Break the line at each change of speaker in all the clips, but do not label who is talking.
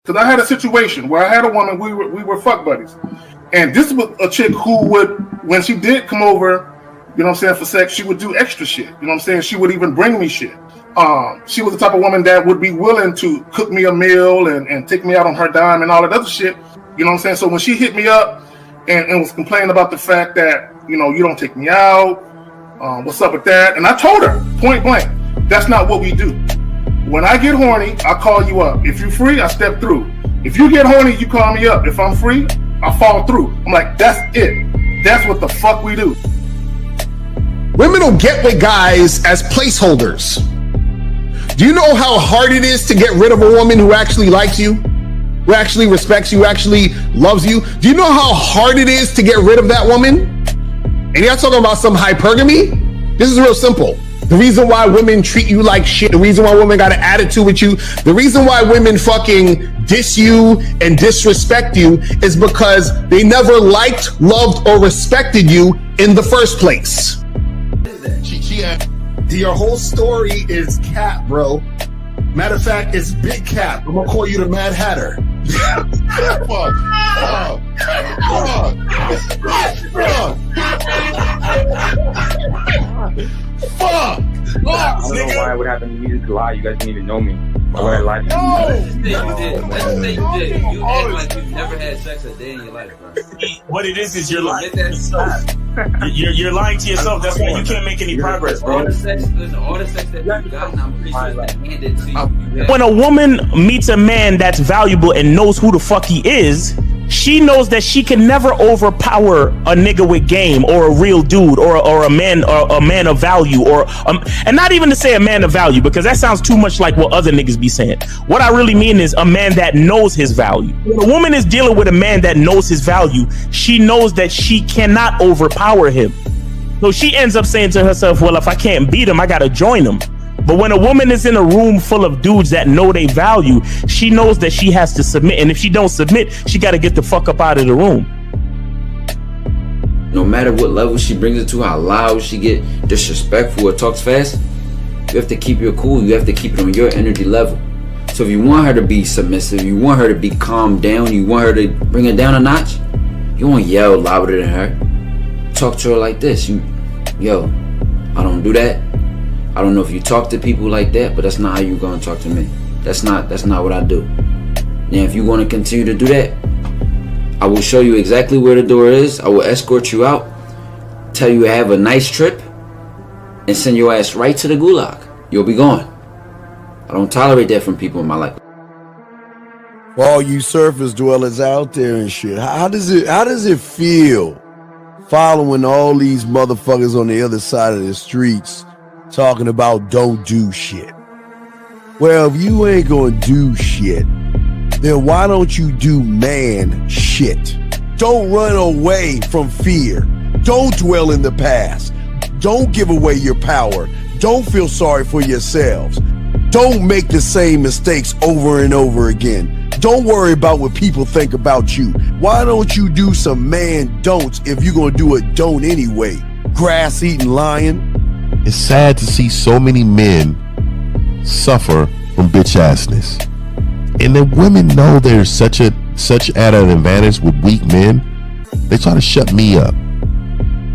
Because I had a situation where I had a woman, we were fuck buddies. And this was a chick who would, when she did come over, you know what I'm saying, for sex, she would do extra shit. You know what I'm saying? She would even bring me shit. She was the type of woman that would be willing to cook me a meal and take me out on her dime and all that other shit. You know what I'm saying? So when she hit me up and was complaining about the fact that, you know, you don't take me out, what's up with that? And I told her, point blank, that's not what we do. When I get horny, I call you up. If you're free, I step through. If you get horny, you call me up. If I'm free, I fall through. I'm like, that's it. That's what the fuck we do.
Women will get with guys as placeholders. Do you know how hard it is to get rid of a woman who actually likes you, who actually respects you, who actually loves you? Do you know how hard it is to get rid of that woman? And you're not talking about some hypergamy? This is real simple. The reason why women treat you like shit, the reason why women got an attitude with you, the reason why women fucking diss you and disrespect you is because they never liked, loved, or respected you in the first place. Your whole story is cap, bro. Matter of fact, it's big cap. I'm gonna call you the Mad Hatter. Fuck!
I don't know why it would happen to me to lie. You guys didn't even know me. Why would I lie to you?
Let's say you did. You act like you've never had sex a day in your life, bro.
What it is you're lying to yourself. You're lying to yourself. That's why you can't make any progress, bro.
All the sex that you've gotten, I'm pretty sure it's handed to you.
When a woman meets a man that's valuable and knows who the fuck he is, she knows that she can never overpower a nigga with game or a real dude or a man of value and not even to say a man of value, because that sounds too much like what other niggas be saying. What I really mean is a man that knows his value. When a woman is dealing with a man that knows his value, she knows that she cannot overpower him. So she ends up saying to herself, well, if I can't beat him, I gotta join him. But when a woman is in a room full of dudes that know they value, she knows that she has to submit. And if she don't submit, she got to get the fuck up out of the room.
No matter what level she brings it to, how loud she get, disrespectful or talks fast, you have to keep your cool. You have to keep it on your energy level. So if you want her to be submissive, you want her to be calmed down, you want her to bring it down a notch, you won't yell louder than her. Talk to her like this. Yo, I don't do that. I don't know if you talk to people like that, but that's not how you gonna talk to me. That's not what I do. Now, if you want to continue to do that, I will show you exactly where the door is. I will escort you out, tell you have a nice trip, and send your ass right to the gulag. You'll be gone. I don't tolerate that from people in my life.
For all you surface dwellers out there and shit, how does it feel following all these motherfuckers on the other side of the streets talking about don't do shit? Well, if you ain't gonna do shit, then why don't you do man shit? Don't run away from fear. Don't dwell in the past. Don't give away your power. Don't feel sorry for yourselves. Don't make the same mistakes over and over again. Don't worry about what people think about you. Why don't you do some man don'ts if you're gonna do a don't anyway? Grass-eating lion.
It's sad to see so many men suffer from bitch assness. And the women know there's such at an advantage with weak men. They try to shut me up.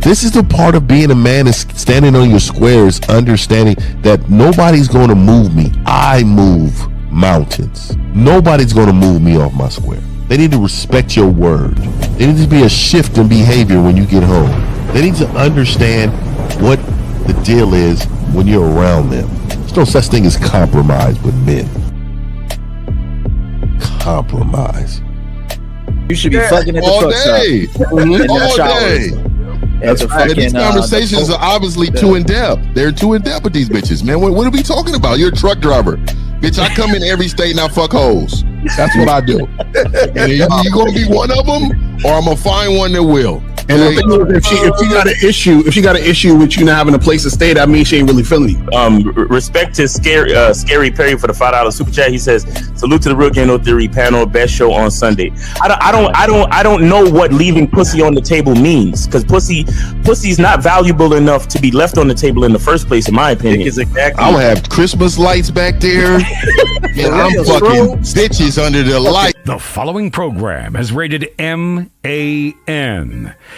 This is the part of being a man, is standing on your squares, understanding that nobody's going to move me. I move mountains. Nobody's going to move me off my square. They need to respect your word. There needs to be a shift in behavior when you get home. They need to understand what the deal is when you're around them. There's no such thing as compromise with men. Compromise.
You should be fucking at the
all
truck
day.
stop.
All day. These conversations are obviously too in depth. They're too in depth with these bitches, man. What are we talking about? You're a truck driver. Bitch, I come in every state and I fuck hoes. That's what I do. And you gonna be one of them, or I'm gonna find one that will.
And the thing is, if she got an issue with you not having a place to stay, that means she ain't really feeling you.
Respect to Scary Perry for the $5 super chat. He says, "Salute to the Real Game No Theory panel, best show on Sunday." I don't know what leaving pussy on the table means, because pussy's not valuable enough to be left on the table in the first place, in my opinion.
Exactly. I'll have Christmas lights back there, and I'm fucking bitches under the light.
The following program is rated MAN.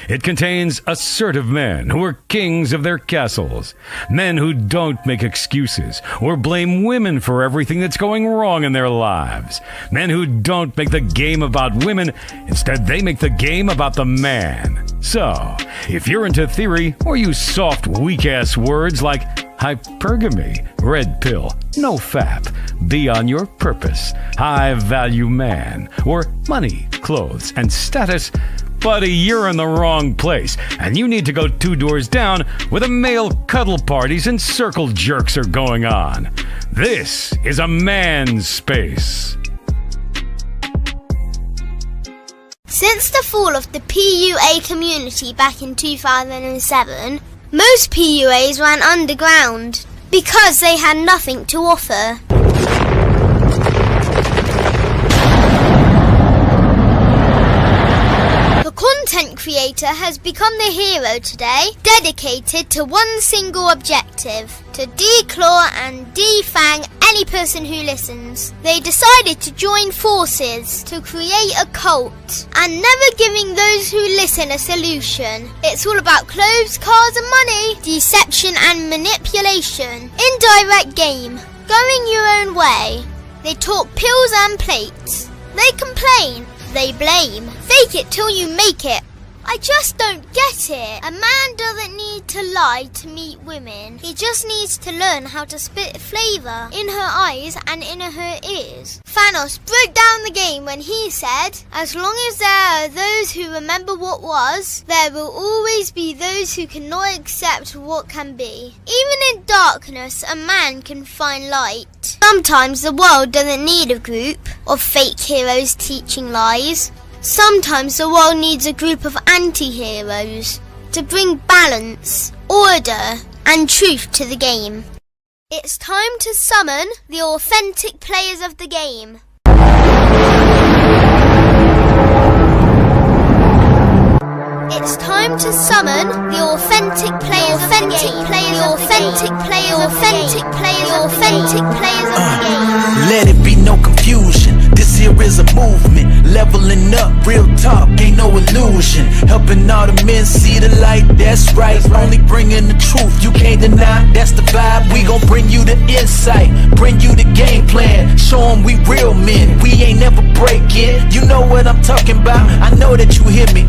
It contains assertive men who are kings of their castles, men who don't make excuses or blame women for everything that's going wrong in their lives, men who don't make the game about women, instead they make the game about the man. So, if you're into theory or use soft, weak-ass words like hypergamy, red pill, no fap, be on your purpose, high value man, or money, clothes, and status, buddy, you're in the wrong place, and you need to go 2 doors down where the male cuddle parties and circle jerks are going on. This is a man's space.
Since the fall of the PUA community back in 2007, most PUAs ran underground because they had nothing to offer. The content creator has become the hero today, dedicated to one single objective: to declaw and defang any person who listens. They decided to join forces to create a cult, and never giving those who listen a solution. It's all about clothes, cars and money, deception and manipulation, indirect game, going your own way. They talk pills and plates. They complain. They blame. Fake it till you make it. I just don't get it. A man doesn't need to lie to meet women. He just needs to learn how to spit flavour in her eyes and in her ears. Thanos broke down the game when he said, "As long as there are those who remember what was, there will always be those who cannot accept what can be." Even in darkness, a man can find light. Sometimes the world doesn't need a group of fake heroes teaching lies. Sometimes the world needs a group of anti-heroes to bring balance, order, and truth to the game. It's time to summon the authentic players of the game. It's time to summon the authentic players of the game. The authentic players of the game.
Let it be no confusion. This here is a movement, leveling up, real talk, ain't no illusion. Helping all the men see the light, that's right. Only bringing the truth, you can't deny, that's the vibe. We gon' bring you the insight, bring you the game plan. Show them we real men, we ain't never breaking. You know what I'm talking about, I know that you hear me.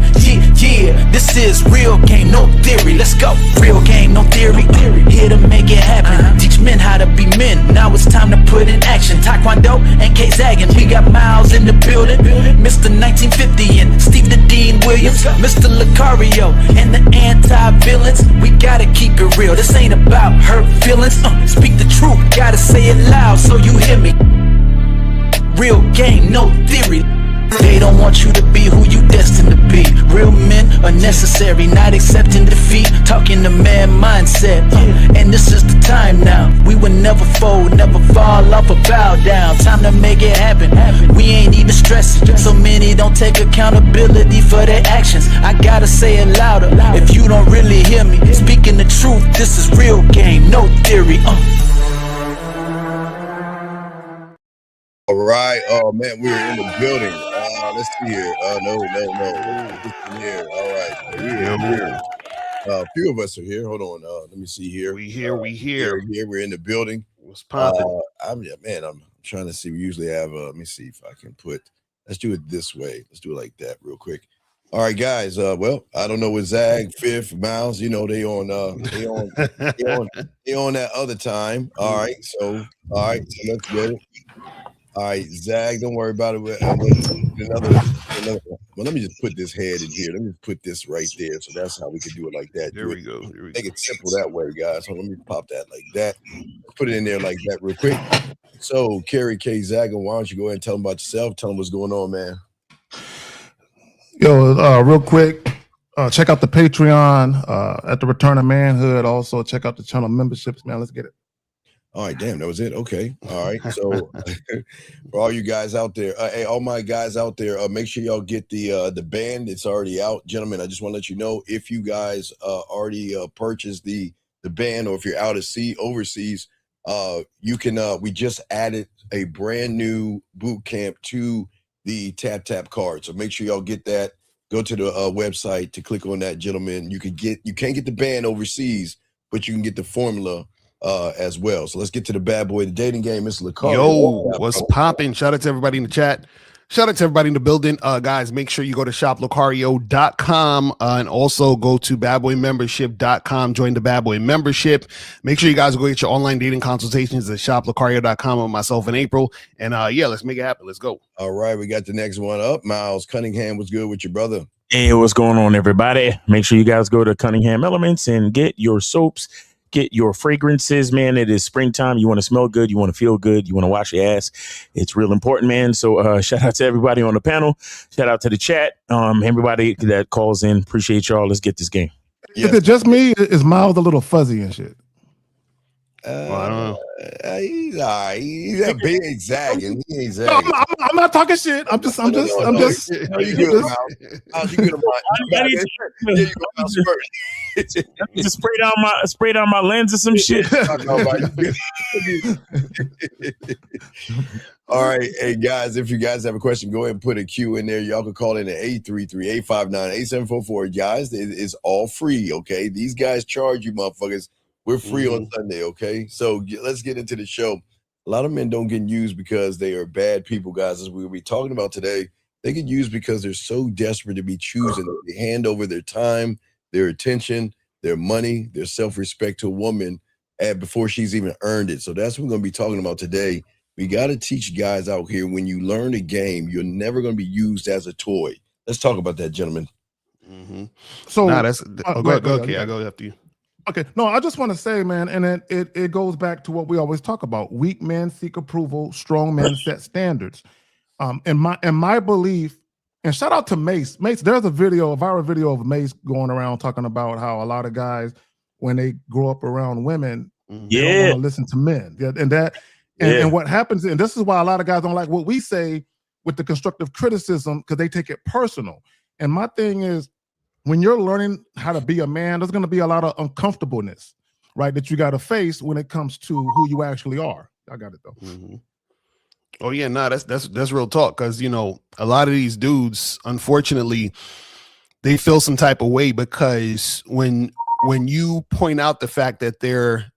Yeah, this is real game, no theory. Let's go, real game, no theory. Here to make it happen, teach men how to be men. Now it's time to put in action. Taekwondo and K-Zagging, we got Miles in the building, Mr. 1950 and Steve the Dean Williams, Mr. Lucario and the anti-villains. We gotta keep it real, this ain't about hurt feelings. Speak the truth, gotta say it loud so you hear me. Real game, no theory. They don't want you to be who you destined to be. Real men are necessary, not accepting defeat. Talking the man mindset, and this is the time now. We will never fold, never fall off or bow down. Time to make it happen. We ain't even stressing. So many don't take accountability for their actions. I gotta say it louder if you don't really hear me. Speaking the truth, this is real game, no theory.
All right. Oh man, we're in the building. Let's see here. No. Here. All right. We're here. A few of us are here. Hold on. Let me see here.
We here.
We're in the building.
What's popping?
I'm trying to see. We usually have. Let me see if I can put. Let's do it this way. Let's do it like that, real quick. All right, guys. Well, I don't know what Zag, Fifth, Miles. You know they on that other time. All right. So let's get it. All right, Zag, don't worry about it. Another. Well, let me just put this head in here. Let me put this right there. So that's how we can do it like that.
There we go.
Make it simple that way, guys. So let me pop that like that. Put it in there like that real quick. So, Kerry K. Zag, why don't you go ahead and tell them about yourself? Tell them what's going on, man.
Yo, real quick,
Check out the Patreon at the Return of Manhood. Also, check out the channel memberships, man. Let's get it.
All right, damn, that was it. Okay, all right. So, for all you guys out there, hey, all my guys out there, make sure y'all get the band. It's already out, gentlemen. I just want to let you know if you guys already purchased the band, or if you're out at sea overseas, you can. We just added a brand new boot camp to the Tap card. So make sure y'all get that. Go to the website to click on that, gentlemen. You can't get the band overseas, but you can get the formula as well. So let's get to the bad boy, the dating game. Mr. Lucario.
Yo, what's popping? Shout out to everybody in the chat. Shout out to everybody in the building. Guys, make sure you go to shoplucario.com and also go to badboymembership.com. Join the Bad Boy membership. Make sure you guys go get your online dating consultations at shoplucario.com with myself in April. And yeah, let's make it happen. Let's go.
All right, we got the next one up. Miles Cunningham, what's good with your brother?
Hey, what's going on, everybody? Make sure you guys go to Cunningham Elements and get your soaps. Get your fragrances, man. It is springtime. You want to smell good. You want to feel good. You want to wash your ass. It's real important, man. So shout out to everybody on the panel. Shout out to the chat. Everybody that calls in. Appreciate y'all. Let's get this game.
Yes. Is it just me? Is Miles a little fuzzy and shit?
Well, I don't know.
He's all right. He's that big zagging. He ain't zagging.
No, I'm not talking shit. I'm just.
No, you good, Miles. Miles, you good, Miles.
Just spray down my lens or some shit.
All right, hey guys, if you guys have a question, go ahead and put a Q in there. Y'all can call in at 833-859-8744. Guys, it is all free, okay? These guys charge you motherfuckers. We're free on Sunday, okay? So let's get into the show. A lot of men don't get used because they are bad people, guys. As we'll be talking about today, they get used because they're so desperate to be choosing. They hand over their time, their attention, their money, their self-respect to a woman before she's even earned it. So that's what we're going to be talking about today. We got to teach guys out here, when you learn a game, you're never going to be used as a toy. Let's talk about that, gentlemen.
So
go ahead. Okay, I'll go after you.
Okay, no, I just want to say, man, and it goes back to what we always talk about. Weak men seek approval, strong men set standards. In my belief, and shout out to Mace. Mace, there's a viral video of Mace going around talking about how a lot of guys, when they grow up around women, they don't want to listen to men. And what happens, and this is why a lot of guys don't like what we say with the constructive criticism, because they take it personal. And my thing is, when you're learning how to be a man, there's going to be a lot of uncomfortableness, right, that you got to face when it comes to who you actually are. I got it though.
Oh yeah, that's real talk. Because a lot of these dudes, unfortunately, they feel some type of way because when you point out the fact that they're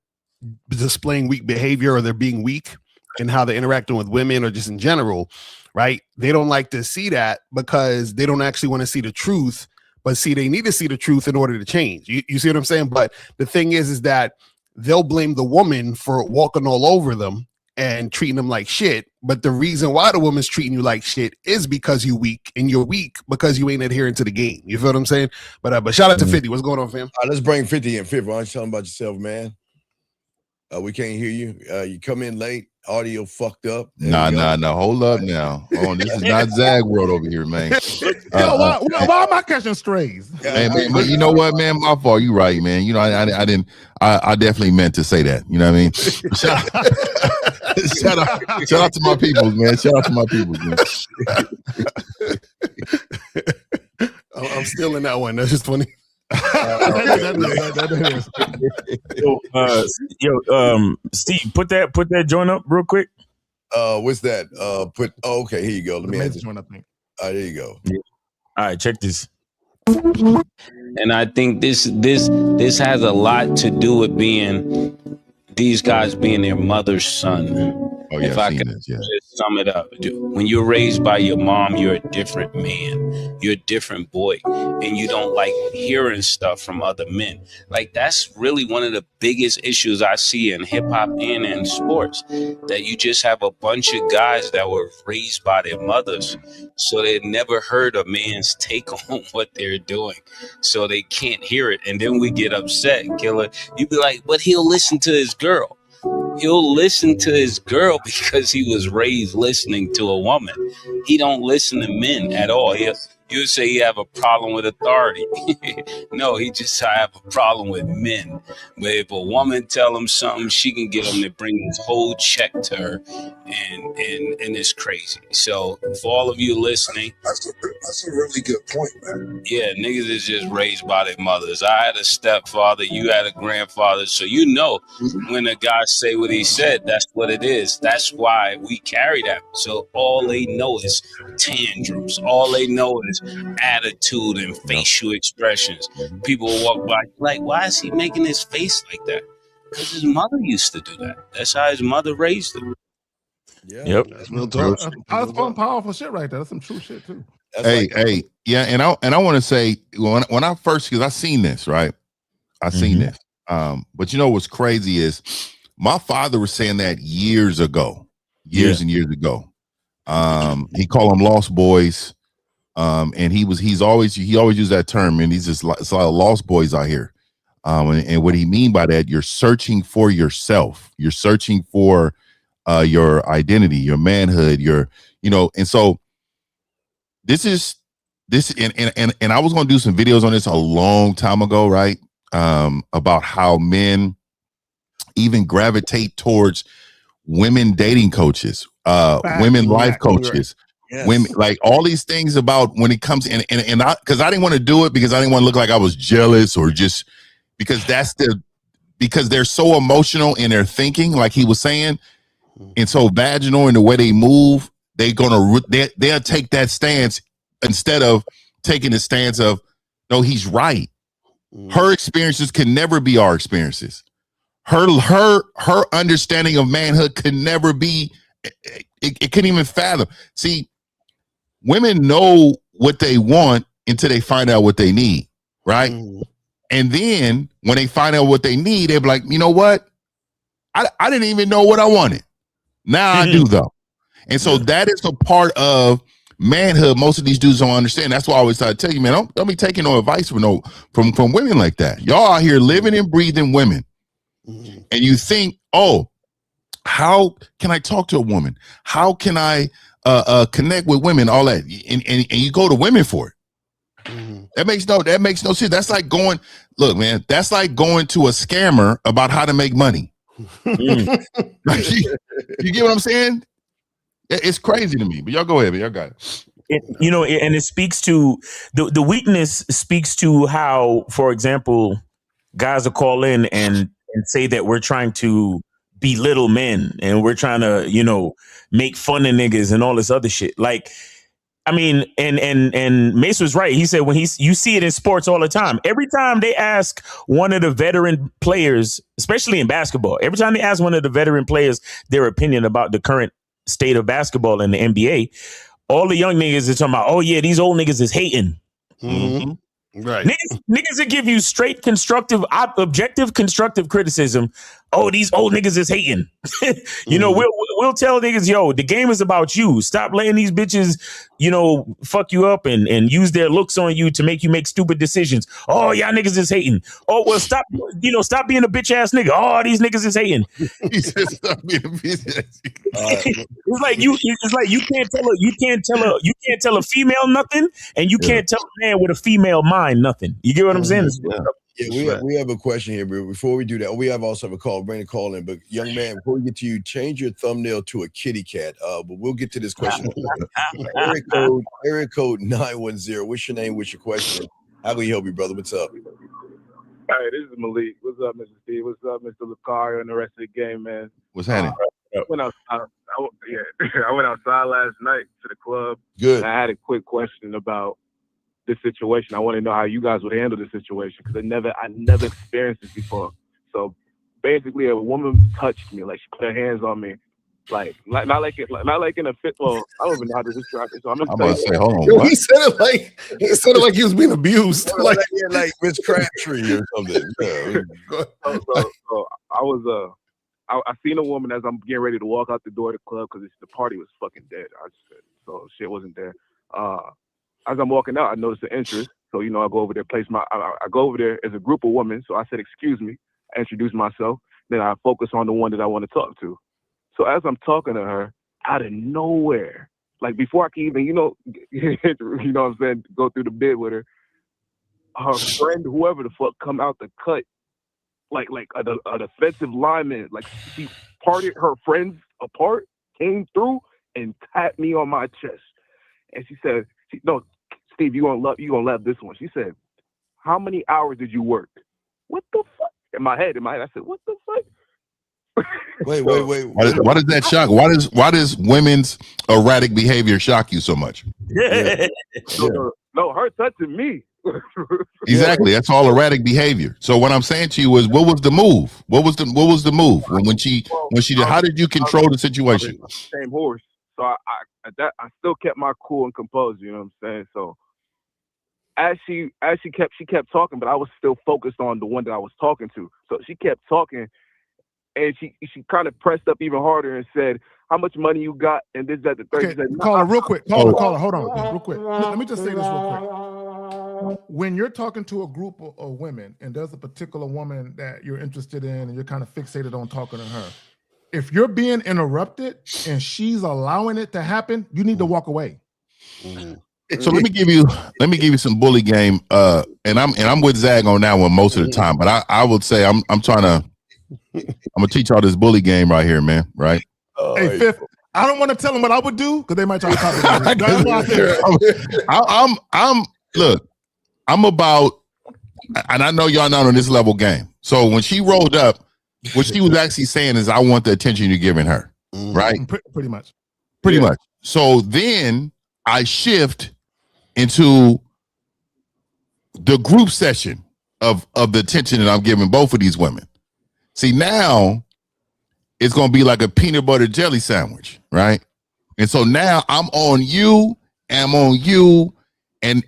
displaying weak behavior or they're being weak in how they're interacting with women or just in general, right? They don't like to see that because they don't actually want to see the truth. But see, they need to see the truth in order to change. You see what I'm saying? But the thing is that they'll blame the woman for walking all over them and treating them like shit. But the reason why the woman's treating you like shit is because you're weak, and you're weak because you ain't adhering to the game. You feel what I'm saying? But shout out to 50. What's going on, fam?
All right, let's bring 50 in. 50, why don't you tell them about yourself, man? We can't hear you. You come in late. Audio fucked up.
Nah. Hold up now. This is not Zag World over here, man.
Why am I catching strays?
Hey, man, but you know what, man? My fault. You right, man. I didn't. I definitely meant to say that. You know what I mean? Shout out to my peoples, man. Shout out to my peoples, man.
I'm still in that one. That's just funny.
Steve, put that joint up real quick.
What's that? Okay, here you go. Let me answer. There you go.
Yeah. All right, check this.
And I think this has a lot to do with being these guys being their mother's son.
Oh, yeah,
if I can just sum it up, when you're raised by your mom, you're a different man. You're a different boy, and you don't like hearing stuff from other men. Like, that's really one of the biggest issues I see in hip hop and in sports, that you just have a bunch of guys that were raised by their mothers, so they never heard a man's take on what they're doing, so they can't hear it. And then we get upset, Killer. You be like, but he'll listen to his girl. He'll listen to his girl because he was raised listening to a woman. He don't listen to men at all. You say you have a problem with authority. No, he just have a problem with men. But if a woman tell him something, she can get him to bring his whole check to her, and it's crazy. So for all of you listening,
that's a really good point, man.
yeah, niggas is just raised by their mothers. I had a stepfather, you had a grandfather, so you know when a guy say what he said, that's what it is. That's why we carry that. So all they know is tantrums. All they know is attitude and facial expressions. People walk by like, why is he making his face like that? Because his mother used to do that. That's how his mother raised him.
Yeah. Yep.
That's real talk.
That's some powerful shit right there. That's some true shit too.
Hey, yeah, and I want to say when I first, because I seen this, right? I seen this. But you know what's crazy is my father was saying that years ago, and years ago. He called them lost boys. And he always used that term, and he's just it's a lot of lost boys out here. And what he mean by that, you're searching for yourself. You're searching for your identity, your manhood, and so this and I was going to do some videos on this a long time ago, right? About how men even gravitate towards women dating coaches, women life coaches, women, like all these things about when it comes in, and because I didn't want to do it because I didn't want to look like I was jealous or just because because they're so emotional in their thinking, like he was saying, and so vaginal in the way they move, they'll take that stance instead of taking the stance of, no, he's right. Her experiences can never be our experiences. Her understanding of manhood could never be, it couldn't even fathom. See, women know what they want until they find out what they need, right? And then when they find out what they need, they're like, you know what? I didn't even know what I wanted. Now I do, though. And so that is a part of manhood most of these dudes don't understand. That's why I always try to tell you, man, don't be taking no advice from women like that. Y'all out here living and breathing women. And you think, oh, how can I talk to a woman? How can I connect with women? All that, and you go to women for it. That makes no sense. That's like going, look, man, that's like going to a scammer about how to make money. Like, you get what I'm saying? It's crazy to me. But y'all go ahead, man. Y'all got it.
And it speaks to the weakness. Speaks to how, for example, guys will call in and say that we're trying to belittle men and we're trying to, make fun of niggas and all this other shit. Like, I mean, and Mace was right. He said you see it in sports all the time. Every time they ask one of the veteran players, especially in basketball, every time they ask one of the veteran players their opinion about the current state of basketball in the NBA, all the young niggas are talking about, oh yeah, these old niggas is hating.
Right.
Niggas that give you straight objective constructive criticism. Oh, these old niggas is hating. We'll tell niggas, yo, the game is about you. Stop letting these bitches, fuck you up and use their looks on you to make you make stupid decisions. Oh, y'all niggas is hating. Oh, well, stop being a bitch ass nigga. Oh, these niggas is hating.
He said, stop being a bitch ass.
It's like you can't tell a female nothing, and you can't tell a man with a female mind nothing. You get what I'm saying?
Yeah, we have a question here, but before we do that, we also have a call. Bring a call in, but young man, before we get to you, change your thumbnail to a kitty cat. But we'll get to this question. Area code 910. What's your name? What's your question? How can we help you, brother? What's up?
Hey, this is Malik. What's up, Mr. Steve? What's up, Mr. Lucario, and the rest of the game, man?
What's happening?
I went outside last night to the club.
Good.
And I had a quick question about this situation. I want to know how you guys would handle this situation because I never experienced this before. So basically, a woman touched me, like she put her hands on me, like not like in a fit. Well, I don't even know how to describe it. So I'm
gonna say, hold on.
He said it like he was being abused, like Miss Crabtree or something. Yeah.
So I seen a woman as I'm getting ready to walk out the door of the club because the party was fucking dead. So shit wasn't there. As I'm walking out, I noticed the interest. So, I go over there, I go over there as a group of women. So I said, excuse me. I introduced myself. then I focus on the one that I want to talk to. So as I'm talking to her, out of nowhere, like before I can even, you know what I'm saying, go through the bid with her, her friend, whoever the fuck, come out the cut, like an offensive lineman, like she parted her friends apart, came through and tapped me on my chest, and she said, "No, Steve, you gonna love this one." She said, "How many hours did you work?" What the fuck? In my head, I said, "What the fuck?"
Wait.
Why does that shock? Why does women's erratic behavior shock you so much?
Yeah.
No, her touching me.
Exactly. That's all erratic behavior. So what I'm saying to you is, what was the move? What was the move when she did? How did you control the situation?
Same horse. So I still kept my cool and composure. You know what I'm saying? So as she kept talking, but I was still focused on the one that I was talking to. So she kept talking, and she kind of pressed up even harder and said, "How much money you got?" And this, that, the third.
Okay, caller, real quick. Caller, hold on, real quick. Let me just say this real quick. When you're talking to a group of women, and there's a particular woman that you're interested in, and you're kind of fixated on talking to her, if you're being interrupted and she's allowing it to happen, you need to walk away.
So let me give you some bully game. And I'm with Zag on that one most of the time, but I would say I'm gonna teach y'all this bully game right here, man. Right?
Hey, Fifth, I don't want to tell them what I would do because they might try to copy me.
Look, I'm about, and I know y'all not on this level game. So when she rolled up, what she was actually saying is, I want the attention you're giving her, right?
Pretty much.
Pretty much. So then I shift into the group session of the attention that I'm giving both of these women. See, now it's going to be like a peanut butter jelly sandwich, right? And so now I'm on you, I'm on you, and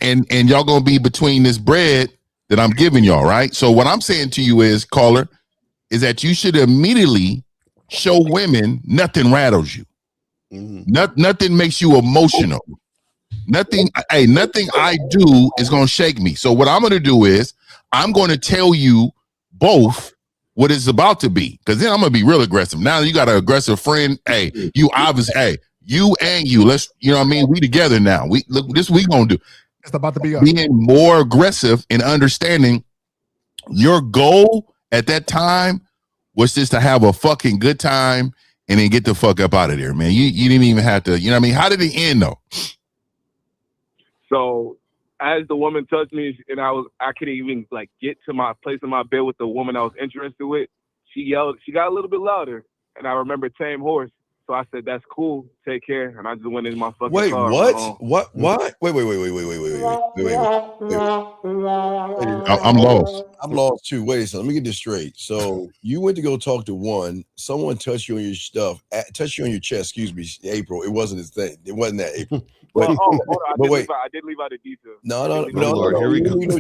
y'all going to be between this bread that I'm giving y'all, right? So what I'm saying to you is, caller, is that you should immediately show women nothing rattles you. Nothing makes you emotional. Nothing I do is going to shake me. So what I'm going to do is I'm going to tell you both what it's about to be, because then I'm going to be real aggressive. Now you got an aggressive friend. Hey, you obviously, hey, you and you, let's, you know what I mean? We together now. We look, this we going to do.
It's about to be
being more aggressive and understanding your goal at that time was just to have a fucking good time and then get the fuck up out of there, man. You didn't even have to, you know what I mean? How did it end though?
So as the woman touched me and I couldn't even like get to my place in my bed with the woman I was interested with, she yelled, she got a little bit louder, and I remember Tame Horse. So I said, "That's cool, take care," and I just went in my fucking car.
What? Wait.
I'm lost.
I'm lost too. Wait a second. Let me get this straight. So you went to go talk to one. Someone touched you on your stuff. Touched you on your chest. Excuse me, April. It wasn't his thing. It wasn't that April.
Hold on. I did leave out the details.
No. Here we go. No,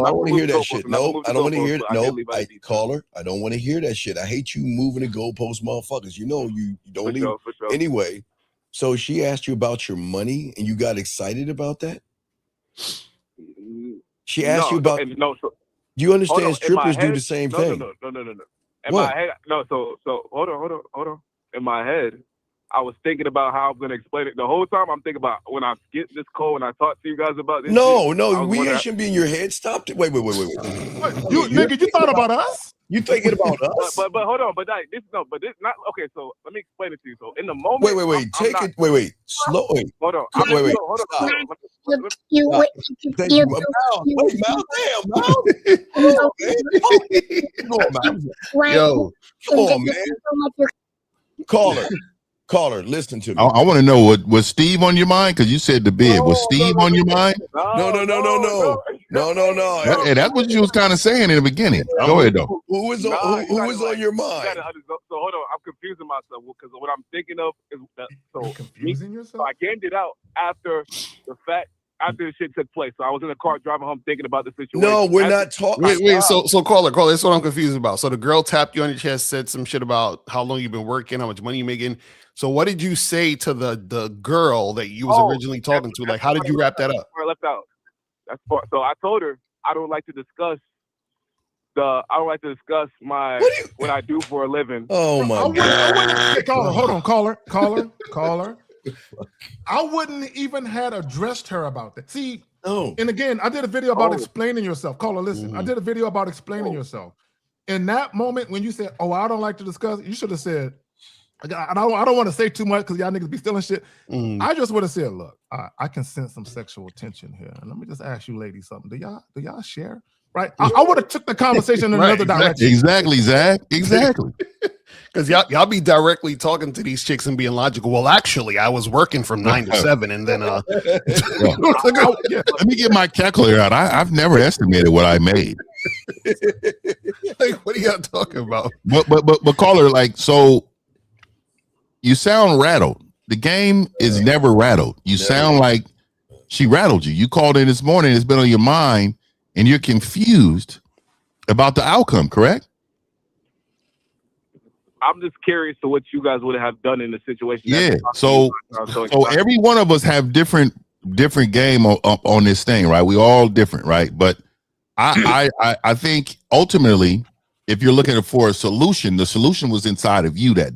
I don't want to hear that shit. No, I don't want to hear it. No, caller, I don't want to hear that shit. I hate you moving the goalpost, motherfuckers. You know you don't leave.
Sure.
Anyway, so she asked you about your money, and you got excited about that. She asked you about.
No, so,
do you understand? Strippers do the same thing.
No. In my head, no. So hold on. In my head, I was thinking about how I'm going to explain it. The whole time I'm thinking about when I get this call and I talk to you guys about this.
No, we shouldn't be in your head. Stop it. Wait.
You thought about us?
You thinking about us?
But hold on. But this not okay. So let me explain it to you. So in the moment,
wait. Slow.
Hold on.
Wait. Yo, come on, man. Caller, listen to me.
I want to know, was Steve on your mind? Because you said the bid. Was Steve on your mind?
No.
Hey, that's what you was kind of saying in the beginning. Go ahead, though.
Who was on your mind?
So hold on, I'm confusing myself because what I'm thinking of is that. So
confusing yourself?
So I gained it out after the fact. After the shit took place, so I was in the car driving home thinking about the situation.
No, we're not talking.
Wait. So caller, that's what I'm confused about. So the girl tapped you on your chest, said some shit about how long you've been working, how much money you're making. So what did you say to the girl that you was originally talking to? Like, how did you wrap that up?
I left out. That's part. So I told her I don't like to discuss I don't like to discuss what I do for a living.
Oh my God!
Hey, caller, hold on, caller. I wouldn't even had addressed her about that. See, and again, I did a video about explaining yourself. Caller, listen, I did a video about explaining yourself. In that moment when you said, "Oh, I don't like to discuss," you should have said, "I don't want to say too much because y'all niggas be stealing shit." I just would have said, "Look, I can sense some sexual tension here, and let me just ask you, ladies, something. Do y'all share?" Right? I would have took the conversation in another direction.
Exactly, Zach. Exactly.
Because y'all be directly talking to these chicks and being logical. Well, actually, I was working from 9 to 7, and then
let me get my calculator out. I've never estimated what I made.
Like, what are y'all talking about?
But caller, like, so you sound rattled. The game is never rattled. You sound like she rattled you. You called in this morning. It's been on your mind, and you're confused about the outcome. Correct?
I'm just curious to what you guys would have done in the situation.
Yeah. So every one of us have different game on this thing, right? We all different, right? But I think ultimately, if you're looking for a solution, the solution was inside of you that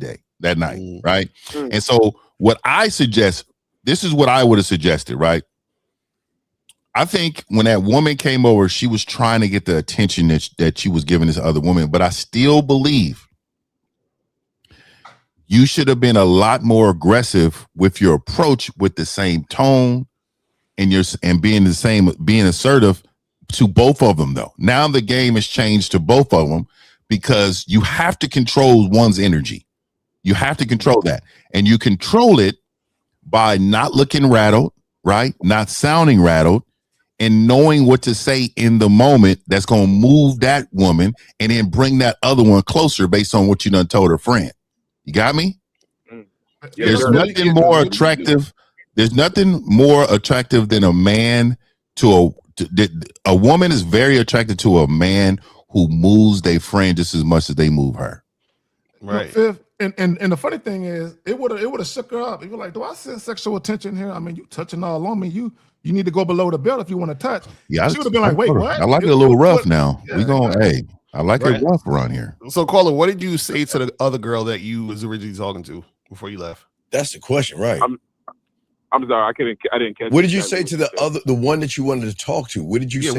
night, right? And so what I suggest, this is what I would have suggested, right? I think when that woman came over, she was trying to get the attention that she was giving this other woman, but I still believe you should have been a lot more aggressive with your approach, with the same tone and being assertive to both of them, though. Now the game has changed to both of them because you have to control one's energy. You have to control that. And you control it by not looking rattled, right? Not sounding rattled, and knowing what to say in the moment that's going to move that woman and then bring that other one closer based on what you done told her friend. You got me? There's nothing more attractive. There's nothing more attractive than a man a woman is very attracted to a man who moves their friend just as much as they move her.
Right.
And the funny thing is, it would have shook her up. You're like, do I sense sexual tension here? I mean, you touching all on me. You need to go below the belt if you want to touch.
Yeah,
she would have been like, wait, what?
I like it a little rough now. I like it rough around here.
So, caller, what did you say to the other girl that you was originally talking to before you left?
That's the question, right?
I'm sorry, I didn't catch.
What did you say to the one that you wanted to talk to? What did you say?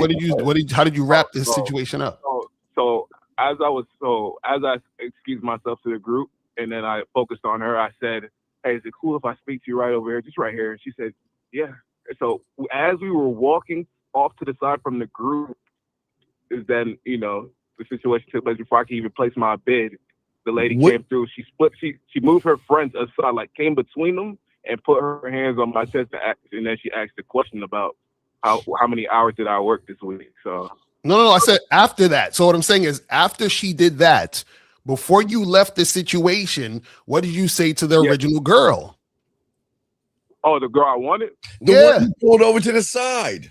How did you wrap this situation up?
So as I excused myself to the group and then I focused on her, I said, "Hey, is it cool if I speak to you right over here, just right here?" And she said, "Yeah." So as we were walking off to the side from the group, is then the situation took place before I could even place my bid. The lady came through. She moved her friends aside, like came between them and put her hands on my chest and then she asked a question about how many hours did I work this week. So
no, I said after that. So what I'm saying is after she did that, before you left the situation, what did you say to the original girl?
Oh, the girl I wanted?
The one you pulled over to the side.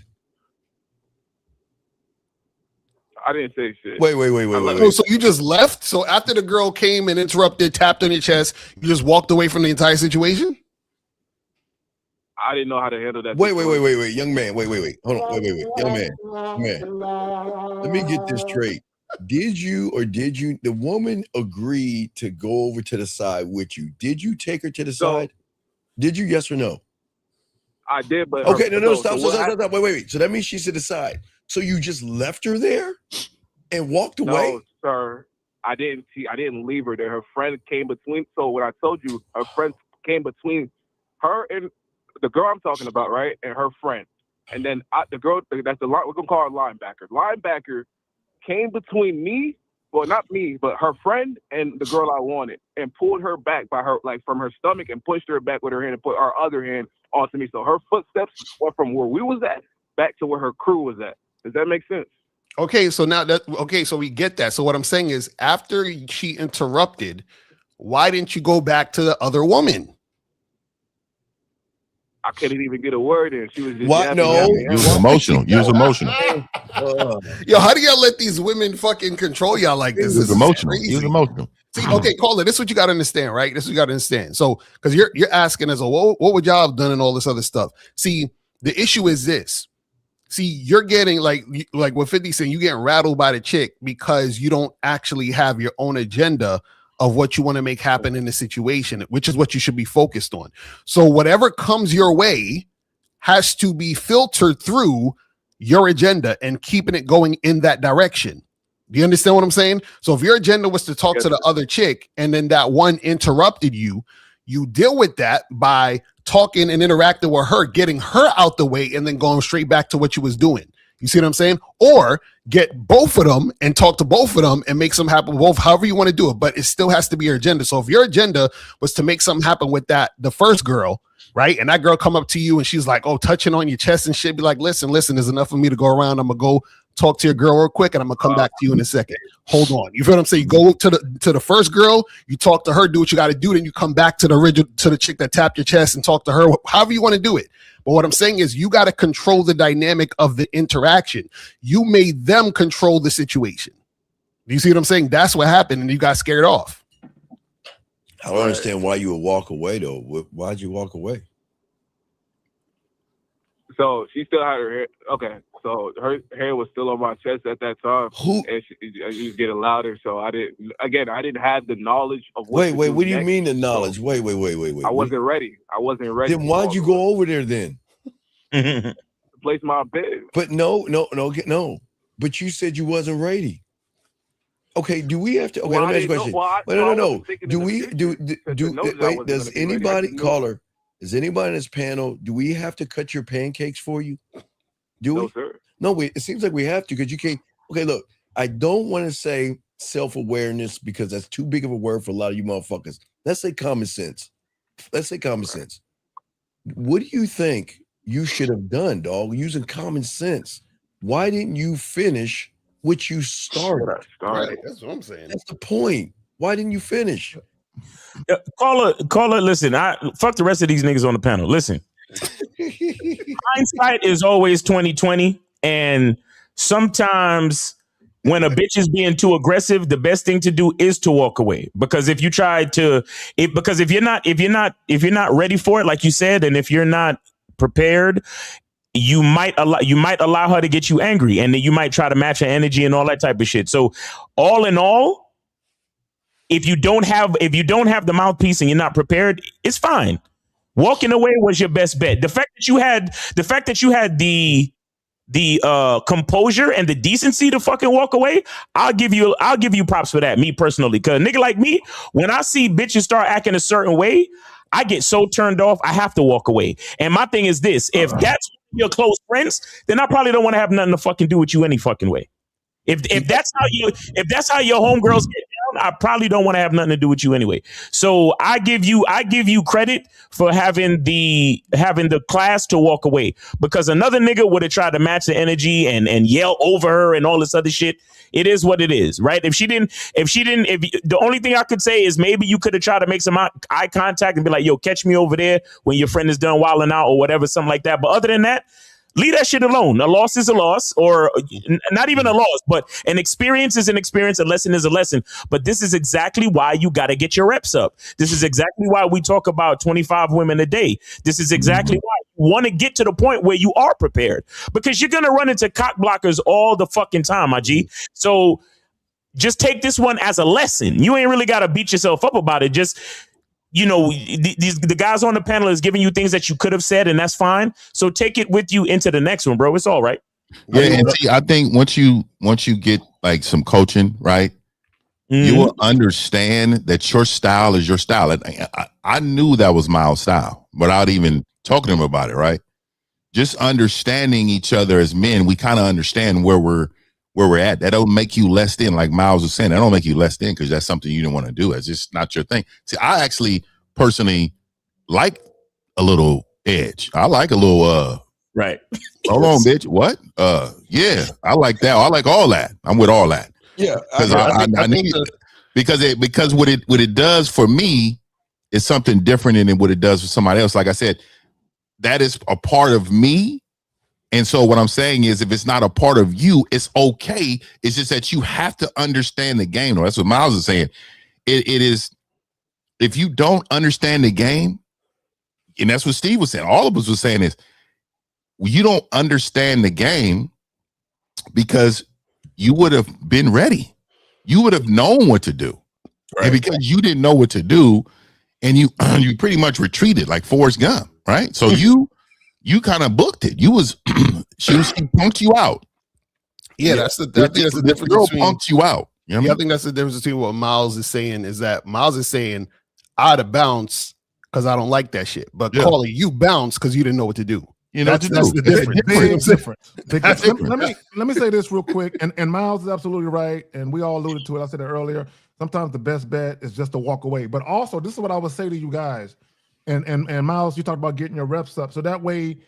I didn't say shit.
Wait.
So you just left? So after the girl came and interrupted, tapped on your chest, you just walked away from the entire situation?
I didn't know how to handle that.
Wait, young man. Wait. Hold on. Wait. Young man. Let me get this straight. Did you the woman agree to go over to the side with you? Did you take her to the side? Did you, yes or no?
I did, but
okay, no, stop. Wait. So that means she's to the side. So you just left her there and walked away?
No, sir. I didn't leave her there. Her friend came between. So when I told you, her friend came between her and the girl I'm talking about, right? And her friend. And then the girl, that's the line, we're gonna call her linebacker. Linebacker came between me, well, not me, but her friend and the girl I wanted, and pulled her back by her, like from her stomach, and pushed her back with her hand and put our other hand onto me. So her footsteps went from where we was at back to where her crew was at. Does that make sense?
Okay, so so we get that. So what I'm saying is, after she interrupted, why didn't you go back to the other woman?
I couldn't even get a word in. She was just
what? No,
you was emotional.
Yo, how do y'all let these women fucking control y'all like this?
He was emotional.
See, okay, caller, this is what you got to understand, right? This is what you got to understand. So, because you're asking us, what would y'all have done and all this other stuff? See, the issue is this. See, you're getting like what 50 saying, you getting rattled by the chick because you don't actually have your own agenda of what you want to make happen in the situation, which is what you should be focused on. So whatever comes your way has to be filtered through your agenda and keeping it going in that direction. Do you understand what I'm saying? So if your agenda was to talk to the other chick and then that one interrupted you, you deal with that by talking and interacting with her, getting her out the way, and then going straight back to what you was doing. You see what I'm saying? Or get both of them and talk to both of them and make something happen, both, however you want to do it. But it still has to be your agenda. So if your agenda was to make something happen with the first girl, right? And that girl come up to you and she's like, oh, touching on your chest and shit, be like, listen, there's enough for me to go around. I'm gonna go talk to your girl real quick and I'm gonna come back to you in a second. Hold on. You feel what I'm saying? You go to the first girl, you talk to her, do what you got to do, then you come back to the chick that tapped your chest and talk to her, however you want to do it. But what I'm saying is you got to control the dynamic of the interaction. You made them control the situation. Do you see what I'm saying? That's what happened, and you got scared off.
I don't understand why you would walk away though. Why'd you walk away?
So she still had her hair. Okay, so her hair was still on my chest at that time. And she was getting louder. So I didn't have the knowledge of what.
Wait. What do you mean the knowledge? Wait.
I wasn't ready.
Then why'd you go over there then?
To place my bed.
But no. But you said you wasn't ready. Okay, do we have to? Okay, let me ask you a question. No. Does anybody, caller, does anybody in this panel, do we have to cut your pancakes for you? Do we?
No, sir.
No, it seems like we have to because you can't. Okay, look, I don't want to say self-awareness because that's too big of a word for a lot of you motherfuckers. Let's say common sense. What do you think you should have done, dog, using common sense? Why didn't you finish what you started?
Right, that's what I'm saying.
That's the point. Why didn't you finish?
Caller, listen, fuck the rest of these niggas on the panel. Listen. Hindsight is always 20/20, and sometimes when a bitch is being too aggressive, the best thing to do is to walk away. Because if you're not ready for it, like you said, and if you're not prepared, you might allow her to get you angry, and then you might try to match her energy and all that type of shit. So all in all, if you don't have the mouthpiece and you're not prepared, it's fine. Walking away was your best bet. The fact that you had the composure and the decency to fucking walk away, I'll give you props for that, me personally. Cause a nigga like me, when I see bitches start acting a certain way, I get so turned off, I have to walk away. And my thing is this: if that's your close friends, then I probably don't want to have nothing to fucking do with you any fucking way. If that's how your homegirls get down, I probably don't want to have nothing to do with you anyway. So I give you credit for having the class to walk away, because another nigga would have tried to match the energy and yell over her and all this other shit. It is what it is, right? If the only thing I could say is maybe you could have tried to make some eye contact and be like, yo, catch me over there when your friend is done wilding out or whatever, something like that. But other than that, leave that shit alone. A loss is a loss, or not even a loss, but an experience is an experience. A lesson is a lesson. But this is exactly why you got to get your reps up. This is exactly why we talk about 25 women a day. This is exactly why you want to get to the point where you are prepared, because you're going to run into cock blockers all the fucking time, my G. So just take this one as a lesson. You ain't really got to beat yourself up about it. Just, the guys on the panel is giving you things that you could have said, and that's fine. So take it with you into the next one, bro. It's all right.
Yeah, and see, I think once you get like some coaching, right, you will understand that your style is your style. And I knew that was Miles' style without even talking to him about it, right? Just understanding each other as men, we kind of understand where we're at. That don't make you less than, like Miles was saying. That don't make you less than because that's something you don't want to do. It's just not your thing. See, I actually personally like a little edge. I like a little
right.
Hold on, bitch. What? Yeah, I like that. I like all that. I'm with all that.
Yeah,
because I need it because what it does for me is something different than what it does for somebody else. Like I said, that is a part of me. And so what I'm saying is, if it's not a part of you, it's okay. It's just that you have to understand the game. That's what Miles is saying. It is, if you don't understand the game, and that's what Steve was saying, all of us was saying is, you don't understand the game because you would have been ready. You would have known what to do. Right. And because you didn't know what to do, and you pretty much retreated like Forrest Gump, right? So you kind of booked it. You was she punked you out.
Yeah, that's the difference.
The girl punked you out. You know what I mean?
I think that's the difference between what Miles is saying is that Miles is saying I'd have bounced because I don't like that shit. But Carly, you bounced because you didn't know what to do.
You know
that's the difference.
Big difference. Let me say this real quick, and Miles is absolutely right, and we all alluded to it. I said it earlier. Sometimes the best bet is just to walk away. But also, this is what I would say to you guys, and Miles, you talked about getting your reps up, so that way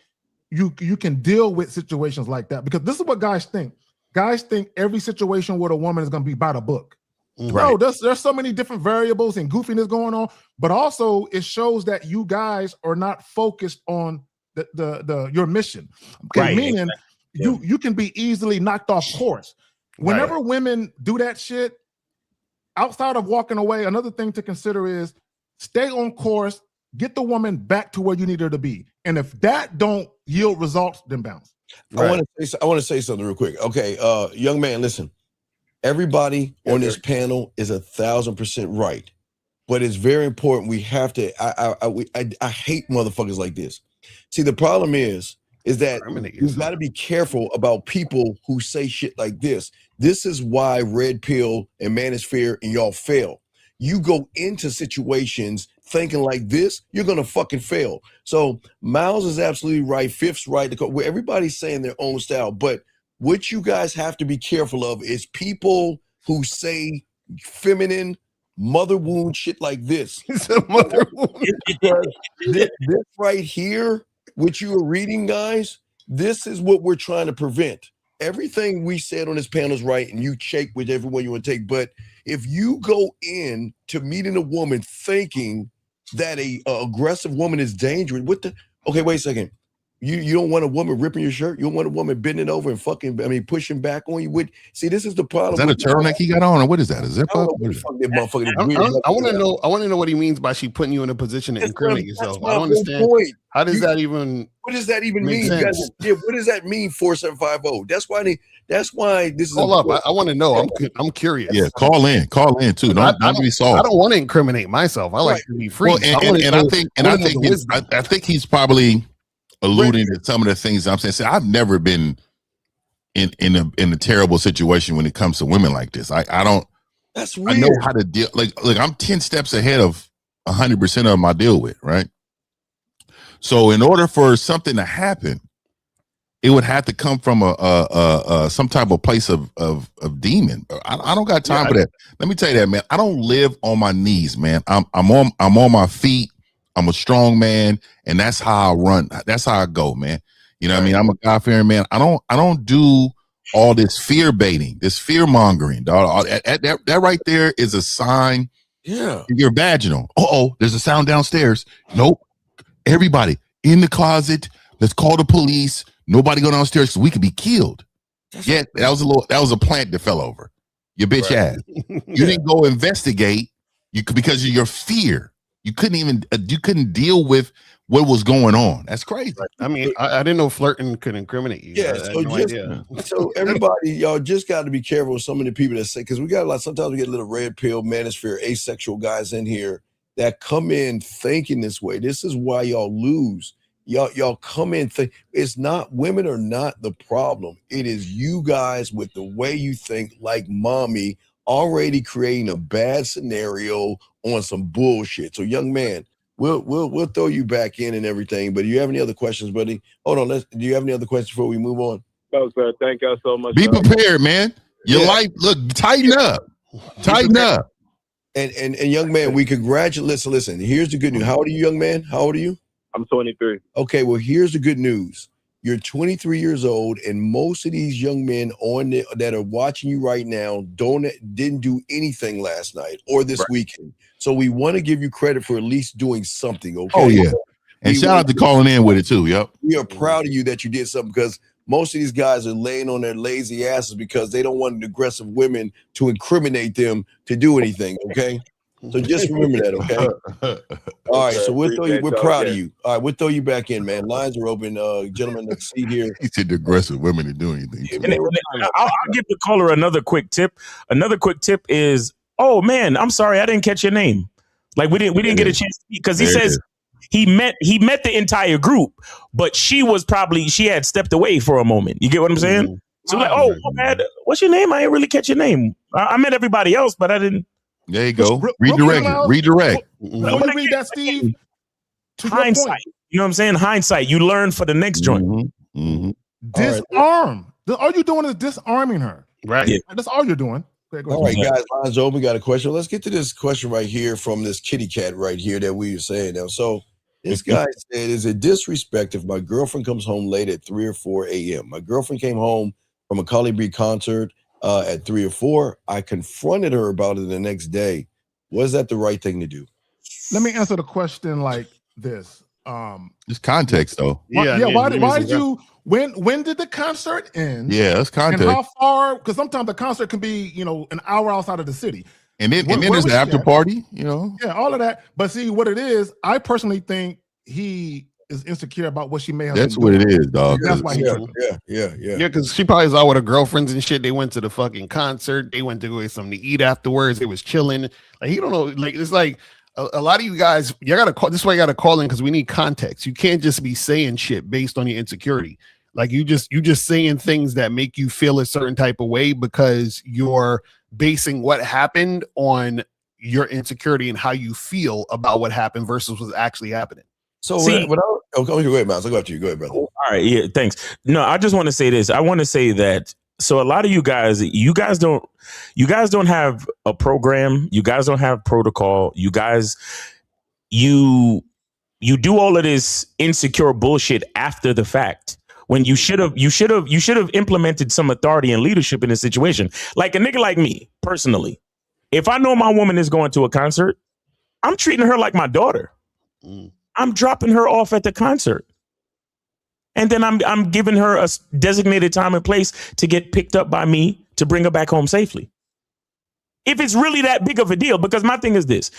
you can deal with situations like that. Because this is what guys think. Guys think every situation with a woman is going to be by the book. Right. No, there's so many different variables and goofiness going on, but also it shows that you guys are not focused on the your mission. Okay, right. Meaning you can be easily knocked off course. Whenever women do that shit, outside of walking away, another thing to consider is stay on course, get the woman back to where you need her to be. And if that don't yield results, then bounce.
Right. I want to say something real quick. Okay, young man, listen. Everybody on this panel is 1,000% right, but it's very important. We have to. I hate motherfuckers like this. See, the problem is that you've got to be careful about people who say shit like this. This is why Red Pill and Manosphere and y'all fail. You go into situations thinking like this, you're gonna fucking fail. So Miles is absolutely right. Fifth's right. Where everybody's saying their own style, but what you guys have to be careful of is people who say feminine mother wound shit like this.
It's a mother wound.
this right here, what you are reading, guys, this is what we're trying to prevent. Everything we said on this panel is right, and you shake with everyone you want to take. But if you go in to meeting a woman thinking that a aggressive woman is dangerous, okay, wait a second. You don't want a woman ripping your shirt. You don't want a woman bending over and pushing back on you. See, this is the problem.
Is that a turtleneck he got on, or what is that? Is that
I want to know. I want to know what he means by she putting you in a position to incriminate yourself. I don't understand. How does that even?
What does that even mean? What does that mean? 4750. That's why this is.
Hold up. I want to know. I'm curious.
Yeah, call in too. Don't be soft.
I don't want to incriminate myself. I like to be free.
Well, I think he's probably alluding to some of the things I'm saying. I've never been in a terrible situation when it comes to women like this. I don't.
That's weird.
I know how to deal. Like I'm 10 steps ahead of 100% of them I deal with. Right. So in order for something to happen, it would have to come from some type of place of demon. I don't got time for that. Let me tell you that, man. I don't live on my knees, man. I'm on my feet. I'm a strong man, and that's how I run. That's how I go, man. You know what I mean? I'm a God-fearing man. I don't do all this fear baiting, this fear mongering, dog. That right there is a sign.
Yeah.
You're vaginal. There's a sound downstairs. Nope. Everybody in the closet. Let's call the police. Nobody go downstairs so we could be killed. That was a plant that fell over. Your bitch ass. You didn't go investigate because of your fear. You couldn't deal with what was going on. That's crazy.
I mean, I didn't know flirting could incriminate you.
Yeah, so everybody, y'all just got to be careful with some of the people that say, because we got sometimes we get a little red pill, manosphere, asexual guys in here that come in thinking this way. This is why y'all lose. Y'all come in think it's not, women are not the problem. It is you guys with the way you think, like mommy, already creating a bad scenario on some bullshit. So young man, we'll throw you back in and everything. But do you have any other questions, buddy? Hold on. Do you have any other questions before we move on?
No, sir. Thank y'all so much.
Be prepared, man. Your life, look, tighten up. Tighten up.
And young man, we congratulate. Listen, here's the good news. How old are you, young man? How old are you?
I'm 23.
Okay, well, here's the good news. You're 23 years old, and most of these young men that are watching you right now didn't do anything last night or this weekend. So we want to give you credit for at least doing something. Okay.
Oh yeah, and shout out to calling in with it too. Yep.
We are proud of you that you did something, because most of these guys are laying on their lazy asses because they don't want aggressive women to incriminate them to do anything. Okay. So just remember that, okay? All right, so we'll throw you. We're proud of you. All right, we'll throw you back in, man. Lines are open, gentlemen. Let's see here.
He said the aggressive women to do anything.
I'll give the caller another quick tip. Another quick tip is, oh man, I'm sorry, I didn't catch your name. Like we didn't get a chance to speak because he says he met the entire group, but she had stepped away for a moment. You get what I'm saying? So like, oh man, what's your name? I didn't really catch your name. I met everybody else, but I didn't.
There you go. Redirect. Redirect.
Let me read that, Steve.
Hindsight. You know what I'm saying? Hindsight. You learn for the next joint.
Disarm. All you're doing is disarming her.
Right.
Yeah.
That's all you're doing. Okay,
all right, guys. Lines open. We got a question. Let's get to this question right here from this kitty cat right here that we were saying now. So this guy said, is it disrespect if my girlfriend comes home late at 3 or 4 a.m.? My girlfriend came home from a Carly B concert at 3 or 4. I confronted her about it the next day. Was that the right thing to do?
Let me answer the question like this.
Just context, though.
Why did you? When did the concert end?
Yeah, that's context.
And how far? Because sometimes the concert can be, an hour outside of the city.
And then there's the after party.
Yeah, all of that. But see, what it is, I personally think he is insecure about what she may have.
That's what it is, dog.
That's why.
Yeah.
Because she probably was out with her girlfriends and shit. They went to the fucking concert. They went to go get something to eat afterwards. They was chilling. Like he don't know. Like it's like a lot of you guys. You gotta call. This is why you gotta call in because we need context. You can't just be saying shit based on your insecurity. Like you just saying things that make you feel a certain type of way because you're basing what happened on your insecurity and how you feel about what happened versus what's actually happening.
So go ahead, Miles. I'll go after you. Go ahead, brother.
All right, yeah, thanks. No, I just want to say this. I want to say that. So a lot of you guys don't have a program. You guys don't have protocol. You guys, you do all of this insecure bullshit after the fact. When you should have implemented some authority and leadership in this situation. Like a nigga like me, personally, if I know my woman is going to a concert, I'm treating her like my daughter. I'm dropping her off at the concert. And then I'm giving her a designated time and place to get picked up by me to bring her back home safely. If it's really that big of a deal, because my thing is this,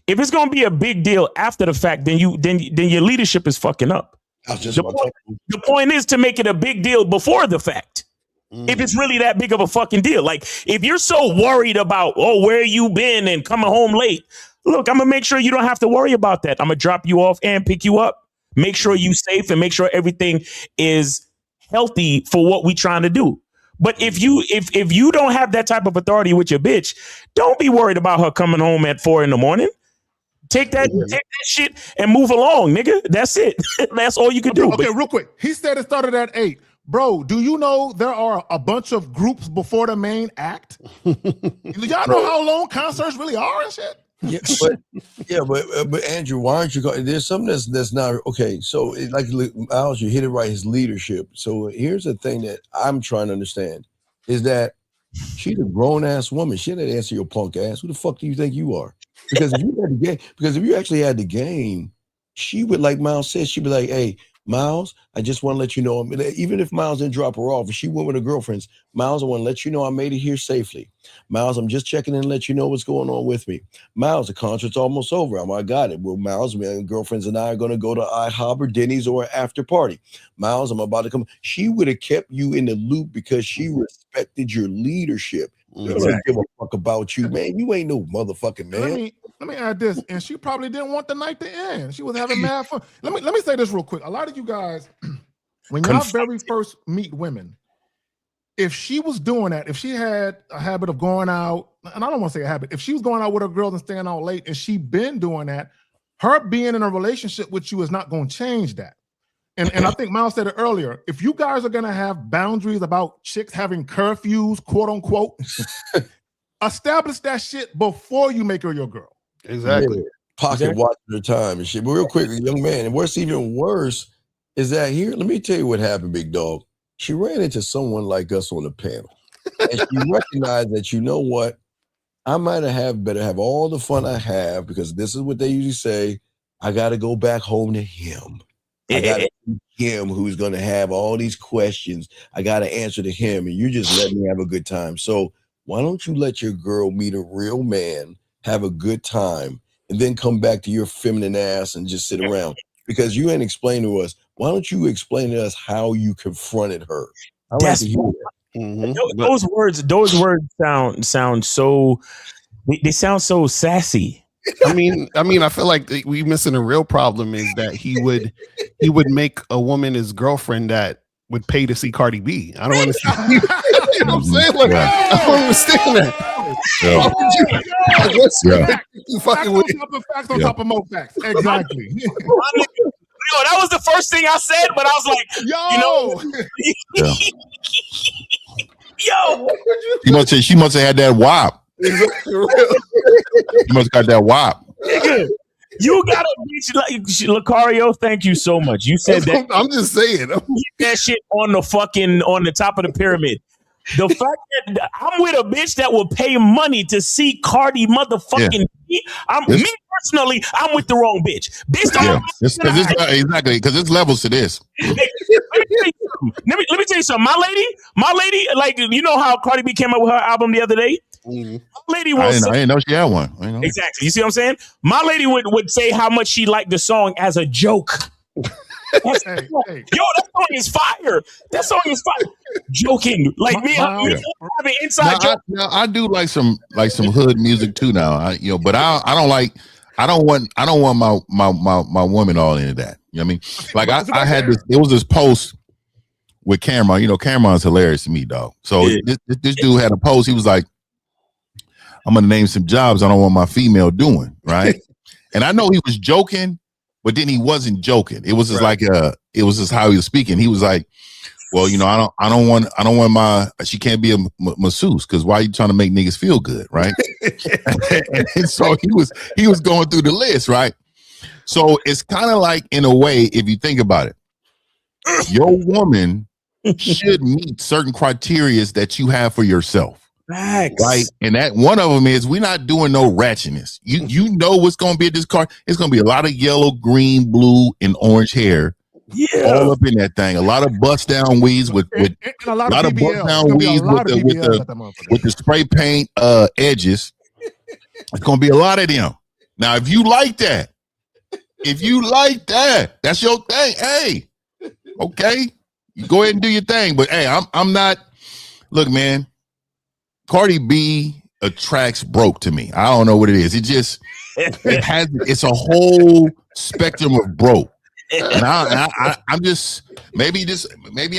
if it's going to be a big deal after the fact, then your leadership is fucking up. The point is to make it a big deal before the fact. If it's really that big of a fucking deal. Like if you're so worried about, where you been and coming home late, look, I'm gonna make sure you don't have to worry about that. I'm gonna drop you off and pick you up. Make sure you safe and make sure everything is healthy for what we trying to do. But if you don't have that type of authority with your bitch, don't be worried about her coming home at 4 a.m. Take that shit and move along, nigga. That's it. That's all you can do.
Okay, real quick. He said it started at 8. Bro, do you know there are a bunch of groups before the main act? Y'all know how long concerts really are and shit?
But Andrew, why aren't you going? There's something that's not okay. So like Miles, you hit it right. His leadership. So here's the thing that I'm trying to understand is that she's a grown ass woman. She had to answer your punk ass. Who the fuck do you think you are? Because if you actually had the game, she would, like Miles said, she'd be like, hey, Miles, I just want to let you know, even if Miles didn't drop her off, if she went with her girlfriends, Miles, I want to let you know I made it here safely. Miles, I'm just checking in and let you know what's going on with me. Miles, the concert's almost over. I got it. Well, Miles, my girlfriends and I are going to go to IHOP or Denny's or an after party. Miles, I'm about to come. She would have kept you in the loop because she respected your leadership. She don't give a fuck about you, man. You ain't no motherfucking man.
Let me add this, and she probably didn't want the night to end. She was having mad fun. Let me say this real quick. A lot of you guys, when y'all very first meet women, if she was doing that, if she had a habit of going out, and I don't want to say a habit, if she was going out with her girls and staying out late, and she been doing that, her being in a relationship with you is not going to change that. And I think Miles said it earlier. If you guys are gonna have boundaries about chicks having curfews, quote unquote, establish that shit before you make her your girl.
Exactly.
Yeah. Pocket watching her time and shit. But real quick, young man, and what's even worse is that here, let me tell you what happened, big dog. She ran into someone like us on the panel. And she recognized that, you know what? I might better have all the fun I have because this is what they usually say. I got to go back home to him. I got to him who's going to have all these questions. I got to answer to him, and you just let me have a good time. So why don't you let your girl meet a real man have a good time, and then come back to your feminine ass and just sit around? Because you ain't explained to us. Why don't you explain to us how you confronted her? I like to hear that.
Those words sound so. They sound so sassy.
I mean, I feel like we missing a real problem is that he would make a woman his girlfriend that would pay to see Cardi B. I don't understand. You know what I'm saying? Like, I don't understand that.
Facts on top of more facts. Exactly.
Yo, that was the first thing I said, but I was like, yo.
She must have had that wop. You must got that wop.
Nigga, you got a bitch like Lucario. Thank you so much. You said that.
I'm just saying.
That shit on the top of the pyramid. The fact that I'm with a bitch that will pay money to see Cardi motherfucking B, me personally, I'm with the wrong bitch.
Exactly, because there's levels to this.
Let me tell you something. My lady, like, you know how Cardi B came up with her album the other day? My lady
I didn't know she had one.
Exactly. You see what I'm saying? My lady would say how much she liked the song as a joke. Yo, that song is fire. That song is fire. Joking, like me having inside joke.
Now I do like some hood music too. Now, but I don't want my woman all into that. You know what I mean? Like I had this. It was this post with Cameron. You know, Cameron's hilarious to me, dog. So this dude had a post. He was like, "I'm gonna name some jobs I don't want my female doing." Right? And I know he was joking. But then he wasn't joking. It was just it was just how he was speaking. He was like, "Well, I don't want she can't be a masseuse because why are you trying to make niggas feel good, right?" and so he was going through the list, right? So it's kind of like, in a way, if you think about it, your woman should meet certain criteria that you have for yourself.
Facts.
Right, and that one of them is we're not doing no ratchetness. You know what's going to be at this car? It's going to be a lot of yellow, green, blue, and orange hair, all up in that thing. A lot of bust down weeds with a lot of bust down weeds with the spray paint edges. It's going to be a lot of them. Now, if you like that, that's your thing. Hey, okay, you go ahead and do your thing. But hey, I'm not. Look, man. Cardi B attracts broke to me. I don't know what it is. It's a whole spectrum of broke. And I'm just maybe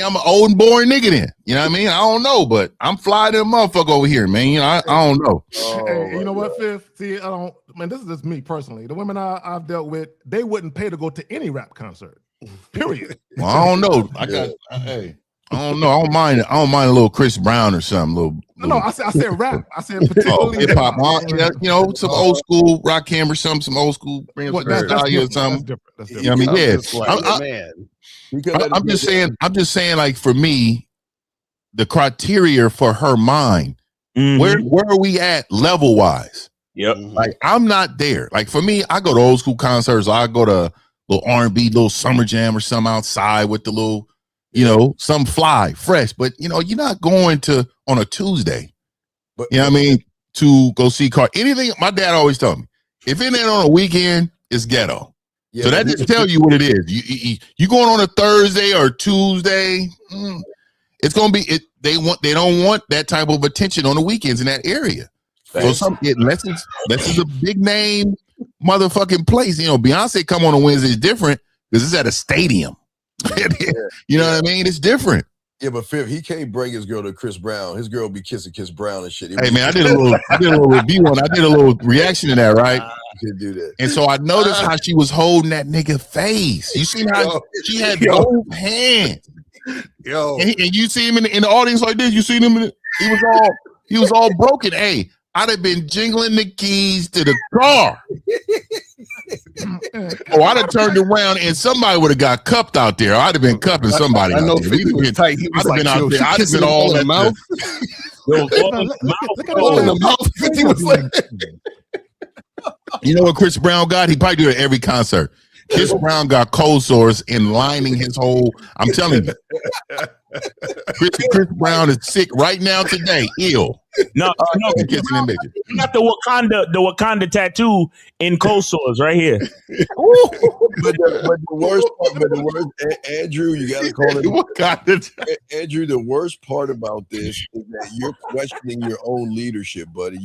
I'm an old and boring nigga then. You know what I mean? I don't know, but I'm fly to the motherfucker over here, man. I don't know.
Hey, you know what, Fifth? See, this is just me personally. The women I've dealt with, they wouldn't pay to go to any rap concert. Period.
Well, I don't know. I don't know. I don't mind a little Chris Brown or something.
No, I said rap. I said particularly
hip hop. Some old school Rakim or something. Some old school or something. That's different. I mean, I'm just saying. I'm just saying. Like, for me, the criteria for her mind. Where are we at level wise?
Yep.
Like, I'm not there. Like, for me, I go to old school concerts. I go to little R&B, little summer jam or something outside with the little. Some fly, fresh, but you're not going to on a Tuesday. But you know what I mean, to go see anything. My dad always told me, if it ain't on a weekend, it's ghetto. Yeah, so that just tells you what it is. You going on a Thursday or Tuesday, it's gonna be it. They don't want that type of attention on the weekends in that area. So unless it's a big name motherfucking place. Beyonce come on a Wednesday is different because it's at a stadium. You know what I mean? It's different.
Yeah, but Fifth, he can't bring his girl to Chris Brown. His girl be kissing Chris Brown and shit.
Hey man, I did a little review on. I did a little reaction to that, right?
You can do that.
And so I noticed how she was holding that nigga face. You see how she had both hands. And you see him in the audience like this. You see him. He was all broken. Hey, I'd have been jingling the keys to the car. I'd have turned around and somebody would have got cupped out there. I'd have been cupping somebody. I know 50 was tight. He was like, out there. I'd have been all in the mouth. Look at the mouth. 50 was like, you know what Chris Brown got? He probably do it at every concert. Chris Brown got cold sores and lining his whole. I'm telling you, Chris Brown is sick right now today, ill.
No,
He gets in the bitch.
you got the Wakanda tattoo in cold sores right here.
but the worst part, Andrew, you gotta call it Andrew. The worst part about this is that you're questioning your own leadership, buddy.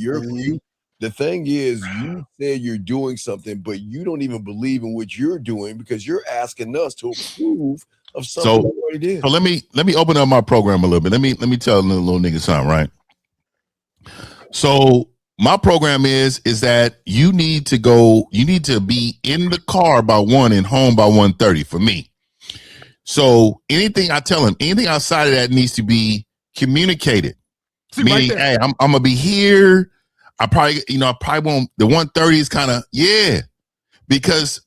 The thing is, you said you're doing something, but you don't even believe in what you're doing because you're asking us to approve of something we already did.
So let me open up my program a little bit. Let me tell a little nigga something, right? So my program is that you need to be in the car by 1 and home by 1:30 for me. So anything I tell him, anything outside of that needs to be communicated. Meaning, hey, I'm gonna be here. I probably won't. The 1:30 is kind of because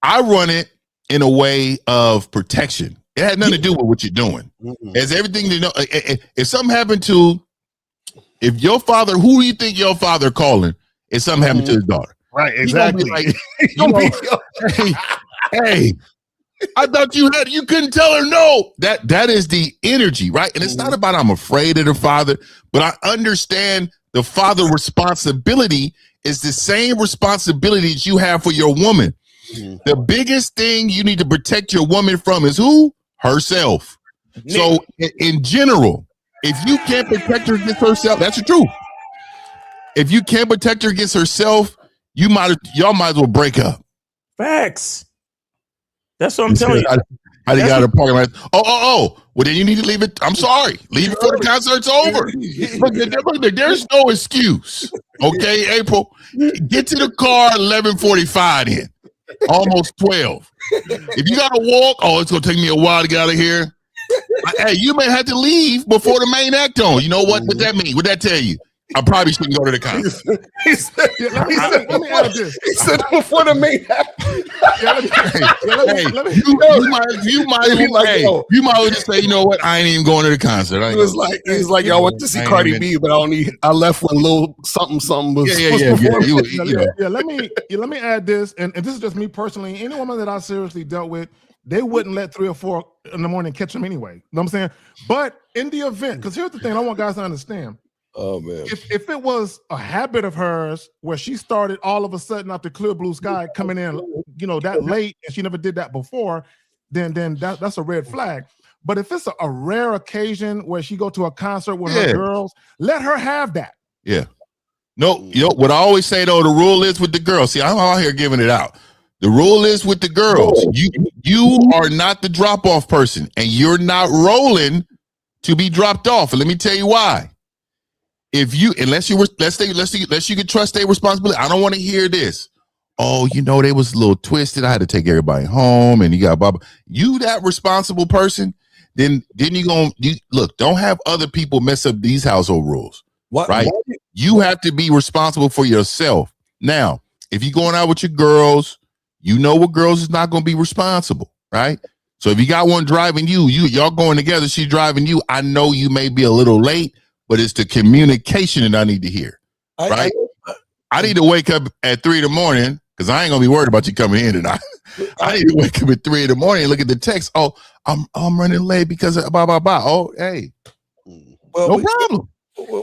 I run it in a way of protection. It had nothing to do with what you're doing. It's everything to know. If something happened to, if your father, who do you think your father calling? If something happened to his daughter,
right? Exactly.
Hey, I thought you couldn't tell her no. That is the energy, right? And it's not about I'm afraid of the father, but I understand the father responsibility is the same responsibility that you have for your woman. The biggest thing you need to protect your woman from is who? Herself. So in general, if you can't protect her against herself, that's the truth. If you can't protect her against herself, y'all might as well break up.
Facts. That's what I'm telling you.
How do you got a parking lot? Oh. Well, then you need to leave it. I'm sorry. Leave it before the concert's over. Look, there's no excuse. Okay, April. Get to the car 11:45 then. Almost 12. If you got to walk, it's going to take me a while to get out of here. Hey, you may have to leave before the main act on. You know what? What that mean? What that tell you? I probably shouldn't go to the concert.
He said, let me add this.
He said before the main act.
You might well just say, you know what? I ain't even going to the concert.
He was like, y'all went to see Cardi B, but I left when little something was.
Let me add this, and this is just me personally. Any woman that I seriously dealt with, they wouldn't let 3 or 4 in the morning catch them anyway. You know what I'm saying? But in the event, because here's the thing, I want guys to understand.
Oh man!
If it was a habit of hers where she started all of a sudden out the clear blue sky coming in, that late, and she never did that before, then that's a red flag. But if it's a rare occasion where she go to a concert with her girls, let her have that.
Yeah. No, what I always say though, the rule is with the girls. See, I'm out here giving it out. The rule is with the girls. You are not the drop off person, and you're not rolling to be dropped off. And let me tell you why. If you, unless you could trust their responsibility, I don't want to hear this. Oh, they was a little twisted. I had to take everybody home, and you got blah, blah. You that responsible person, then look. Don't have other people mess up these household rules, right? You have to be responsible for yourself. Now, if you're going out with your girls, what girls is not going to be responsible, right? So if you got one driving y'all going together, she's driving you. I know you may be a little late, but it's the communication that I need to hear, right? I need to wake up at 3 a.m. because I ain't gonna be worried about you coming in tonight. I need to wake up at 3 a.m. and look at the text. Oh, I'm running late because of blah blah blah. Oh, hey, no problem.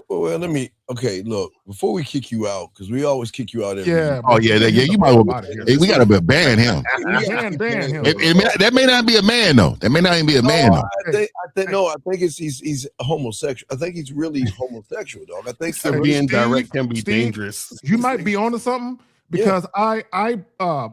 Well, look, before we kick you out, because we always kick you out.
You might well. We gotta ban him.
Ban him.
That may not be a man though. That may not even be a man though.
I think he's homosexual. I think he's really homosexual, dog. I think
being direct can be dangerous.
You might be onto something because I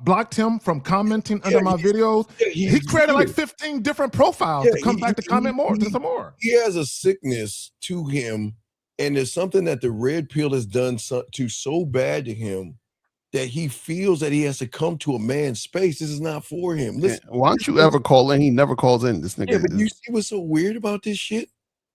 blocked him from commenting under my videos. He created like 15 different profiles to come back to comment more. Some more.
He has a sickness to him. And there's something that the red pill has done so bad to him that he feels that he has to come to a man's space. This is not for him. Listen,
why don't you ever call in? He never calls in. This nigga.
Yeah, but you see what's so weird about this shit?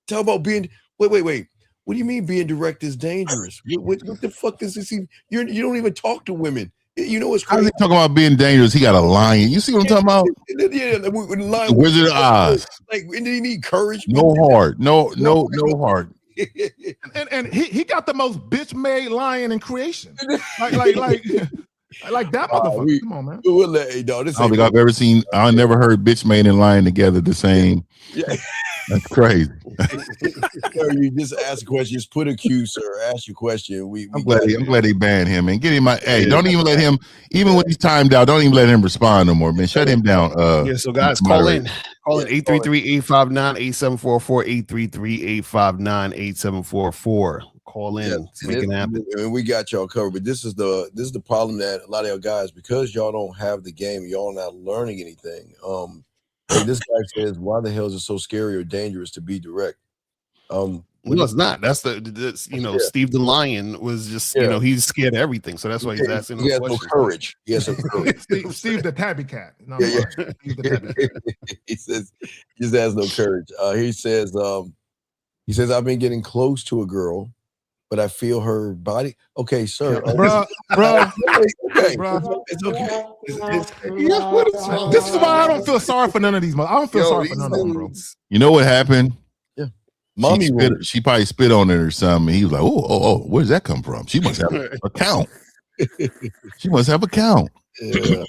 Talk about being. Wait. What do you mean being direct is dangerous? What the fuck is this? You don't even talk to women. It's crazy.
How's he talking about being dangerous? He got a lion. You see what I'm talking about?
The
Wizard of Oz.
And do you need courage?
No heart. No heart.
and he got the most bitch made lion in creation. Like I like that motherfucker. Come on, man.
We'll let you know.
I don't think I've ever seen. I never heard bitch made and lying together the same.
Yeah.
That's crazy.
Sir, you just ask a question. Just put a Q, sir. Ask your question.
I'm glad they banned him, man. Get him my. Hey, don't even let him. Even when he's timed out, don't even let him respond no more, man. Shut him down.
Yeah. So guys, call in 833-859-8744. 833-859-8744. Call in. Make it happen.
And we got y'all covered. But this is the problem that a lot of y'all guys, because y'all don't have the game, y'all not learning anything. And this guy says, why the hell is it so scary or dangerous to be direct?
No, it's not. That's Steve the Lion was just, he's scared of everything. So that's why he's asking.
He has no courage. He has no courage.
Steve the tabby cat. No, Steve the tabby cat.
He says, he just has no courage. He says, I've been getting close to a girl, but I feel her body. Okay, sir.
Bro.
Okay.
It's okay. This is why I don't feel sorry for none of these. I don't feel sorry for none of them, bro.
You know what happened?
Yeah.
Mommy, she probably spit on it or something. He was like, oh, where does that come from? She must have a count. She must have a count.
Yeah.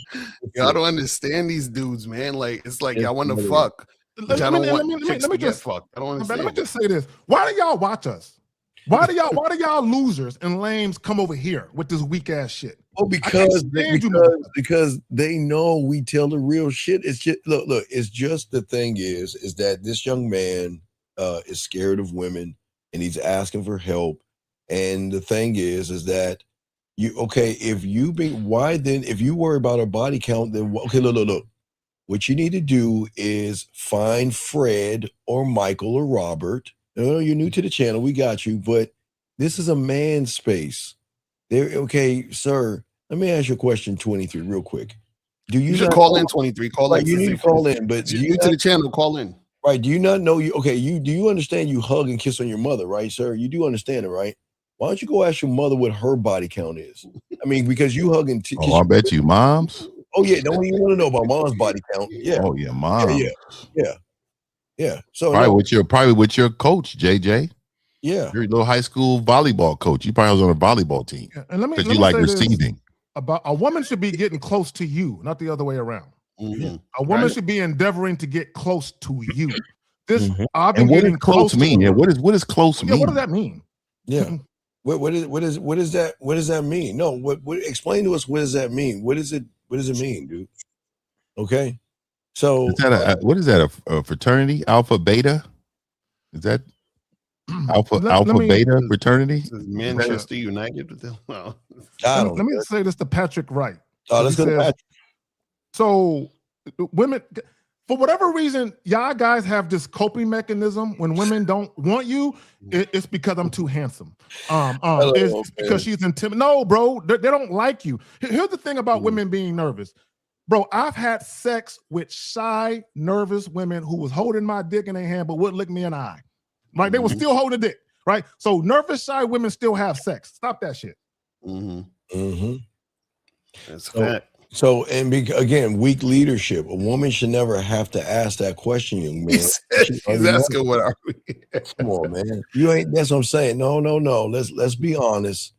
Y'all don't understand these dudes, man. Like, it's like y'all want to fuck.
Let me just fuck. I don't understand. Let me just say this. Why do y'all watch us? Why do y'all losers and lames come over here with this weak ass shit?
Oh, because they know we tell the real shit. It's just look. It's just the thing is that this young man is scared of women and he's asking for help. And the thing is that if you worry about her body count, then look. What you need to do is find Fred or Michael or Robert. No, you're new to the channel. We got you, but this is a man's space. Okay, sir. Let me ask you a question, 23, real quick.
You should call in 23. Call in.
You need to call in, but
you're new to the channel. Call in.
Right? Do you not know you? Okay, do you understand? You hug and kiss on your mother, right, sir? You do understand it, right? Why don't you go ask your mother what her body count is? I mean, because you hug and kiss.
I bet you, moms.
Oh yeah, don't even want to know about mom's body count. Yeah.
Oh yeah, mom.
Yeah. So
probably with your coach, JJ.
Yeah.
Your little high school volleyball coach. You probably was on a volleyball team.
Yeah. And let me
you like receiving.
About a woman should be getting close to you, not the other way around.
Mm-hmm.
A woman should be endeavoring to get close to you. This I've
and
been
what
getting
does close mean? Yeah, what does close mean?
What does that mean?
Yeah. What does that mean? No, what explain to us what does that mean? What does it mean, dude? Okay. So
is that what is that? A fraternity? Alpha beta? Is that alpha beta fraternity?
Manchester United? Well,
let me say this to Patrick Wright.
Let's go to Patrick.
So women, for whatever reason, y'all guys have this coping mechanism when women don't want you. It's because I'm too handsome. It's because she's intimidated. No, bro, they don't like you. Here's the thing about women being nervous. Bro, I've had sex with shy, nervous women who was holding my dick in their hand but wouldn't look me in the eye. Right? They were still holding dick. Right? So nervous, shy women still have sex. Stop that shit.
That's a fact.
So, again, weak leadership. A woman should never have to ask that question, young man.
He's asking, what are we?
Come on, man. You ain't. That's what I'm saying. No. Let's be honest.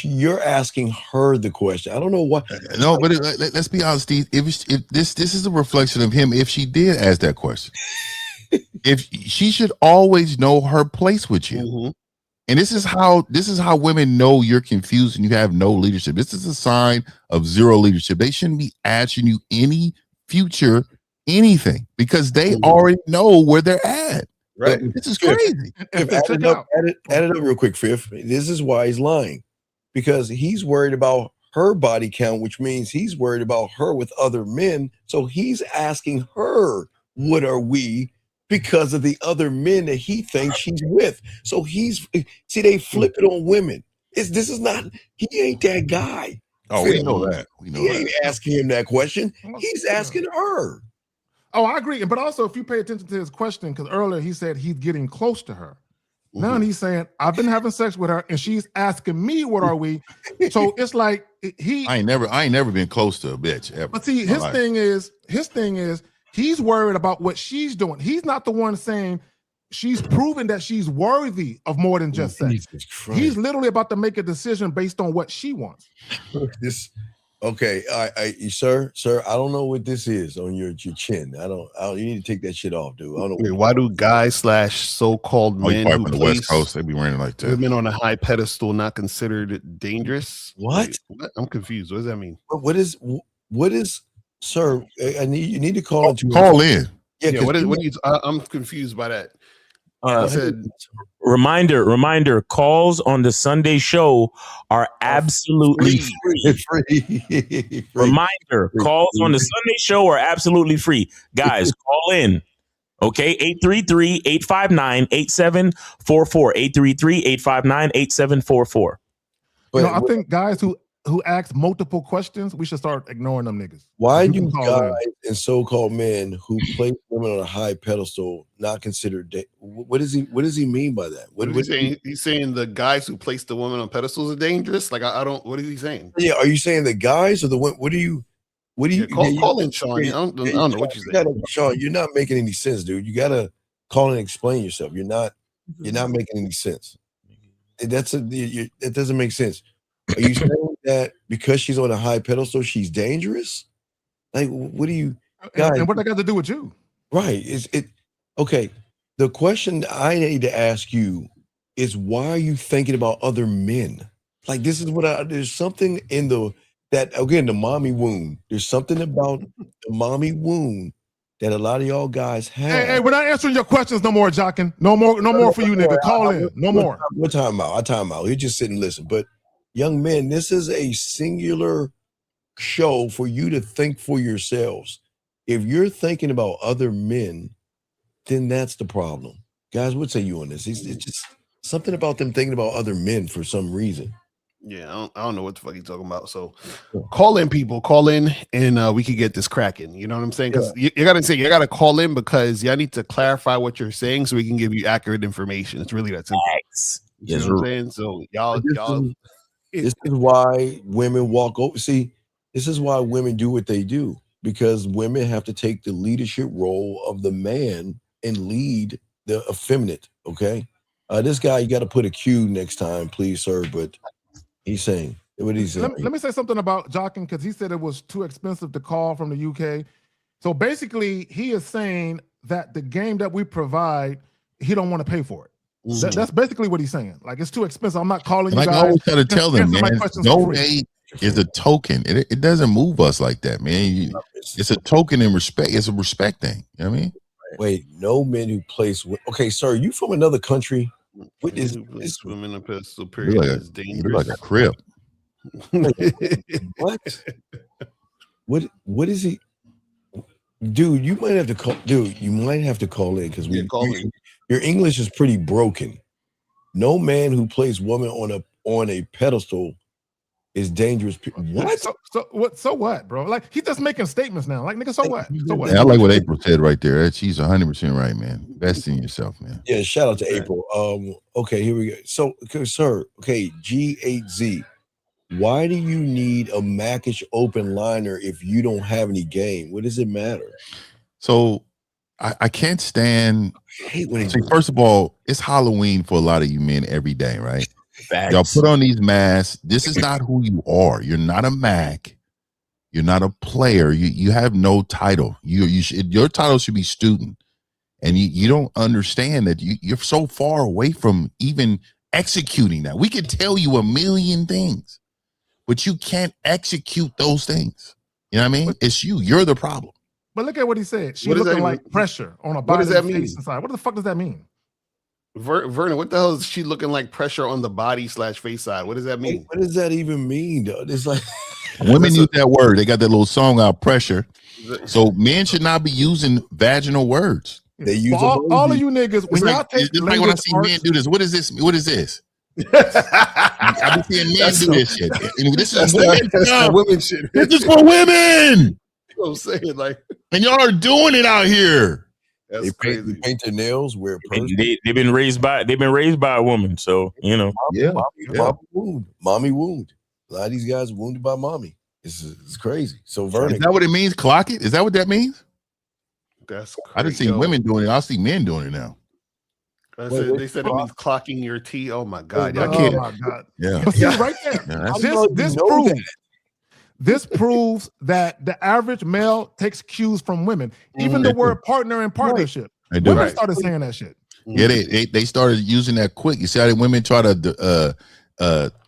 You're asking her the question. I don't know what.
No, but let's be honest, Steve. If this is a reflection of him, if she did ask that question, if she should always know her place with you. And this is how women know you're confused and you have no leadership. This is a sign of zero leadership. They shouldn't be asking you any future anything because they already know where they're at.
Right.
This is crazy.
Add it up real quick, Fifth. This is why he's lying. Because he's worried about her body count, which means he's worried about her with other men. So he's asking her, what are we? Because of the other men that he thinks she's with. So they flip it on women. He ain't that guy.
Oh, we know that.
He ain't asking him that question. He's asking her.
Oh, I agree. But also, if you pay attention to his question, because earlier he said he's getting close to her. Now he's saying, I've been having sex with her and she's asking me, what are we? So it's like I
ain't never been close to a bitch ever.
But see, his thing is he's worried about what she's doing. He's not the one saying she's proven that she's worthy of more than just sex. He's literally about to make a decision based on what she wants.
Okay, sir, I don't know what this is on your chin. I don't. You need to take that shit off, dude. I don't know.
Wait, why do guys / so-called men who
from the West
place
Coast, they be wearing it like that.
women on a high pedestal not considered dangerous?
What?
Wait, what? I'm confused. What does that mean?
What is, sir? You need to call into
call in.
Yeah, what are you? I'm confused by that. Said,
reminder, calls on the Sunday show are absolutely free. Reminder, calls on the Sunday show are absolutely free. Guys, call in. Okay, 833-859-8744. 833-859-8744.
I think guys who ask multiple questions, we should start ignoring them niggas.
Why do guys and so-called men who place women on a high pedestal not considered? What does he mean by that?
What is he saying? He's saying the guys who place the women on pedestals are dangerous. Like I don't. What is he saying?
Yeah, are you saying the guys or the women? What do you?
Call in, Sean? I don't know what you're saying.
Sean, you're not making any sense, dude. You gotta call and explain yourself. You're not making any sense. It doesn't make sense. Are you saying that because she's on a high pedestal, she's dangerous? Like, what do you?
Guys, and what that got to do with you?
Right? Okay? The question I need to ask you is, why are you thinking about other men? Like, this is what there's something in the mommy wound. There's something about the mommy wound that a lot of y'all guys have.
Hey, we're not answering your questions no more, Jockin. No more for you, nigga. Call in. No more.
We're time out. I time out. You just sit and listen. But young men, this is a singular show for you to think for yourselves. If you're thinking about other men, then that's the problem. Guys, what say you on this? It's just something about them thinking about other men for some reason.
Yeah, I don't know what the fuck he's talking about. So call in, people. Call in, and we can get this cracking. You know what I'm saying? Because you gotta call in because y'all need to clarify what you're saying so we can give you accurate information. It's really that simple. You know what I'm saying? So y'all.
This is why women walk over. See, this is why women do what they do, because women have to take the leadership role of the man and lead the effeminate. Okay, this guy, you got to put a Q next time, please, sir. But he's saying what he's saying.
Let me say something about Jockin, because he said it was too expensive to call from the UK. So basically, he is saying that the game that we provide, he don't want to pay for it. That's basically what he's saying. Like, it's too expensive. I'm not calling you guys.
I always try to tell them, man, donate is a token. It doesn't move us like that, man. It's a token in respect. It's a respect thing. You know what I mean?
Wait, no men who place. Okay, sir, you from another country? What is this?
Women in pedestal period is dangerous.
You look like a crib.
What is he? Dude, you might have to call. Dude, you might have to call in because your English is pretty broken. No man who plays woman on a pedestal is dangerous. What?
So what, bro? Like, he's just making statements now. Like, nigga, so what? So what?
Yeah, I like what April said right there. She's 100% right, man. Invest in yourself, man.
Yeah, shout out to April. Okay, here we go. So, sir, G8Z. Why do you need a Macish open liner if you don't have any game? What does it matter?
So I can't stand.
I hate when
first of all, it's Halloween for a lot of you men every day, right?
Facts.
Y'all put on these masks. This is not who you are. You're not a Mac. You're not a player. You have no title. Your title should be student, and you don't understand that you're so far away from even executing that. We could tell you a million things, but you can't execute those things. You know what I mean? It's you. You're the problem.
But look at what he said. She looking like pressure on a body.
What does that mean?
Inside. What the fuck does that mean?
Vernon, what the hell is she looking like pressure on the body / face side? What does that mean?
What does that even mean, though? It's like
women use that word. They got that little song out, pressure. So men should not be using vaginal words.
They use all of you niggas. When y'all take
it's like when I see men do this. What is this? What is this? I've been seeing men do this shit. And this is
women shit.
This is for women.
You know what I'm saying? Like,
and y'all are doing it out here.
That's
they
crazy.
Paint their nails, wear purse.
They've been raised by a woman, so you know.
Mommy wound. A lot of these guys are wounded by mommy. It's crazy. So Vernon,
is that what it means? Clock it? Is that what that means?
That's crazy.
I didn't see women doing it. I see men doing it now.
They said it means clocking your T. Oh my god!
Oh my god!
Yeah.
But see, right there. This proves This proves that the average male takes cues from women. Even the word partner and partnership.
They do.
Women started saying that shit.
Yeah, they started using that quick. You see how the women try to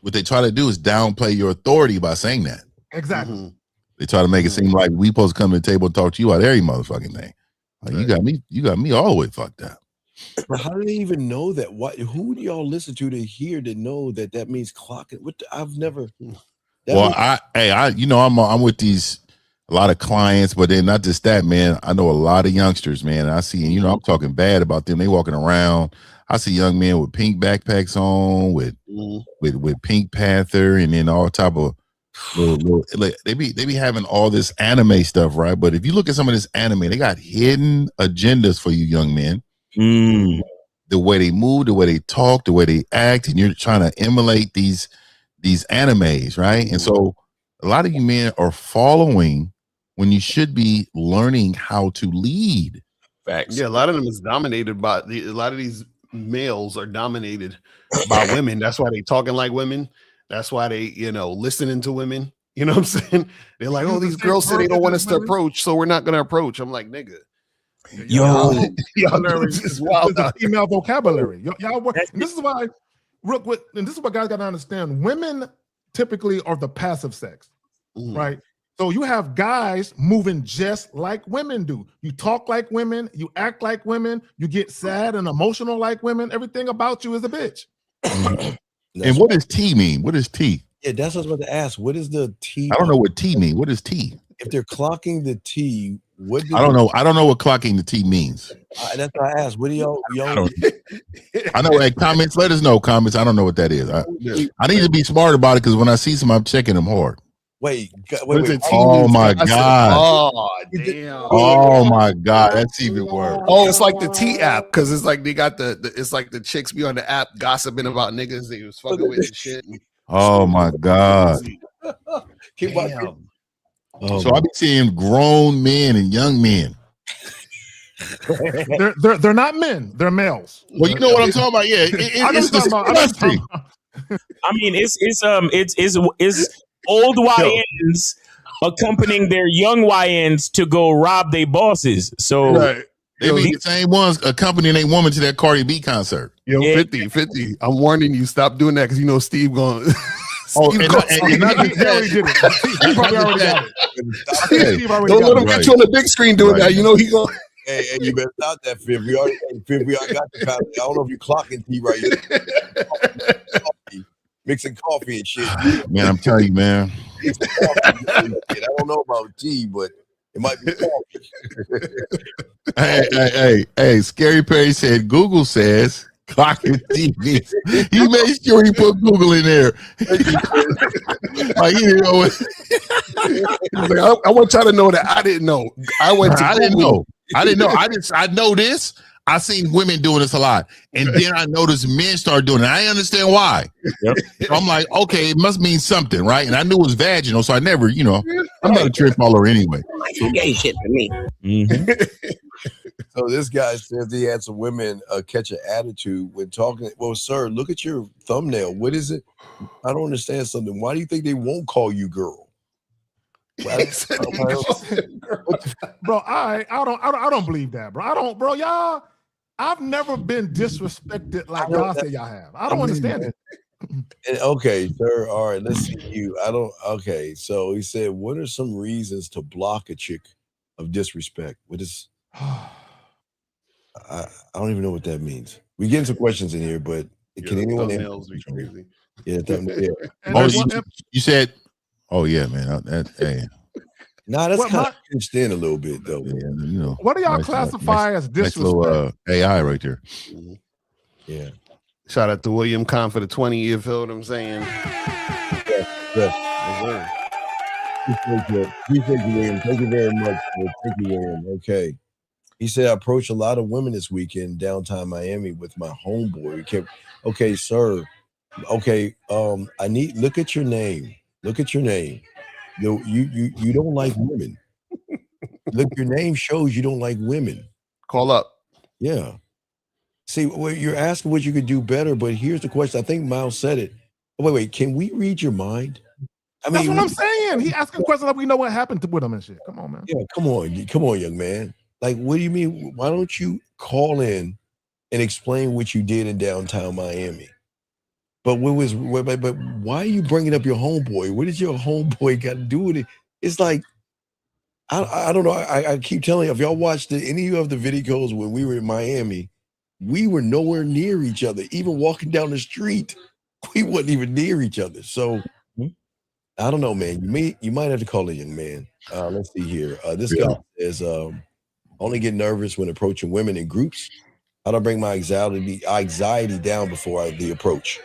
what they try to do is downplay your authority by saying that.
Exactly.
They try to make it seem like we supposed to come to the table and talk to you about every motherfucking thing. Like, you got me all the way fucked up.
But how do they even know that? What? Who do y'all listen to hear to know that means clocking? I've never.
Well, I'm with a lot of clients, but then not just that, man. I know a lot of youngsters, man. I see, I'm talking bad about them. They walking around. I see young men with pink backpacks on, with Pink Panther, and then all type of little they be having all this anime stuff, right? But if you look at some of this anime, they got hidden agendas for you young men. The way they move, the way they talk, the way they act, and you're trying to emulate these animes, right? And so a lot of you men are following when you should be learning how to lead.
Facts. Yeah, a lot of them is dominated by a lot of these males are dominated by women. That's why they talking like women. That's why they, listening to women. You know what I'm saying? They're like, oh, these girls say they don't want us to approach, so we're not gonna approach. I'm like, nigga.
Y'all
is wild.
The female vocabulary. Y'all work. And this is why, real quick, and this is what guys got to understand. Women typically are the passive sex, right? So you have guys moving just like women do. You talk like women, you act like women, you get sad and emotional like women. Everything about you is a bitch.
And what does T mean? What is T?
Yeah, that's what I was about to ask. What is the T?
I don't know what T mean. What is T?
If they're clocking the T, what?
I don't know. I don't know what clocking the T means.
That's what I asked. What do y'all?
I know. Hey, comments. Let us know. Comments. I don't know what that is. I need to be smart about it because when I see some, I'm checking them hard.
Wait.
Oh my God.
Oh damn.
Oh my God. That's even worse.
Oh, it's like the T app because it's like they got it's like the chicks be on the app gossiping about niggas they was fucking with and shit.
Oh my God.
Damn.
So I be seeing grown men and young men.
They're not men. They're males.
Well, you know what I'm talking about. Yeah, it's disgusting.
I mean, it's old YNs accompanying their young YNs to go rob their bosses. So
they be the same ones accompanying a woman to that Cardi B concert.
Yo, 50. I'm warning you, stop doing that because you know Steve going.
Oh,
he already did it. He probably already got it.
Don't let him get you on the big screen doing that. You know he going.
Hey, you better stop that, Fib. We already got the family. I don't know if you're clocking T right here. Mixing coffee and shit.
Man, I'm telling you, man.
I don't know about tea, but it might be coffee.
Hey, Scary Perry said Google says clocking TV. He made sure he put Google in there. Like, you know,
like, I want y'all to know that I didn't know. I didn't know.
I know this. I seen women doing this a lot, and then I noticed men start doing it. I understand why. Yep. So I'm like, okay, it must mean something, right? And I knew it was vaginal, so I never, I'm not a trip follower anyway.
Gay shit to me.
So this guy says he had some women catch an attitude when talking. Well, sir, look at your thumbnail. What is it? I don't understand something. Why do you think they won't call you girl?
Bro, I don't believe that, bro. I don't, bro. Y'all, I've never been disrespected like y'all say y'all have. I don't understand it.
Okay, sir. All right, let's see you. Okay, so he said, what are some reasons to block a chick of disrespect? What is I don't even know what that means. We get some questions in here, but can anyone answer?
Crazy.
Yeah,
you said, oh yeah, man. Hey.
Nah, that's kind of pitched in a little bit, though.
Yeah,
what do y'all classify as disrespect?
Nice little AI right there.
Yeah.
Shout out to William Kahn for the 20 year. Feel what I'm saying?
Yes. Appreciate you, William. Thank you very much. Thank you, William. Okay. He said, I approached a lot of women this weekend downtown Miami with my homeboy. He kept, okay, sir. Okay, I need, look at your name. Look at your name. You don't like women. Look, your name shows you don't like women.
Call up.
Yeah. See, well, you're asking what you could do better, but here's the question. I think Miles said it. Oh, wait. Can we read your mind? I
That's
mean,
what I'm saying. He asking questions like we know what happened with him and shit. Come on, man.
yeah, come on, young man. Like, what do you mean? Why don't you call in and explain what you did in downtown Miami? But but why are you bringing up your homeboy? What did your homeboy got to do with it? It's like, I don't know. I keep telling you, if y'all watched any of the videos when we were in Miami, we were nowhere near each other. Even walking down the street, we wasn't even near each other. So I don't know, man. You might have to call a young man. Let's see here. This guy says, only get nervous when approaching women in groups. How do I bring my anxiety down before the approach?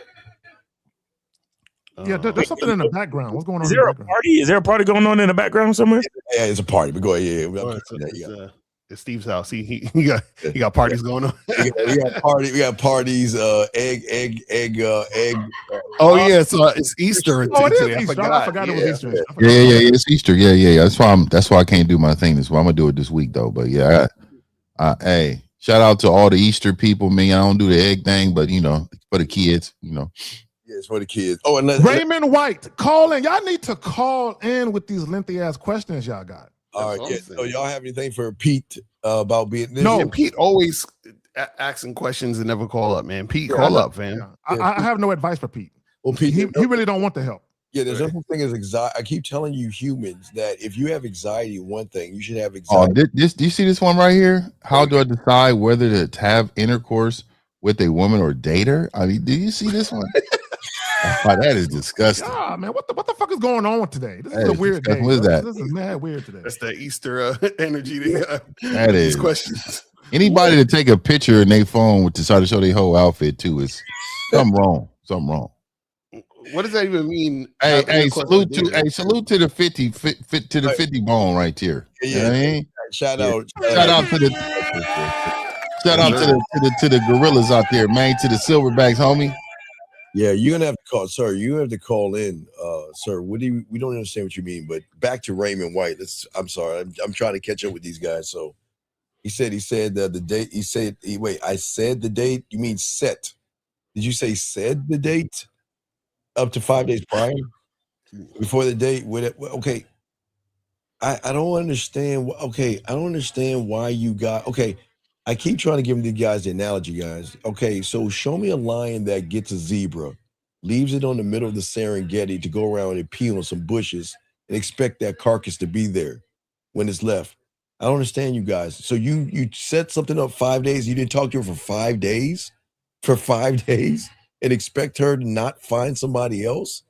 Yeah, there's something in the background. What's going on?
Is there a party? Is there a party going on in the background somewhere?
Yeah, it's a party. But go ahead.
It's Steve's house. He got parties going on.
We got parties. Egg.
Oh yeah, it's Easter.
Oh, it is Easter. I forgot it was Easter.
Yeah. It's Easter. Yeah. That's why I can't do my thing this week. I'm gonna do it this week though. But yeah, hey, shout out to all the Easter people. Man, I don't do the egg thing, but for the kids,
Yeah, it's for the kids. Oh, and
Raymond White, call in. Y'all need to call in with these lengthy ass questions y'all got.
All right, yeah. So y'all have anything for Pete about being?
No, Pete always asking questions and never call up, man. Pete, call up, fam.
I have no advice for Pete.
Well, Pete,
he really don't want the help.
Yeah, there's no thing as anxiety. I keep telling you, humans, that if you have anxiety, one thing you should have
Oh,
anxiety.
do you see this one right here? How do I decide whether to have intercourse with a woman or date her? I mean, do you see this one? Oh, that is disgusting.
Ah, man, what the fuck is going on today? This is a weird day.
What is that?
This is mad weird today.
That's the Easter energy.
That is
These questions.
Anybody to take a picture in their phone to try to show their whole outfit too is something wrong. Something wrong.
What does that even mean?
Hey, salute to the 50 to the 50 bone right here.
Yeah.
You know what I mean?
Shout out
to the gorillas out there, man, to the silverbacks, homie.
Yeah, you're gonna have to call, sir. You have to call in, sir. We don't understand what you mean, but back to Raymond White. I'm sorry. I'm trying to catch up with these guys. So he said the date. Wait, I said the date. You mean set? Did you say said the date? Up to 5 days prior, before the date. Okay, I don't understand. Okay, I don't understand why you got. Okay, I keep trying to give the guys the analogy, guys. Okay, so show me a lion that gets a zebra, leaves it on the middle of the Serengeti to go around and pee on some bushes and expect that carcass to be there when it's left. I don't understand you guys. So you set something up 5 days. You didn't talk to her for 5 days, and expect her to not find somebody else.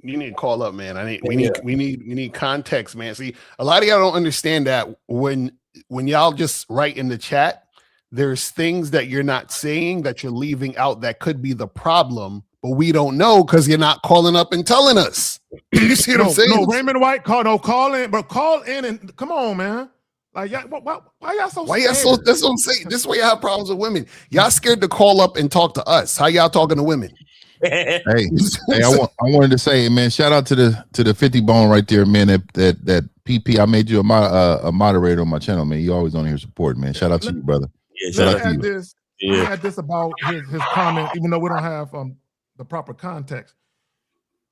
You need to call up, man. We need context, man. See, a lot of y'all don't understand that when y'all just write in the chat, there's things that you're not saying that you're leaving out that could be the problem, but we don't know because you're not calling up and telling us. You see what I'm saying?
No, Raymond White, call in and come on, man. Like, why y'all so?
Why y'all so? That's what I'm saying. This is why y'all have problems with women. Y'all scared to call up and talk to us. How y'all talking to women?
Hey, I wanted to say, man, shout out to the 50 bone right there, man. That PP, I made you a moderator on my channel, man. You always on here supporting, man. Shout out to you, brother.
Yeah, shout out to you. I had this about his comment, even though we don't have the proper context.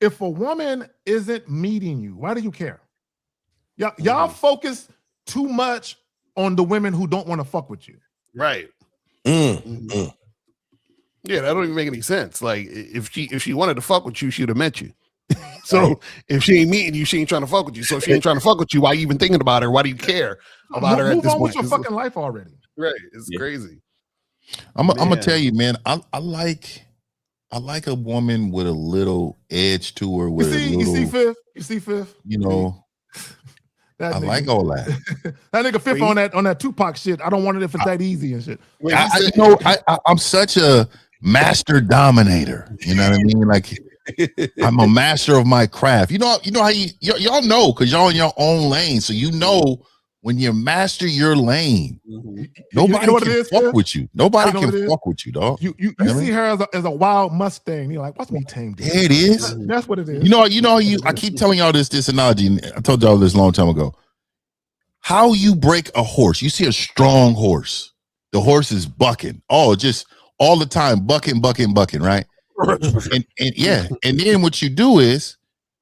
If a woman isn't meeting you, why do you care? Y'all focus too much on the women who don't want to fuck with you.
Right. Yeah, that don't even make any sense. Like, if she wanted to fuck with you, she would have met you. So if she ain't meeting you, she ain't trying to fuck with you. So if she ain't trying to fuck with you, why you even thinking about her? Why do you care about her at this point?
Move on with your fucking life already.
Right. It's crazy.
I'm gonna tell you, man. I like a woman with a little edge to her. With
you see Fifth.
You know. I like all that.
That nigga Fifth on that Tupac shit. I don't want it if it's that easy and shit.
I'm such a master dominator. You know what I mean? Like, I'm a master of my craft. You know how y'all know, because y'all in your own lane. So you know when you master your lane, nobody can fuck with you. Nobody can fuck with you, dog.
You see her as a wild Mustang. You're like, watch me tame this.
There it is.
That's what it is.
You know I keep telling y'all this analogy, and I told y'all this a long time ago. How you break a horse? You see a strong horse. The horse is bucking. Oh, just all the time, bucking, right? and then what you do is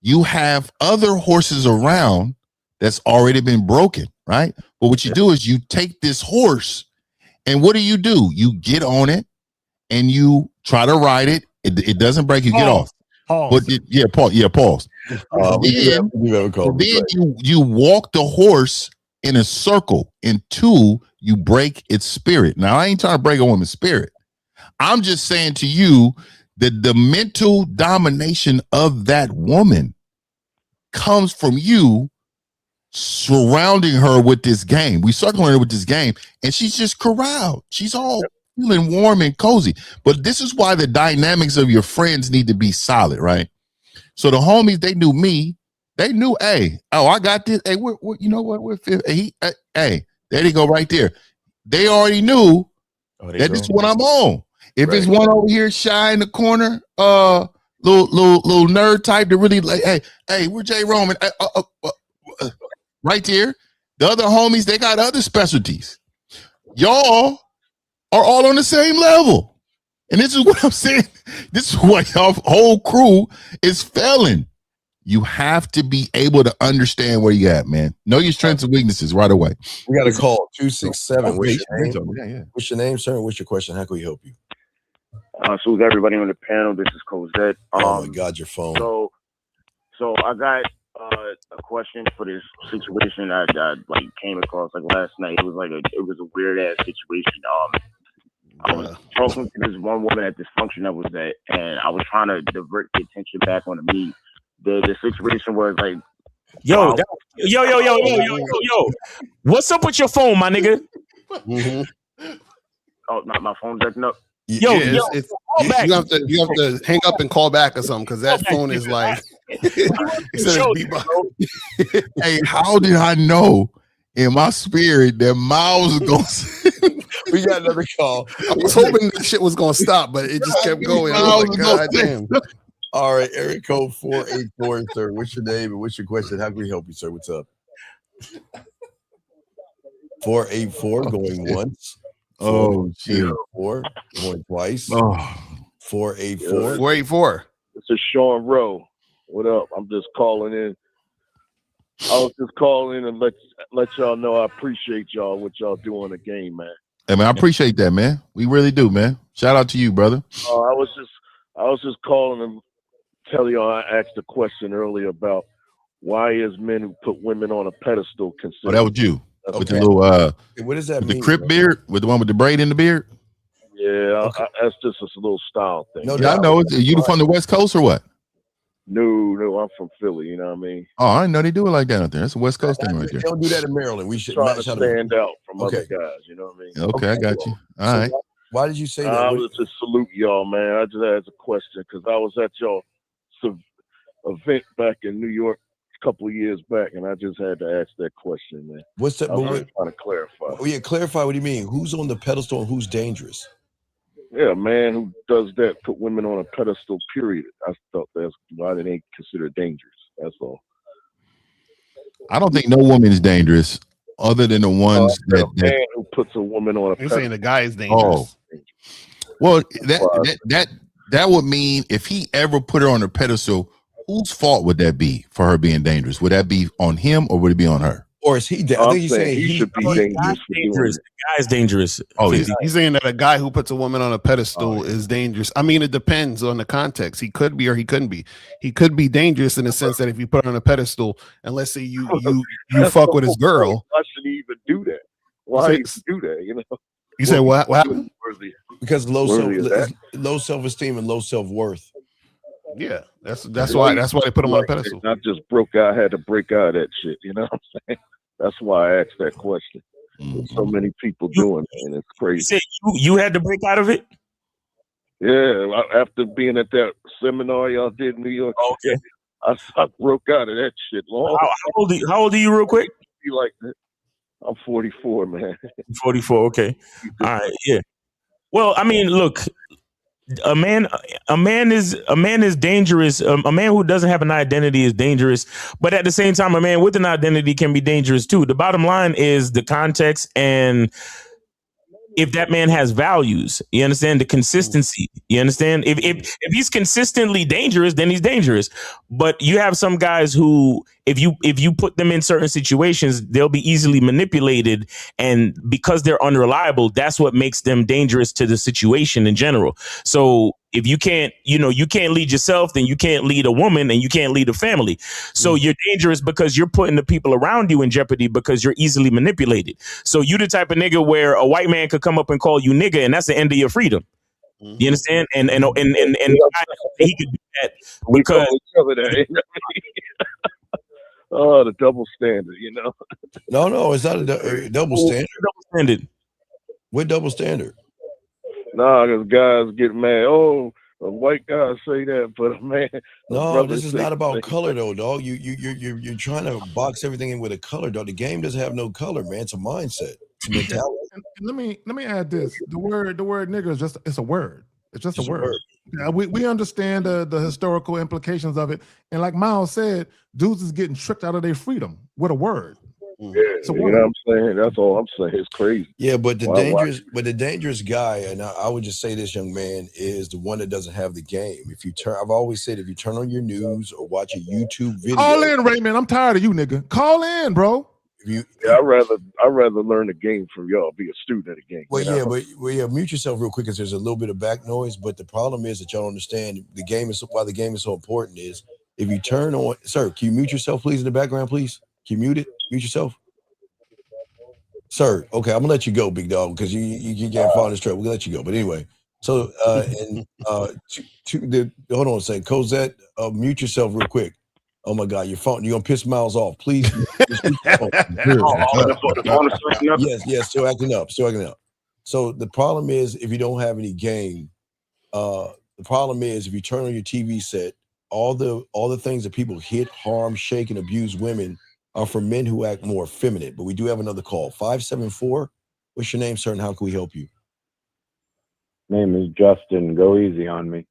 you have other horses around that's already been broken, right? But what you do is you take this horse, and what do? You get on it and you try to ride it. It doesn't break, you get off.
Pause.
But pause. Then you walk the horse in a circle, and 2, you break its spirit. Now, I ain't trying to break a woman's spirit. I'm just saying to you that the mental domination of that woman comes from you surrounding her with this game. We circling her with this game, and she's just corralled. She's all feeling warm and cozy. But this is why the dynamics of your friends need to be solid, right? So the homies, they knew me. They knew, hey, I got this. Hey, we're you know what? We're hey, there they go right there. They already knew that this is what I'm on. If it's one over here shy in the corner, little nerd type to really like, hey, we're J Roman. Right there. The other homies, they got other specialties. Y'all are all on the same level. And this is what I'm saying. This is what y'all whole crew is failing. You have to be able to understand where you at, man. Know your strengths and weaknesses right away.
We got a call 267. What's your name?
Yeah.
What's your name, sir? What's your question? How can we help you?
So everybody on the panel, this is Cosette.
Oh my God, your phone.
So I got a question for this situation I like came across like last night. It was a weird ass situation. I was talking to this one woman at this function I was at, and I was trying to divert the attention back onto me. The situation was like,
yo, what's up with your phone, my nigga?
Oh, my phone's acting up.
You have to hang up and call back or something, because that phone is like
hey, how did I know in my spirit that Miles was going?
We got another call.
I was hoping this shit was gonna stop, but it just kept going. I was like, God damn.
All right, area code 484, sir. What's your name and what's your question? How can we help you, sir? What's up? 484 going once.
Oh, shit.
4 going twice. 484.
484.
This is Sean Rowe. What up? I'm just calling in. I was just calling in and let y'all know I appreciate y'all, what y'all do in the game, man.
Hey, man, I appreciate that, man. We really do, man. Shout out to you, brother.
I was just calling and tell y'all I asked a question earlier about why is men who put women on a pedestal considered.
Oh, that was you.
Okay.
With the little
what does that
with
mean?
The crip beard, with the one with the braid in the beard.
Yeah, that's just a little style thing.
No, I know. You from the West Coast or what?
No, I'm from Philly. You know what I mean?
Oh, I didn't know they do it like that out there. That's a West Coast thing right there.
They don't do that in Maryland. We should
try to stand out from other guys. You know what I mean?
Okay, I got you. All right.
Why did you say that?
I was just salute y'all, man. I just had a question because I was at y'all event back in New York a couple of years back, and I just had to ask that question, man.
What's that?
I was just trying to clarify.
Oh yeah, clarify. What do you mean? Who's on the pedestal and who's dangerous?
Yeah, a man who does that, put women on a pedestal, period. I thought that's why they ain't considered dangerous. That's all.
I don't think no woman is dangerous other than the ones
that man who puts a woman on a pedestal.
You're saying the guy is dangerous.
Oh. Well, that would mean if he ever put her on a pedestal, whose fault would that be for her being dangerous? Would that be on him or would it be on her?
Or is he? I think he's saying
he should be dangerous.
The guy's dangerous.
Oh, yeah.
He's saying that a guy who puts a woman on a pedestal is dangerous. I mean, it depends on the context. He could be or he couldn't be. He could be dangerous in the sense that if you put her on a pedestal, and let's say you fuck with his girl.
Why should he even do that? Why even do that? You know.
You say what happened?
Because low self-esteem and low self-worth.
Yeah, that's why they put him on a pedestal.
I just broke out. I had to break out of that shit. You know what I'm saying? That's why I asked that question. There's so many people doing it, and it's crazy.
You had to break out of it?
Yeah, after being at that seminar y'all did in New York.
Okay.
I broke out of that shit long.
How old are you real quick?
You like that? I'm 44, man.
44, okay. All right, yeah. Well, I mean, look, a man is dangerous. A man who doesn't have an identity is dangerous, but at the same time, a man with an identity can be dangerous too. The bottom line is the context and if that man has values. You understand the consistency. You understand if he's consistently dangerous, then he's dangerous. But you have some guys who, if you put them in certain situations, they'll be easily manipulated, and because they're unreliable, that's what makes them dangerous to the situation in general. So if you can't lead yourself, then you can't lead a woman, and you can't lead a family. So you're dangerous because you're putting the people around you in jeopardy because you're easily manipulated. So you the type of nigga where a white man could come up and call you nigga, and that's the end of your freedom. You understand? And he could do that because
oh, the double standard,
No, it's not a double standard.
Double standard.
What double standard?
Nah, because guys get mad. Oh, a white guy say that, but a man.
No, this is not about color though, dog. You're trying to box everything in with a color, dog. The game doesn't have no color, man. It's a mindset. It's a mentality.
And let me add this. The word nigger is it's a word. It's just a word. Yeah, we understand the historical implications of it. And like Miles said, dudes is getting tricked out of their freedom with a word.
Yeah, you know what I'm saying? That's all I'm saying. It's crazy.
Yeah, but the dangerous guy, and I would just say this, young man, is the one that doesn't have the game. I've always said, if you turn on your news or watch a YouTube video,
call in, Raymond. I'm tired of you, nigga. Call in, bro.
I'd rather learn the game from y'all. Be a student of the game.
Well, mute yourself real quick because there's a little bit of back noise. But the problem is that y'all don't understand why the game is so important. Is if you turn on, sir, can you mute yourself, please, in the background, please? Can you mute it? Mute yourself, sir. Okay, I'm gonna let you go, big dog, because you can't follow this trail. We're gonna let you go. But anyway, so hold on a second, Cosette, mute yourself real quick. Oh my God, your phone, you're gonna piss Miles off, please. Yes, still acting up. So the problem is, if you don't have any game, the problem is if you turn on your TV set, all the things that people hit, harm, shake, and abuse women are for men who act more effeminate. But we do have another call. 574. What's your name, sir, and how can we help you?
Name is Justin. Go easy on me.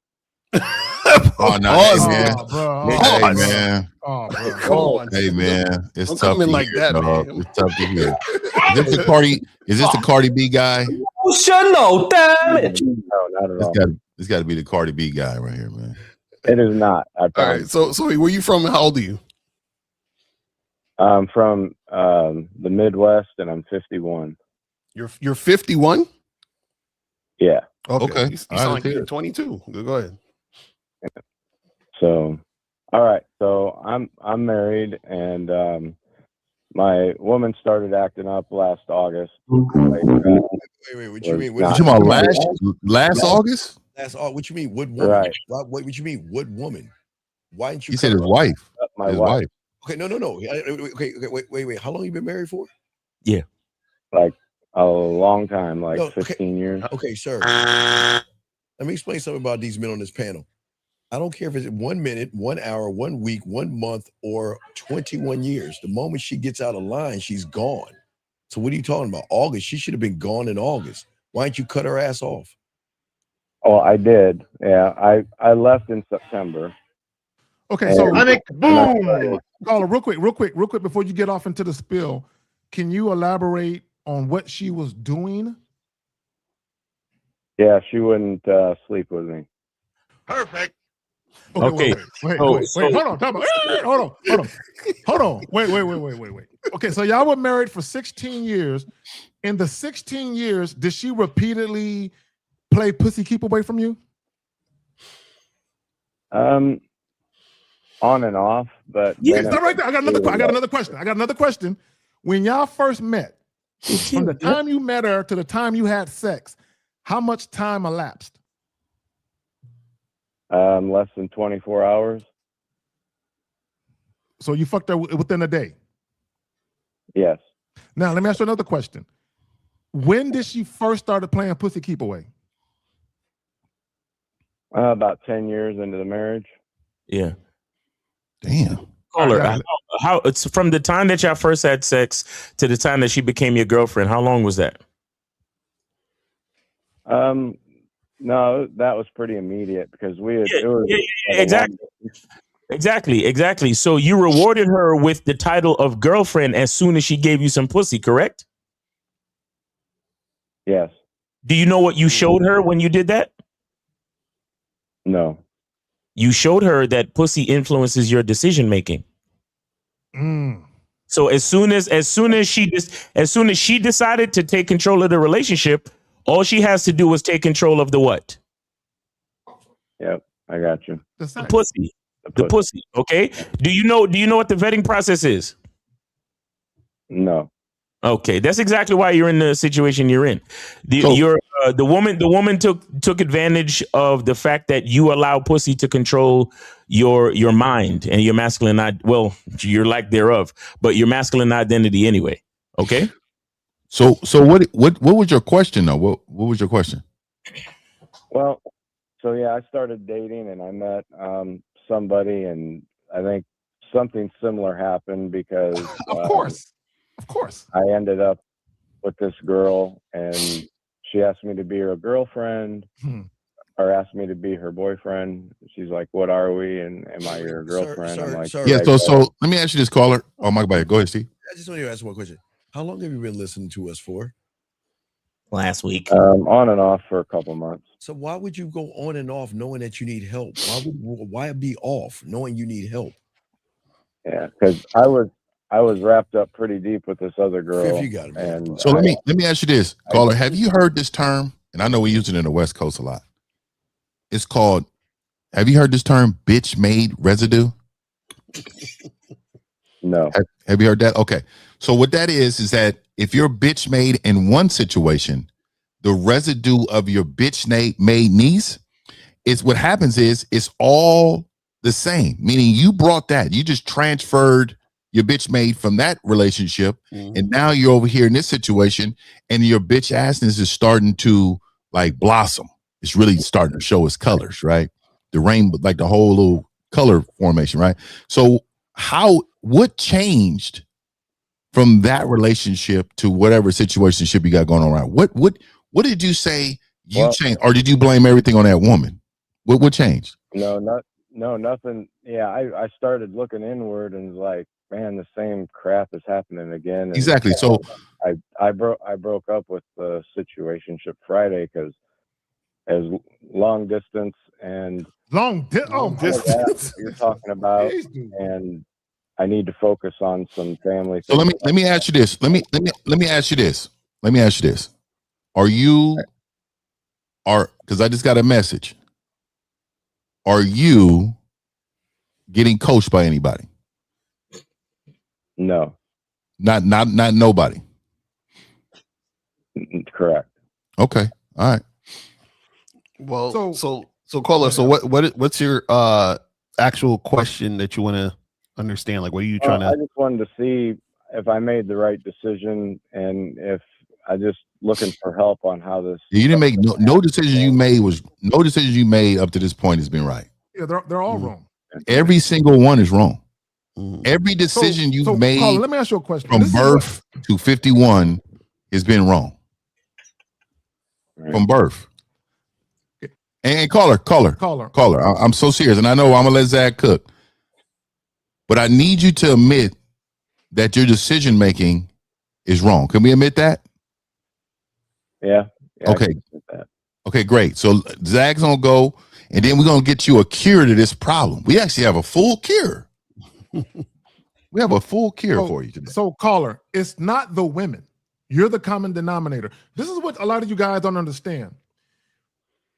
Oh no, hey, man.
Bro.
Hey man.
Oh, bro.
Come on.
Hey man. It's
Don't
tough
come in
to
like
hear,
that,
dog.
man.
It's tough to hear. Is this the Cardi B guy?
No, damn it.
No, not at all.
It's got to be the Cardi B guy right here, man.
It is not. I
All
promise.
right. So where you from? How old are you?
I'm from the Midwest, and I'm 51.
You're 51?
Yeah.
Okay. You sound like you're 22. Go ahead.
So, all right. So I'm married, and my woman started acting up last August.
Wait, what you mean?
What you talking about last August?
What you mean? What woman?
Right.
What you mean? What woman? Why didn't you?
He said his wife.
My wife.
Okay, no. Okay, wait. How long you been married for?
Yeah.
Like a long time, like 15 years.
Okay, sir. Let me explain something about these men on this panel. I don't care if it's 1 minute, 1 hour, 1 week, 1 month, or 21 years. The moment she gets out of line, she's gone. So what are you talking about? August? She should have been gone in August. Why didn't you cut her ass off?
Oh, I did. Yeah, I left in September.
Okay, so boom. Caller, real quick before you get off into the spill, can you elaborate on what she was doing?
Yeah, she wouldn't sleep with me.
Perfect.
Okay.
Wait. Hold on. Time out. Hold on. Wait. Okay, so y'all were married for 16 years. In the 16 years, did she repeatedly play pussy keep away from you?
On and off, but
Yes, not right there. I got another question. When y'all first met, from the time you met her to the time you had sex, how much time elapsed?
Less than 24 hours.
So you fucked her within a day?
Yes.
Now, let me ask you another question. When did she first started playing pussy keep away?
About 10 years into the marriage.
Yeah.
Damn.
Caller, how it's from the time that y'all first had sex to the time that she became your girlfriend, how long was that?
No, that was pretty immediate because we had
Exactly. So you rewarded her with the title of girlfriend as soon as she gave you some pussy, correct?
Yes.
Do you know what you showed her when you did that?
No.
You showed her that pussy influences your decision making. So as soon as she decided to take control of the relationship, all she has to do is take control of the what?
Yep, I got you.
The pussy. The pussy. Okay. Do you know what the vetting process is?
No.
Okay, that's exactly why you're in the situation you're in. The woman took advantage of the fact that you allow pussy to control your mind and your masculine your lack thereof, but your masculine identity anyway. Okay.
So what was your question though? What was your question?
Well, so yeah, I started dating and I met somebody, and I think something similar happened because
Of course.
I ended up with this girl, and she asked me to be her girlfriend, or asked me to be her boyfriend. She's like, "What are we?" And am I your girlfriend? I'm like,
yeah. So let me ask you this, caller. Oh my God, go ahead, Steve.
I just want to ask one question. How long have you been listening to us for?
Last week.
On and off for a couple months.
So why would you go on and off knowing that you need help? Why be off knowing you need help?
Yeah, because I was wrapped up pretty deep with this other girl.
You got it,
and
so let me ask you this, caller. Have you heard this term? And I know we use it in the West Coast a lot. It's called. Have you heard this term, bitch made residue?
No.
Have you heard that? Okay. So what that is that if you're bitch made in one situation, the residue of your bitch made niece is what happens is it's all the same. Meaning you brought that, you just transferred your bitch made from that relationship, and now you're over here in this situation, and your bitch assness is starting to like blossom. It's really starting to show its colors, right? The rainbow, like the whole little color formation, right? So what changed from that relationship to whatever situationship you got going on around? What did you say you changed, or did you blame everything on that woman? What changed?
No, nothing. Yeah, I started looking inward and was like, man, the same crap is happening again. And
Exactly. So
I broke up with the situationship Friday because as long distance and
distance
you're talking about, and I need to focus on some family.
So let me ask you this. Let me ask you this. Let me ask you this. Because I just got a message. Are you getting coached by anybody?
No.
Not nobody.
Correct.
Okay. All right.
Well, so caller. So what's your actual question that you want to understand? Like, what are you trying to?
I just wanted to see if I made the right decision, and if I just looking for help on how this.
You didn't make no decision you made up to this point has been right.
Yeah, they're all wrong.
Every single one is wrong. Every decision you've made,
Caller, let me ask you a question.
From birth to 51 has been wrong. From birth. And caller. I'm so serious, and I know I'm gonna let Zach cook, but I need you to admit that your decision making is wrong. Can we admit that?
Yeah.
Okay. Okay, great. So Zach's gonna go, and then we're gonna get you a cure to this problem. We actually have a full cure. We have a full cure for you today.
So, caller, it's not the women. You're the common denominator. This is what a lot of you guys don't understand.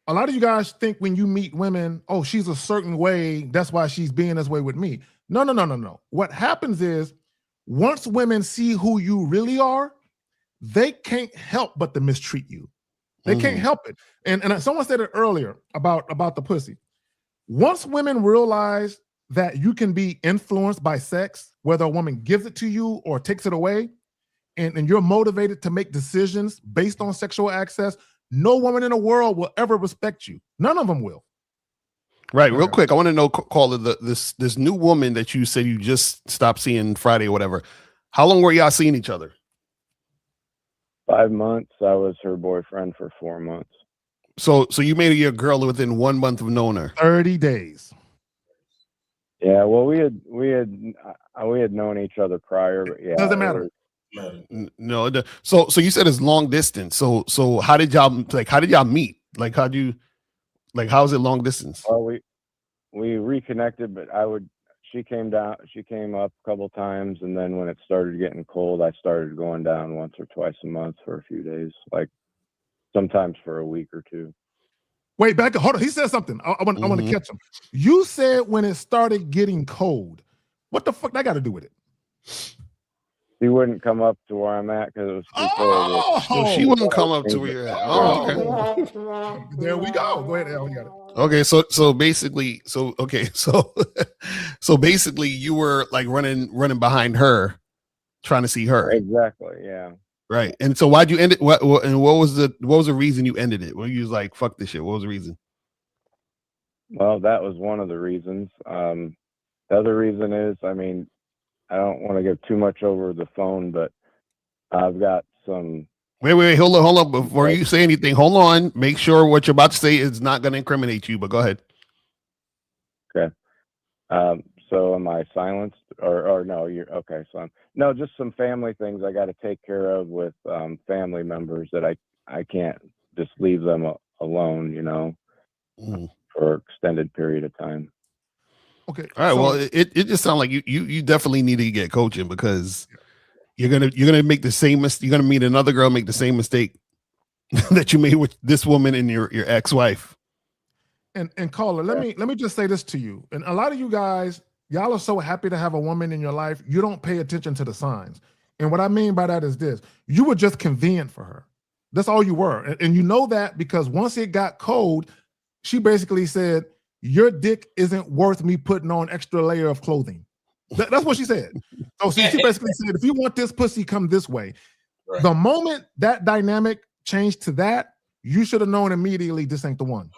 A lot of you guys think when you meet women, oh, she's a certain way, that's why she's being this way with me. No. What happens is once women see who you really are, they can't help but to mistreat you. They can't help it. And someone said it earlier about the pussy. Once women realize that you can be influenced by sex, whether a woman gives it to you or takes it away, and you're motivated to make decisions based on sexual access, no woman in the world will ever respect you. None of them will.
Right. Real quick, I want to know, caller, this new woman that you said you just stopped seeing Friday or whatever. How long were y'all seeing each other?
5 months. I was her boyfriend for 4 months.
So you made her your girl within 1 month of knowing her.
30 days.
Yeah. Well, we had known each other prior. But yeah,
Doesn't matter.
No. So you said it's long distance. So how did y'all meet? Like how is it long distance?
Well, we reconnected, but she came up a couple times, and then when it started getting cold, I started going down once or twice a month for a few days, like sometimes for a week or two.
Wait, back. Hold on. He said something. I want to catch him. You said when it started getting cold. What the fuck that got to do with it?
She wouldn't come up to where I'm at because it was too cold.
So she wouldn't come up to where you're at. Oh,
okay. There we go. Go ahead, Al. You got it.
Okay, so basically, so basically, you were like running behind her, trying to see her.
Exactly. Yeah.
Right. And so why'd you end it? What was the reason you ended it? When you was like, fuck this shit. What was the reason?
Well, that was one of the reasons. The other reason is, I mean, I don't want to give too much over the phone, but I've got some.
Wait, hold on. Before you say anything, hold on. Make sure what you're about to say is not going to incriminate you, but go ahead.
Okay. So am I silenced or no, you're okay. So no, just some family things I got to take care of with family members that I can't just leave them alone, you know, for an extended period of time.
Okay.
All right. Well, it just sounds like you definitely need to get coaching because you're gonna make the same mistake. You're gonna meet another girl, make the same mistake that you made with this woman and your ex-wife.
And caller, let me just say this to you. And a lot of you guys, y'all are so happy to have a woman in your life, you don't pay attention to the signs. And what I mean by that is this: you were just convenient for her. That's all you were, and you know that because once it got cold, she basically said, your dick isn't worth me putting on extra layer of clothing. That's what she said. So she basically said, if you want this pussy, come this way. Right. The moment that dynamic changed to that, you should have known immediately this ain't the one.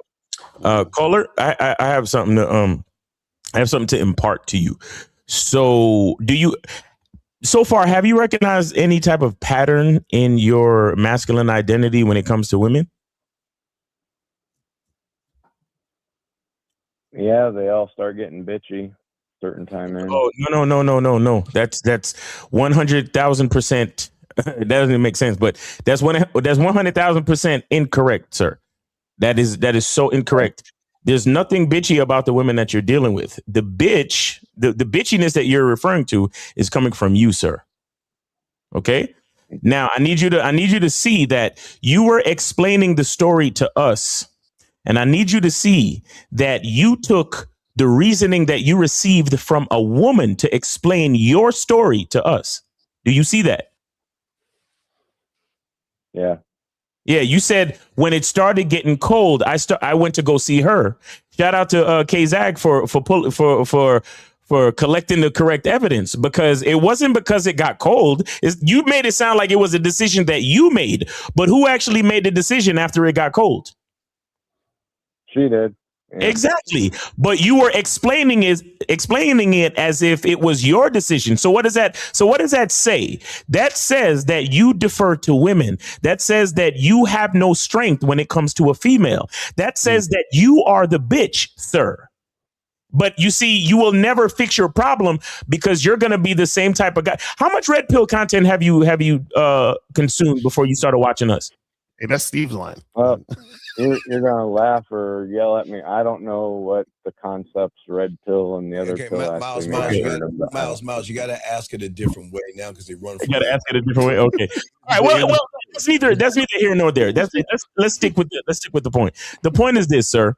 Caller, I have something to impart to you. So so far, have you recognized any type of pattern in your masculine identity when it comes to women?
Yeah, they all start getting bitchy certain time in.
Oh, no. That's 100,000%. That doesn't make sense, but that's 100,000% incorrect, sir. That is so incorrect. There's nothing bitchy about the women that you're dealing with. The bitchiness that you're referring to is coming from you, sir. Okay? Now, I need you to see that you were explaining the story to us. And I need you to see that you took the reasoning that you received from a woman to explain your story to us. Do you see that?
Yeah.
Yeah, you said when it started getting cold, I went to go see her. Shout out to K-Zag for collecting the correct evidence, because it wasn't because it got cold. You made it sound like it was a decision that you made, but who actually made the decision after it got cold?
She did.
Yeah. Exactly. But you were explaining it as if it was your decision. So what does that say? That says that you defer to women. That says that you have no strength when it comes to a female. That says that you are the bitch, sir. But you see, you will never fix your problem because you're going to be the same type of guy. How much red pill content have you consumed before you started watching us?
Hey, that's Steve's line.
Well, you're going to laugh or yell at me. I don't know what the concepts red pill and the other pill actually mean.
Miles, you got to ask it a different way now because they run.
You got to ask it a different way. Okay. All right. Well, that's neither here nor there. Let's stick with the point. The point is this, sir.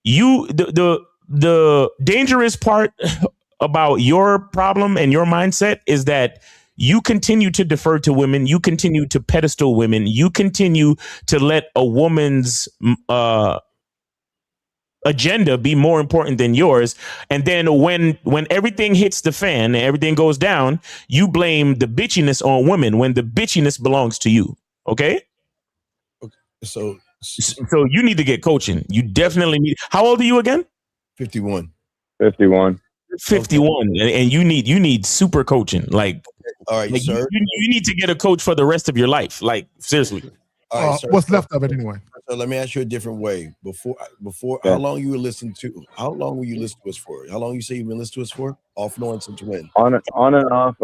The dangerous part about your problem and your mindset is that you continue to defer to women. You continue to pedestal women. You continue to let a woman's agenda be more important than yours. And then when everything hits the fan and everything goes down, you blame the bitchiness on women when the bitchiness belongs to you. Okay?
So
you need to get coaching. You definitely need. How old are you again?
51.
51.
And you need super coaching. Like,
all right, sir.
You need to get a coach for the rest of your life. Like, seriously.
All right, sir.
What's left of it anyway?
So let me ask you a different way. Before,
Yeah.
how long you were listening to? How long were you listening to us for? How long you say you've been listening to us for? Off and on since when?
On and off,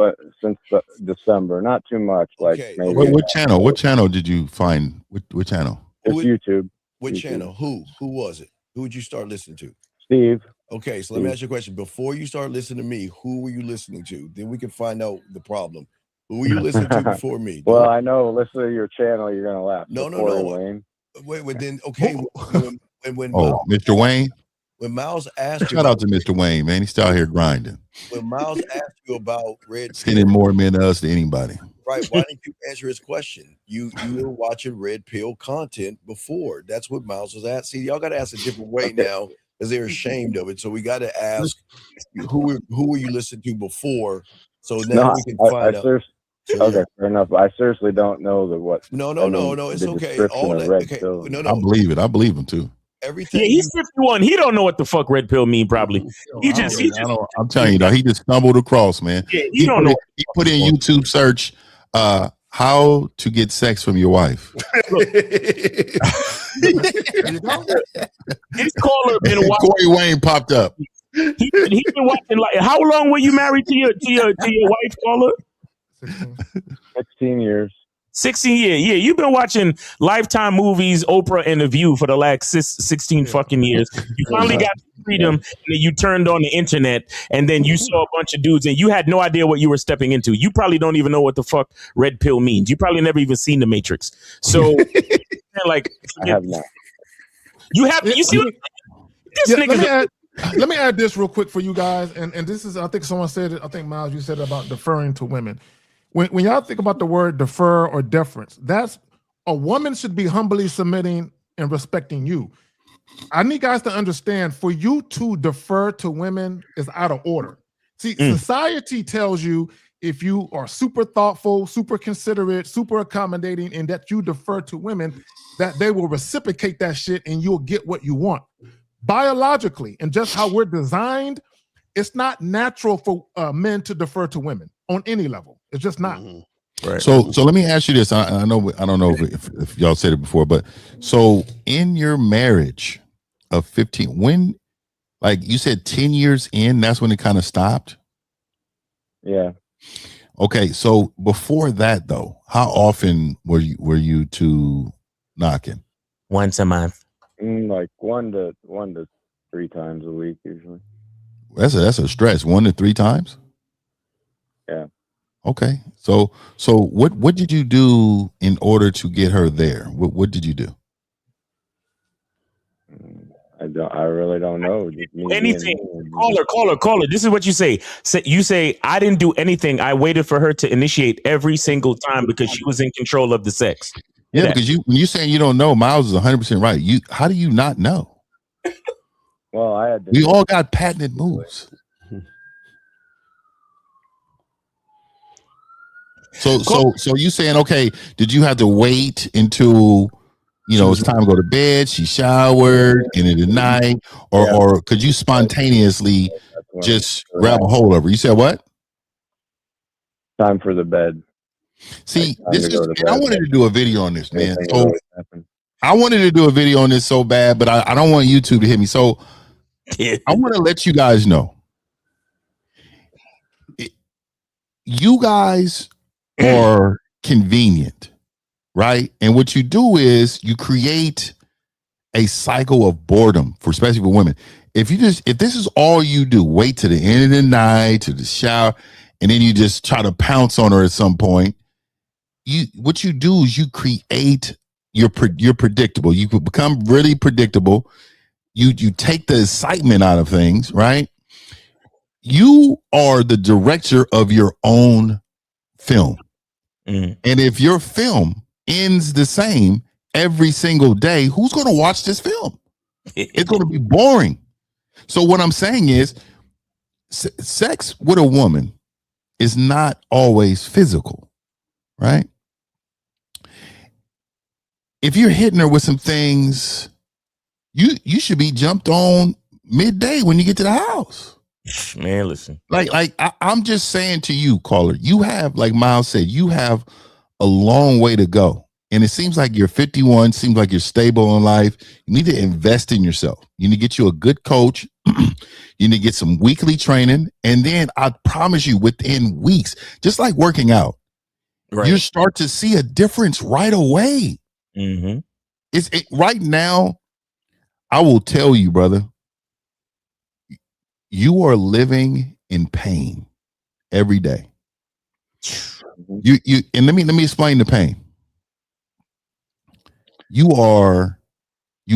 since December. Not too much. Like maybe.
What channel? What channel did you find? What channel?
Just YouTube.
What
YouTube.
channel? Who was it? Who would you start listening to?
Steve.
Okay, so let me ask you a question. Before you start listening to me, who were you listening to? Then we can find out the problem. Who were you listening to before me?
Well, I know. Listen to your channel. You're gonna laugh.
No.
Wayne.
Wait. Then okay. When
Mr. Wayne.
When Miles asked you,
Shout out to Mr. Wayne, man. He's still out here grinding,
when Miles asked you about Red
sending more men to us than anybody.
right? Why didn't you answer his question? You were watching Red Pill content before. That's what Miles was at. See, y'all got to ask a different way now because they're ashamed of it. So we got to ask who were you listening to before? So now we can find out.
Okay, fair enough. I seriously don't know what.
No. It's okay.
All that.
Okay. No.
I believe it. I believe him too.
Everything.
Yeah, he's 51. He don't know what the fuck red pill mean. Probably.
I'm telling you, though, he just stumbled across, man.
Yeah, he don't know.
He put in YouTube search, how to get sex from your wife.
His caller been watching.
Corey Wayne popped up.
He been watching. Like, how long were you married to your wife, caller?
16 years.
16 years. Yeah, you've been watching Lifetime movies, Oprah, and The View for the last 16 fucking years. You finally got freedom, and then you turned on the internet, and then you saw a bunch of dudes, and you had no idea what you were stepping into. You probably don't even know what the fuck red pill means. You probably never even seen The Matrix. So, like,
I have not.
You have. You see what this nigga.
Let me add this real quick for you guys, and this is, I think someone said it. I think Miles, you said it about deferring to women. When y'all think about the word defer or deference, that's a woman should be humbly submitting and respecting you. I need guys to understand, for you to defer to women is out of order. See, society tells you if you are super thoughtful, super considerate, super accommodating, and that you defer to women, that they will reciprocate that shit and you'll get what you want. Biologically, and just how we're designed, it's not natural for men to defer to women on any level. It's just not.
Right. So let me ask you this. I know I don't know if y'all said it before, but so in your marriage of 15, when, like you said, 10 years in, that's when it kind of stopped.
Yeah.
Okay. So before that, though, how often were you two knocking?
Once a month.
Like one to 3 times a week usually.
That's a stretch. 1 to 3 times.
Yeah.
Okay. So what did you do in order to get her there? What did you do?
I really don't know. Just
anything. Caller. This is what you say. You say, I didn't do anything. I waited for her to initiate every single time because she was in control of the sex.
Yeah, because when you saying you don't know, Miles is 100% right. How do you not know?
Well,
we all got patented moves. So you saying, okay, did you have to wait until, it's time to go to bed, she showered, end of the night, or could you spontaneously just grab a hold of her? You said what?
Time for the bed.
See, I wanted to do a video on this, man. So I wanted to do a video on this so bad, but I don't want YouTube to hit me. So I want to let you guys know. You guys are convenient, right? And what you do is you create a cycle of boredom especially for women. If this is all you do, wait to the end of the night, to the shower, and then you just try to pounce on her at some point, what you do is you create you're predictable. You could become really predictable. You take the excitement out of things, right? You are the director of your own film. And if your film ends the same every single day, who's going to watch this film? It's going to be boring. So what I'm saying is sex with a woman is not always physical, right? If you're hitting her with some things, you should be jumped on midday when you get to the house.
Man, listen.
I'm just saying to you, caller, you have, like Miles said, you have a long way to go and it seems like you're 51, seems like you're stable in life. You need to invest in yourself. You need to get you a good coach. You need to get some weekly training. And then I promise you, within weeks, just like working out, you start to see a difference right away.
Mm-hmm.
Right now, I will tell you, brother, you are living in pain every day. You and let me explain the pain. You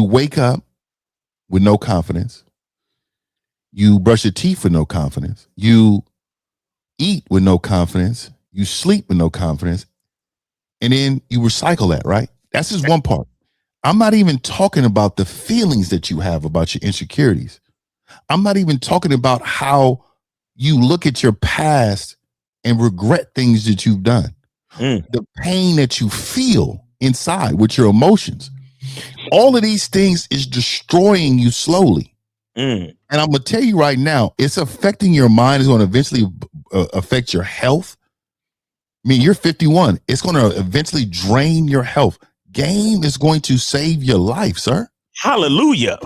wake up with no confidence. You brush your teeth with no confidence. You eat with no confidence. You sleep with no confidence. And then you recycle that, right? That's just one part. I'm not even talking about the feelings that you have about your insecurities. I'm not even talking about how you look at your past and regret things that you've done. The pain that you feel inside with your emotions. All of these things is destroying you slowly. And I'm going to tell you right now, it's affecting your mind. It's going to eventually affect your health. I mean, you're 51. It's going to eventually drain your health. Game is going to save your life, sir.
Hallelujah.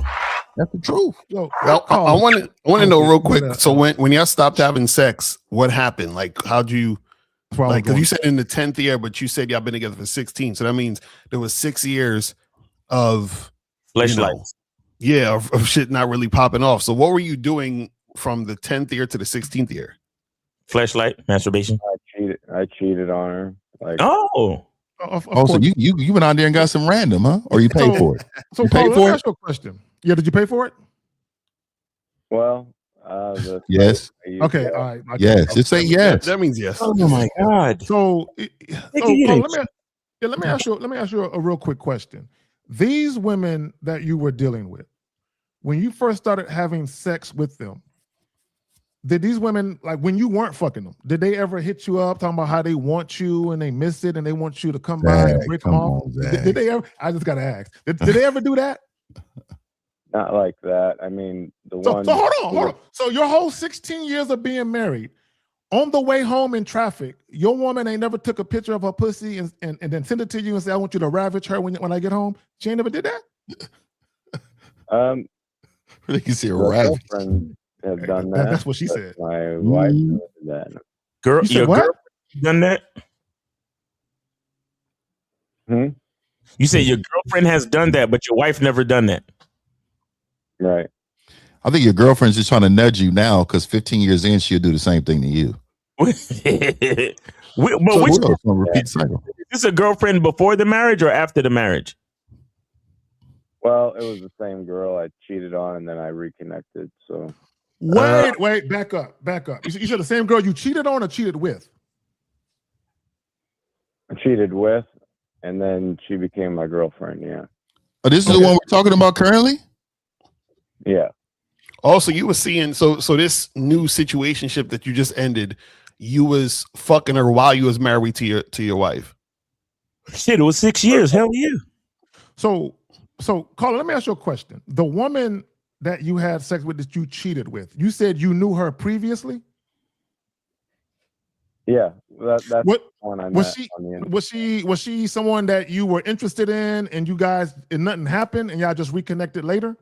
That's the truth.
Well, I want to know real quick. So when y'all stopped having sex, what happened? Like, how'd you, like, because you said in the 10th year, but you said y'all been together for 16. So that means there was 6 years of
fleshlights.
Yeah, of shit not really popping off. So what were you doing from the 10th year to the 16th year?
Fleshlight, masturbation.
I cheated on her. Like,
oh,
so you went out there and got some random, huh? Or you paid for it?
So,
you
Paul,
paid
let me
for it?
ask you a question. Yeah, did you pay for it?
well,
Yes.
Okay, all right.
Yes. Just say yes.
That means yes.
Oh my God.
So,
you
Paul,
didn't-
let me ask you a real quick question. These women that you were dealing with, when you first started having sex with them, did these women, like when you weren't fucking them, did they ever hit you up talking about how they want you and they miss it and they want you to come by and break them off? Did they ever? I just gotta ask. Did they ever do that?
not like that. I mean, the
So
one.
hold on. So your whole 16 years of being married, on the way home in traffic, your woman ain't never took a picture of her pussy and then send it to you and say, I want you to ravage her when I get home? She ain't never did that?
They can see a
my
ravage.
girlfriend have done that.
That's what she said.
My wife did that.
Girl,
You said
your
what?
girlfriend done that? You say your girlfriend has done that, but your wife never done that.
Right.
I think your girlfriend's just trying to nudge you now because 15 years in, she'll do the same thing to you.
Repeat
cycle.
Is this a girlfriend before the marriage or after the marriage?
Well, it was the same girl I cheated on, and then I reconnected. So
Wait, back up. You said the same girl you cheated on or cheated with?
I cheated with, and then she became my girlfriend. Yeah.
Oh, this is the one we're talking about currently?
Yeah.
Also, you were seeing so this new situationship that you just ended, you was fucking her while you was married to your wife.
Shit, it was 6 years. Hell yeah.
So Carla, let me ask you a question. The woman that you had sex with that you cheated with, you said you knew her previously?
Yeah. That's one I met on the internet.
Was she someone that you were interested in and you guys and nothing happened and y'all just reconnected later?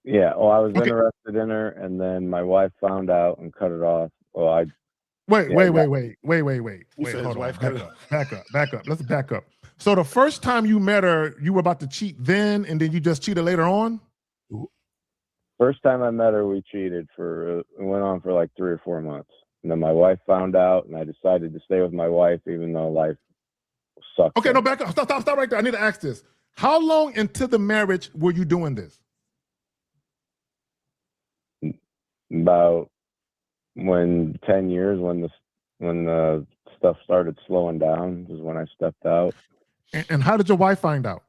Yeah. Well, I was interested in her, and then my wife found out and cut it off. Well,
Wait.
He said his wife cut it off.
Back up. Let's back up. So the first time you met her, you were about to cheat then, and then you just cheated later on?
First time I met her, we cheated it went on for like 3 or 4 months. And then my wife found out, and I decided to stay with my wife, even though life sucked.
Okay, no, back up. Stop right there. I need to ask this. How long into the marriage were you doing this?
About 10 years when the stuff started slowing down is when I stepped out.
And how did your wife find out?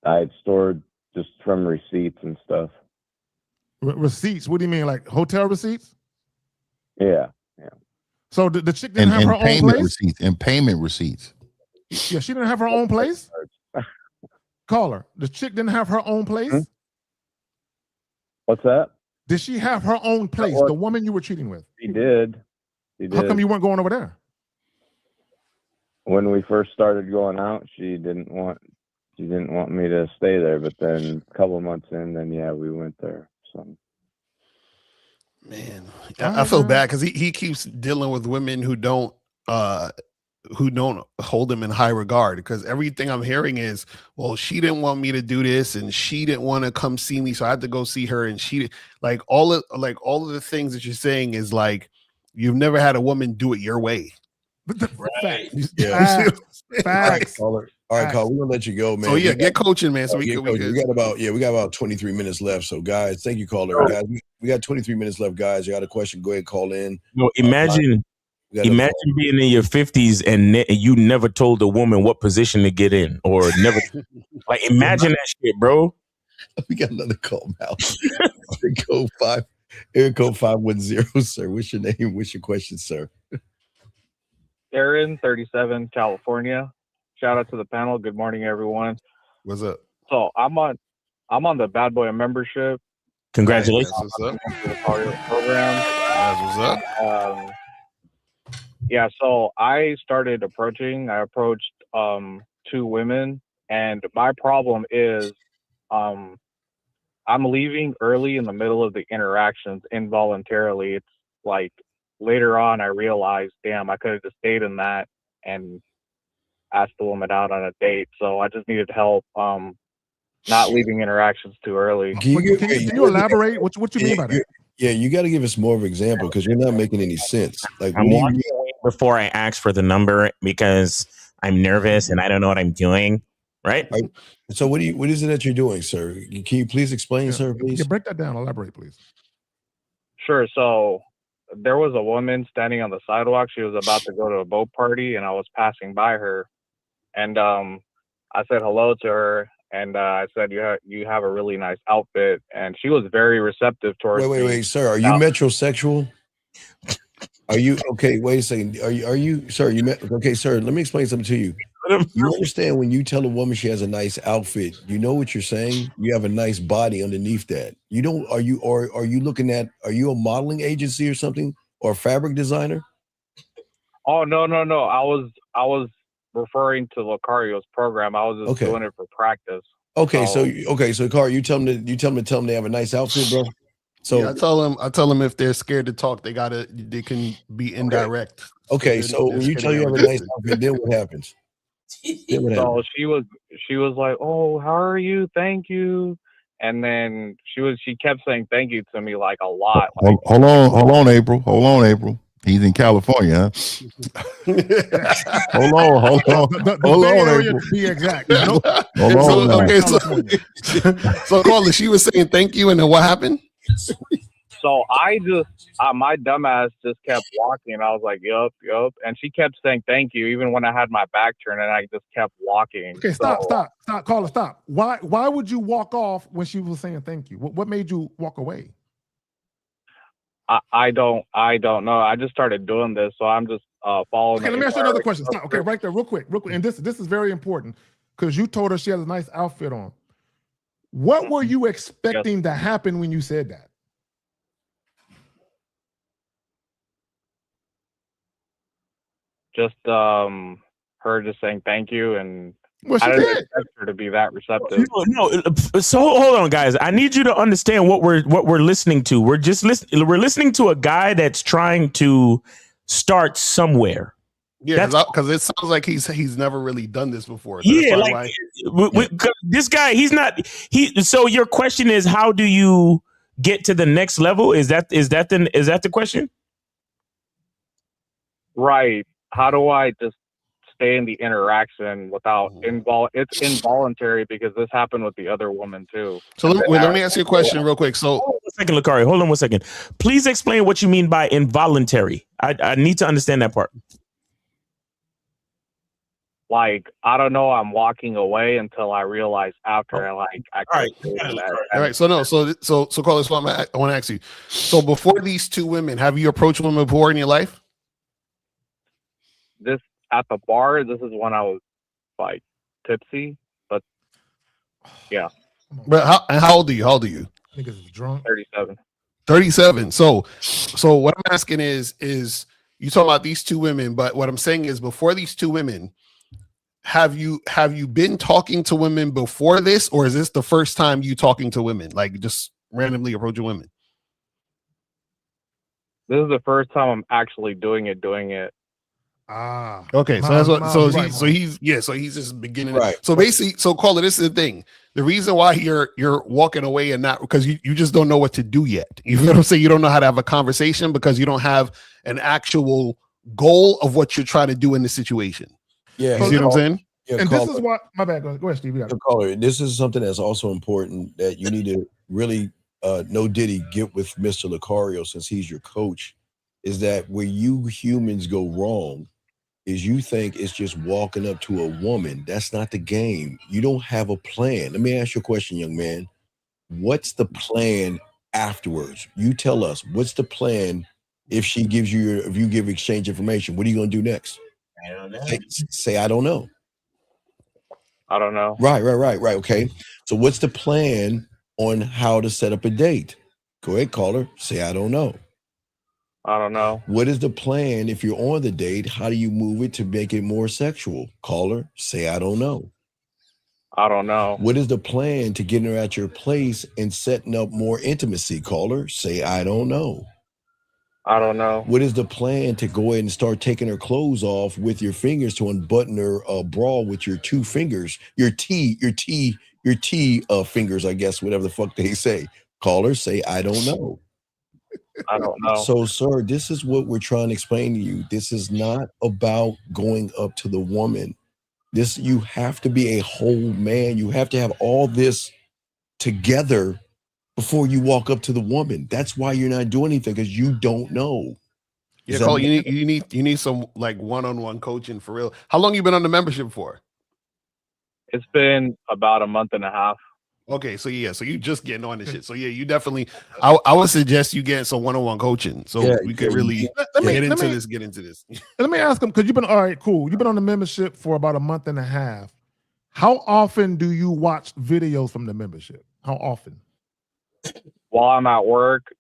I had stored just from receipts and stuff.
Receipts? What do you mean, like hotel receipts?
Yeah.
So the chick didn't have her own place?
Payment receipts.
Yeah, she didn't have her own place? Call her. The chick didn't have her own place?
What's that?
Did she have her own place, the woman you were cheating with?
She did. How
come you weren't going over there?
When we first started going out, she didn't want me to stay there, but then a couple months in, then yeah, we went there. So
Man, I feel bad because he keeps dealing with women who don't hold him in high regard, because everything I'm hearing is, well, she didn't want me to do this and she didn't want to come see me, so I had to go see her, and she like all of the things that you're saying is like you've never had a woman do it your way.
Right.
Yeah.
Facts.
All right, Carl, we're gonna let you go, man.
So yeah, get coaching, man. So we
get
could.
coaching. We got about 23 minutes left. So guys, thank you, caller. Guys, we got 23 minutes left, guys. You got a question? Go ahead, call in.
No, imagine being in your 50s and you never told a woman what position to get in, or never like imagine that shit, bro.
We got another call now. Area code 510, sir. What's your name? What's your question, sir?
Aaron, 37, California. Shout out to the panel. Good morning, everyone.
What's up?
So I'm on the Bad Boy membership.
Congratulations.
What's up?
Program.
What's up?
Yeah, so I started approaching. I approached 2 women, and my problem is I'm leaving early in the middle of the interactions involuntarily. It's like later on I realized, damn, I could have just stayed in that and asked the woman out on a date. So I just needed help not leaving interactions too early.
Can you elaborate? What you mean by that?
Yeah, you got to give us more of an example, because you're not making any sense. Like
I'm walking away before I ask for the number because I'm nervous and I don't know what I'm doing. Right.
So what is it that you're doing, sir? Can you please explain, sir, please?
Yeah, break that down. Elaborate, please.
Sure. So there was a woman standing on the sidewalk. She was about to go to a boat party, and I was passing by her, and I said hello to her, and I said, you have a really nice outfit, and she was very receptive towards me.
Wait, sir. Are you metrosexual? Are you okay? Wait a second. Are you, sir? Okay, sir. Let me explain something to you. You understand when you tell a woman she has a nice outfit, you know what you're saying? You have a nice body underneath that. You don't, are you are you a modeling agency or something, or a fabric designer?
Oh, no. I was referring to Lucario's program. I was just doing it for practice.
Okay, so Carl, you tell them they have a nice outfit, bro. So
yeah, I tell them if they're scared to talk, they can be indirect.
Okay, so when you tell you have a nice outfit, then what happens?
So she was like, "Oh, how are you? Thank you." And then she kept saying thank you to me like a lot. Like,
Hold on, April. He's in California, huh? hold on,
Area
April.
to be exact. Nope.
Hold on.
So Carla, she was saying thank you, and then what happened?
So I just, my dumbass just kept walking. I was like, yup. And she kept saying thank you, even when I had my back turned, and I just kept walking.
Okay, stop. Carla, stop. Why would you walk off when she was saying thank you? What made you walk away?
I don't know. I just started doing this, so I'm just following.
Okay, let me ask you another question. Stop. Okay, right there, real quick. And this is very important, because you told her she has a nice outfit on. What were you expecting to happen when you said that?
Just her just saying thank you, and
I
didn't expect her to be that receptive.
No, so hold on, guys. I need you to understand what we're listening to. We're listening to a guy that's trying to start somewhere.
Yeah, because it sounds like he's never really done this before. So
yeah, like this guy, he's not. So your question is, how do you get to the next level? Is that the question?
Right. How do I just stay in the interaction without it's involuntary, because this happened with the other woman too.
So let me ask you a question real quick. So
hold on 1 second, Lucario. Hold on 1 second. Please explain what you mean by involuntary. I need to understand that part.
Like, I don't know, I'm walking away until I realize after I couldn't do that.
All right. So Carlos, I want to ask you. So before these 2 women, have you approached women before in your life?
This at the bar, this is when I was like tipsy, but yeah.
But how old are you?
I think it's drunk.
37.
37. So what I'm asking is you talking about these two women, but what I'm saying is before these two women, have you been talking to women before this, or is this the first time you talking to women, like just randomly approaching women?
This is the first time I'm actually doing it.
Ah.
Okay, so that's what. So he's just beginning.
Right.
So basically, so Caller, this is the thing. The reason why you're walking away and not because you just don't know what to do yet. You know what I'm saying? You don't know how to have a conversation because you don't have an actual goal of what you're trying to do in the situation.
Yeah,
you see what I'm saying?
Yeah,
And
Caller.
this is what my bad. Go ahead, Steve. You got it.
Caller, this is something that's also important that you need to really no Diddy get with Mr. Lucario since he's your coach. Is that where you humans go wrong? Is you think it's just walking up to a woman. That's not the game. You don't have a plan. Let me ask you a question, young man. What's the plan afterwards? You tell us. What's the plan if she gives you if you give exchange information? What are you going to do next?
I don't know.
Say I don't know.
I don't know.
Right. Okay. So what's the plan on how to set up a date? Go ahead, caller. Say I don't know.
I don't know.
What is the plan if you're on the date? How do you move it to make it more sexual? Caller, say I don't know.
I don't know.
What is the plan to getting her at your place and setting up more intimacy? Caller, say I don't know.
I don't know.
What is the plan to go ahead and start taking her clothes off with your fingers to unbutton her bra with your two fingers, your T fingers, I guess, whatever the fuck they say. Caller, say I don't know.
I don't know.
So, sir, this is what we're trying to explain to you. This is not about going up to the woman. You have to be a whole man. You have to have all this together before you walk up to the woman. That's why you're not doing anything, because you don't know.
Yeah, Cole, you need some like one-on-one coaching for real. How long you been on the membership for?
It's been about a month and a half.
Okay, so you just getting on this shit. So yeah, you definitely. I would suggest you getting some one-on-one coaching, so we can really get into this.
Let me ask him, because you've been all right, cool. You've been on the membership for about a month and a half. How often do you watch videos from the membership? How often?
While I'm at work.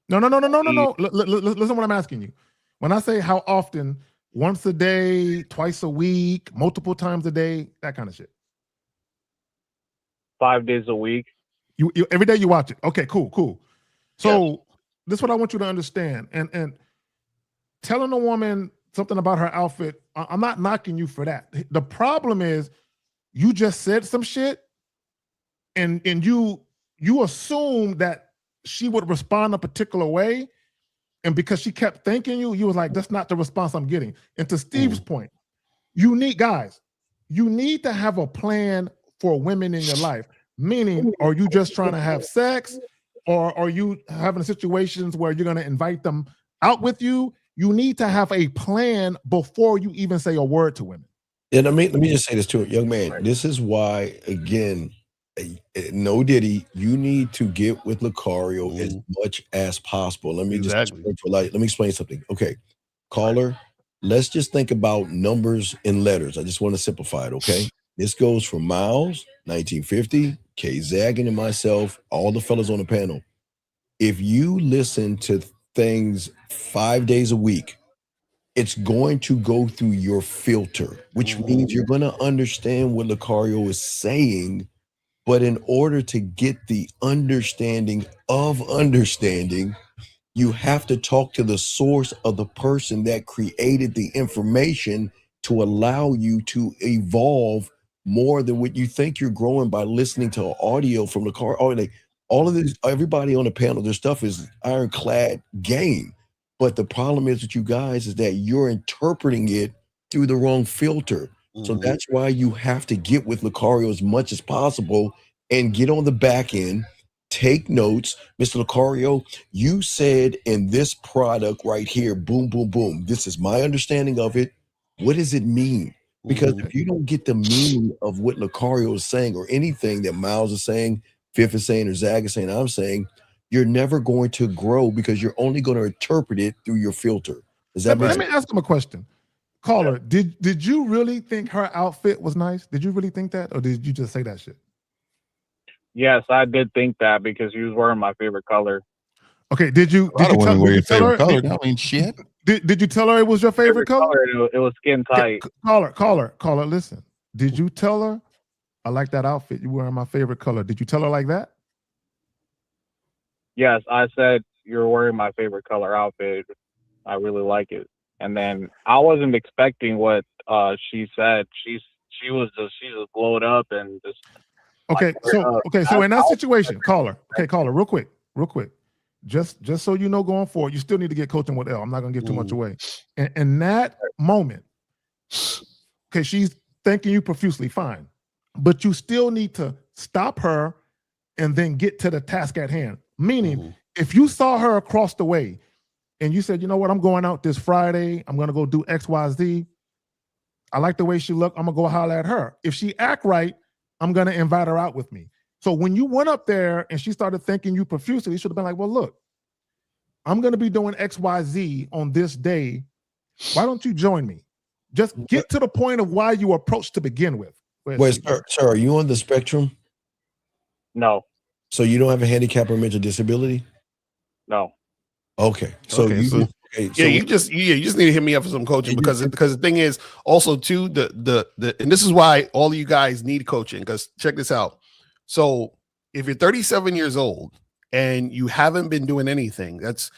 No. Listen to what I'm asking you. When I say how often, once a day, twice a week, multiple times a day, that kind of shit.
5 days a week.
You every day you watch it. Okay, cool. So this is what I want you to understand. And telling a woman something about her outfit, I'm not knocking you for that. The problem is you just said some shit and you assumed that she would respond a particular way. And because she kept thanking you, you was like, that's not the response I'm getting. And to Steve's point, you need to have a plan for women in your life. Meaning, are you just trying to have sex, or are you having situations where you're going to invite them out with you? You need to have a plan before you even say a word to women.
And let me just say this to it, young man. This is why, again, no Diddy, you need to get with Lucario as much as possible. Let me let me explain something. Okay, caller, let's just think about numbers and letters. I just want to simplify it, okay? This goes from Miles, 1950, K Zaggin and myself, all the fellas on the panel. If you listen to things 5 days a week, it's going to go through your filter, which means you're going to understand what Lucario is saying. But in order to get the understanding of understanding, you have to talk to the source of the person that created the information to allow you to evolve more than what you think you're growing by listening to audio from the car. All of this, everybody on the panel, their stuff is ironclad game. But the problem is with you guys is that you're interpreting it through the wrong filter. So that's why you have to get with Lucario as much as possible and get on the back end, take notes. Mr. Lucario, you said in this product right here, boom, boom, boom. This is my understanding of it. What does it mean? Because if you don't get the meaning of what Lucario is saying or anything that Miles is saying, Fifth is saying, or Zag is saying, I'm saying, you're never going to grow because you're only going to interpret it through your filter. Does that
Let me ask him a question. Caller, did you really think her outfit was nice? Did you really think that? Or did you just say that shit?
Yes, I did think that because he was wearing my favorite color.
Okay, did you
I don't want to wear your
tell her?
favorite color. That means shit.
Did you tell her it was your favorite color?
It was skin tight.
Caller, listen. Did you tell her, I like that outfit you wearing, my favorite color? Did you tell her like that?
Yes, I said you're wearing my favorite color outfit. I really like it. And then I wasn't expecting what she said. She's just glowed up and just.
Okay, so in that situation, caller, real quick. Just so you know, going forward, you still need to get coaching with L. I'm not gonna give too much away. And in that moment, okay, she's thanking you profusely, fine, but you still need to stop her and then get to the task at hand. Meaning, if you saw her across the way and you said, you know what, I'm going out this Friday, I'm gonna go do X, Y, Z. I like the way she looked. I'm gonna go holler at her. If she act right, I'm gonna invite her out with me. So when you went up there and she started thanking you profusely, you should have been like, well, look, I'm going to be doing X, Y, Z on this day. Why don't you join me? Just get to the point of why you approached to begin with.
Wait, sir, are you on the spectrum?
No.
So you don't have a handicap or mental disability?
No.
Okay. So you
just need to hit me up for some coaching because the thing is also too the and this is why all of you guys need coaching, because check this out. So if you're 37 years old and you haven't been doing anything, that's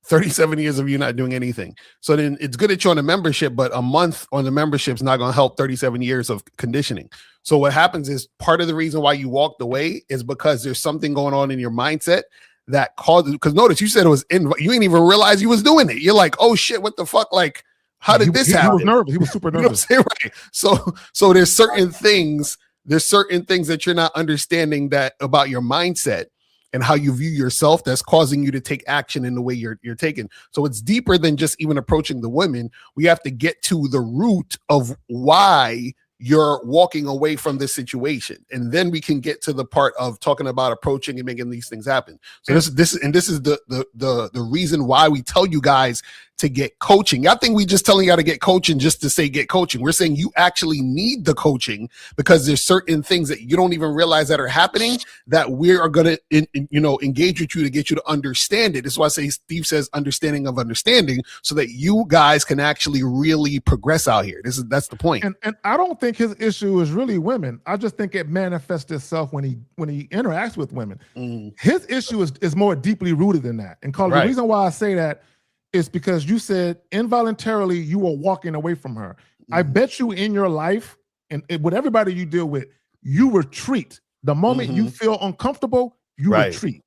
37 years of you not doing anything. So then it's good that you're on a membership, but a month on the membership is not going to help 37 years of conditioning. So what happens is part of the reason why you walked away is because there's something going on in your mindset that caused, because notice you said it was you didn't even realize you was doing it. You're like, oh shit, what the fuck? Like, how did this happen?
He was nervous. He was super nervous.
You know what I'm saying? Right. So there's certain things that you're not understanding that about your mindset and how you view yourself that's causing you to take action in the way you're taking. So it's deeper than just even approaching the women. We have to get to the root of why you're walking away from this situation, and then we can get to the part of talking about approaching and making these things happen. So this is the reason why we tell you guys to get coaching. I think we just telling you how to get coaching just to say get coaching. We're saying you actually need the coaching because there's certain things that you don't even realize that are happening that we are going to engage with you to get you to understand it. That's why I say Steve says understanding of understanding, so that you guys can actually really progress out here. That's the point.
And I don't think his issue is really women. I just think it manifests itself when he interacts with women. His issue is more deeply rooted than that. And Carl, the reason why I say that is because you said involuntarily you were walking away from her. I bet you in your life and with everybody you deal with, you retreat. The moment you feel uncomfortable, you retreat.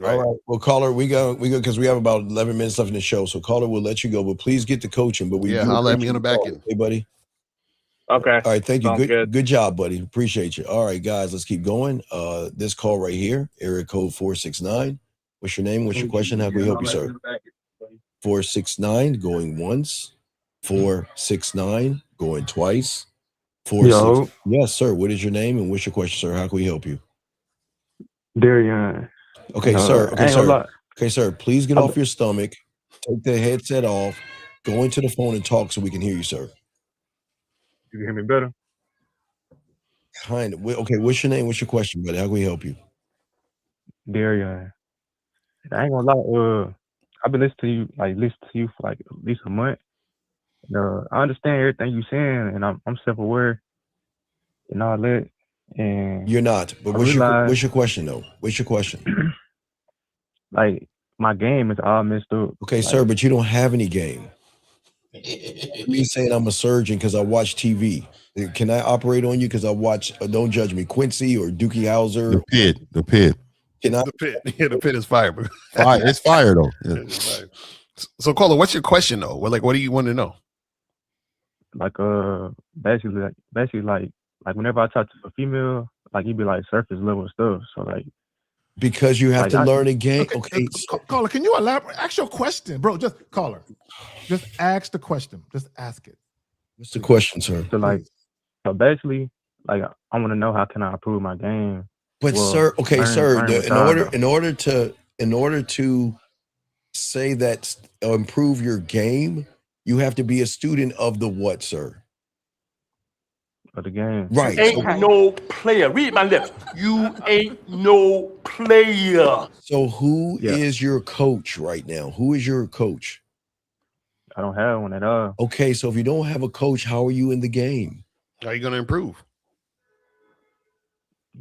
All right. Well, caller, we go because we have about 11 minutes left in the show. So caller, we'll let you go, but please get the coaching. But
I'll let me on the back end.
Hey, buddy.
Okay.
All right. Thank you.
Sounds
Good job, buddy. Appreciate you. All right, guys, let's keep going. This call right here, area code 469. What's your name? What's your question? How can we help you, sir? 469 going once, 469 going twice, 46. Yes, sir. What is your name and what's your question, sir? How can we help you?
Darian.
Okay, sir. Okay, sir. Please get off your stomach. Take the headset off. Go into the phone and talk so we can hear you, sir.
You can hear me better?
Kind of. Okay, what's your name? What's your question, buddy? How can we help you?
Darian. I ain't gonna lie. I've been listening to you for like at least a month. I understand everything you're saying, and I'm self-aware and all that. And
you're not. But what's your question though? What's your question?
Like my game is all messed up.
Okay, sir, but you don't have any game. Me saying I'm a surgeon because I watch TV. Can I operate on you because I watch? Don't judge me, Quincy or Dookie Howser.
The pit.
The pit. Yeah, the pit is fire, bro.
It's fire though. Yeah.
So, caller, what's your question though? What do you want to know?
Like, basically, whenever I talk to a female, like you'd be like surface level stuff. So, like,
because you have to learn a game. Okay,
caller, can you elaborate? Ask your question, bro. Just caller. Just ask the question. Just ask it.
What's the question, sir?
So basically, like, I want to know how can I improve my game.
But sir, in order to say that improve your game, you have to be a student of the what, sir?
Of the game.
Right.
Ain't no player. Read my lips. You ain't no player.
So who is your coach right now? Who is your coach?
I don't have one at all.
Okay, so if you don't have a coach, how are you in the game?
How are you going to improve?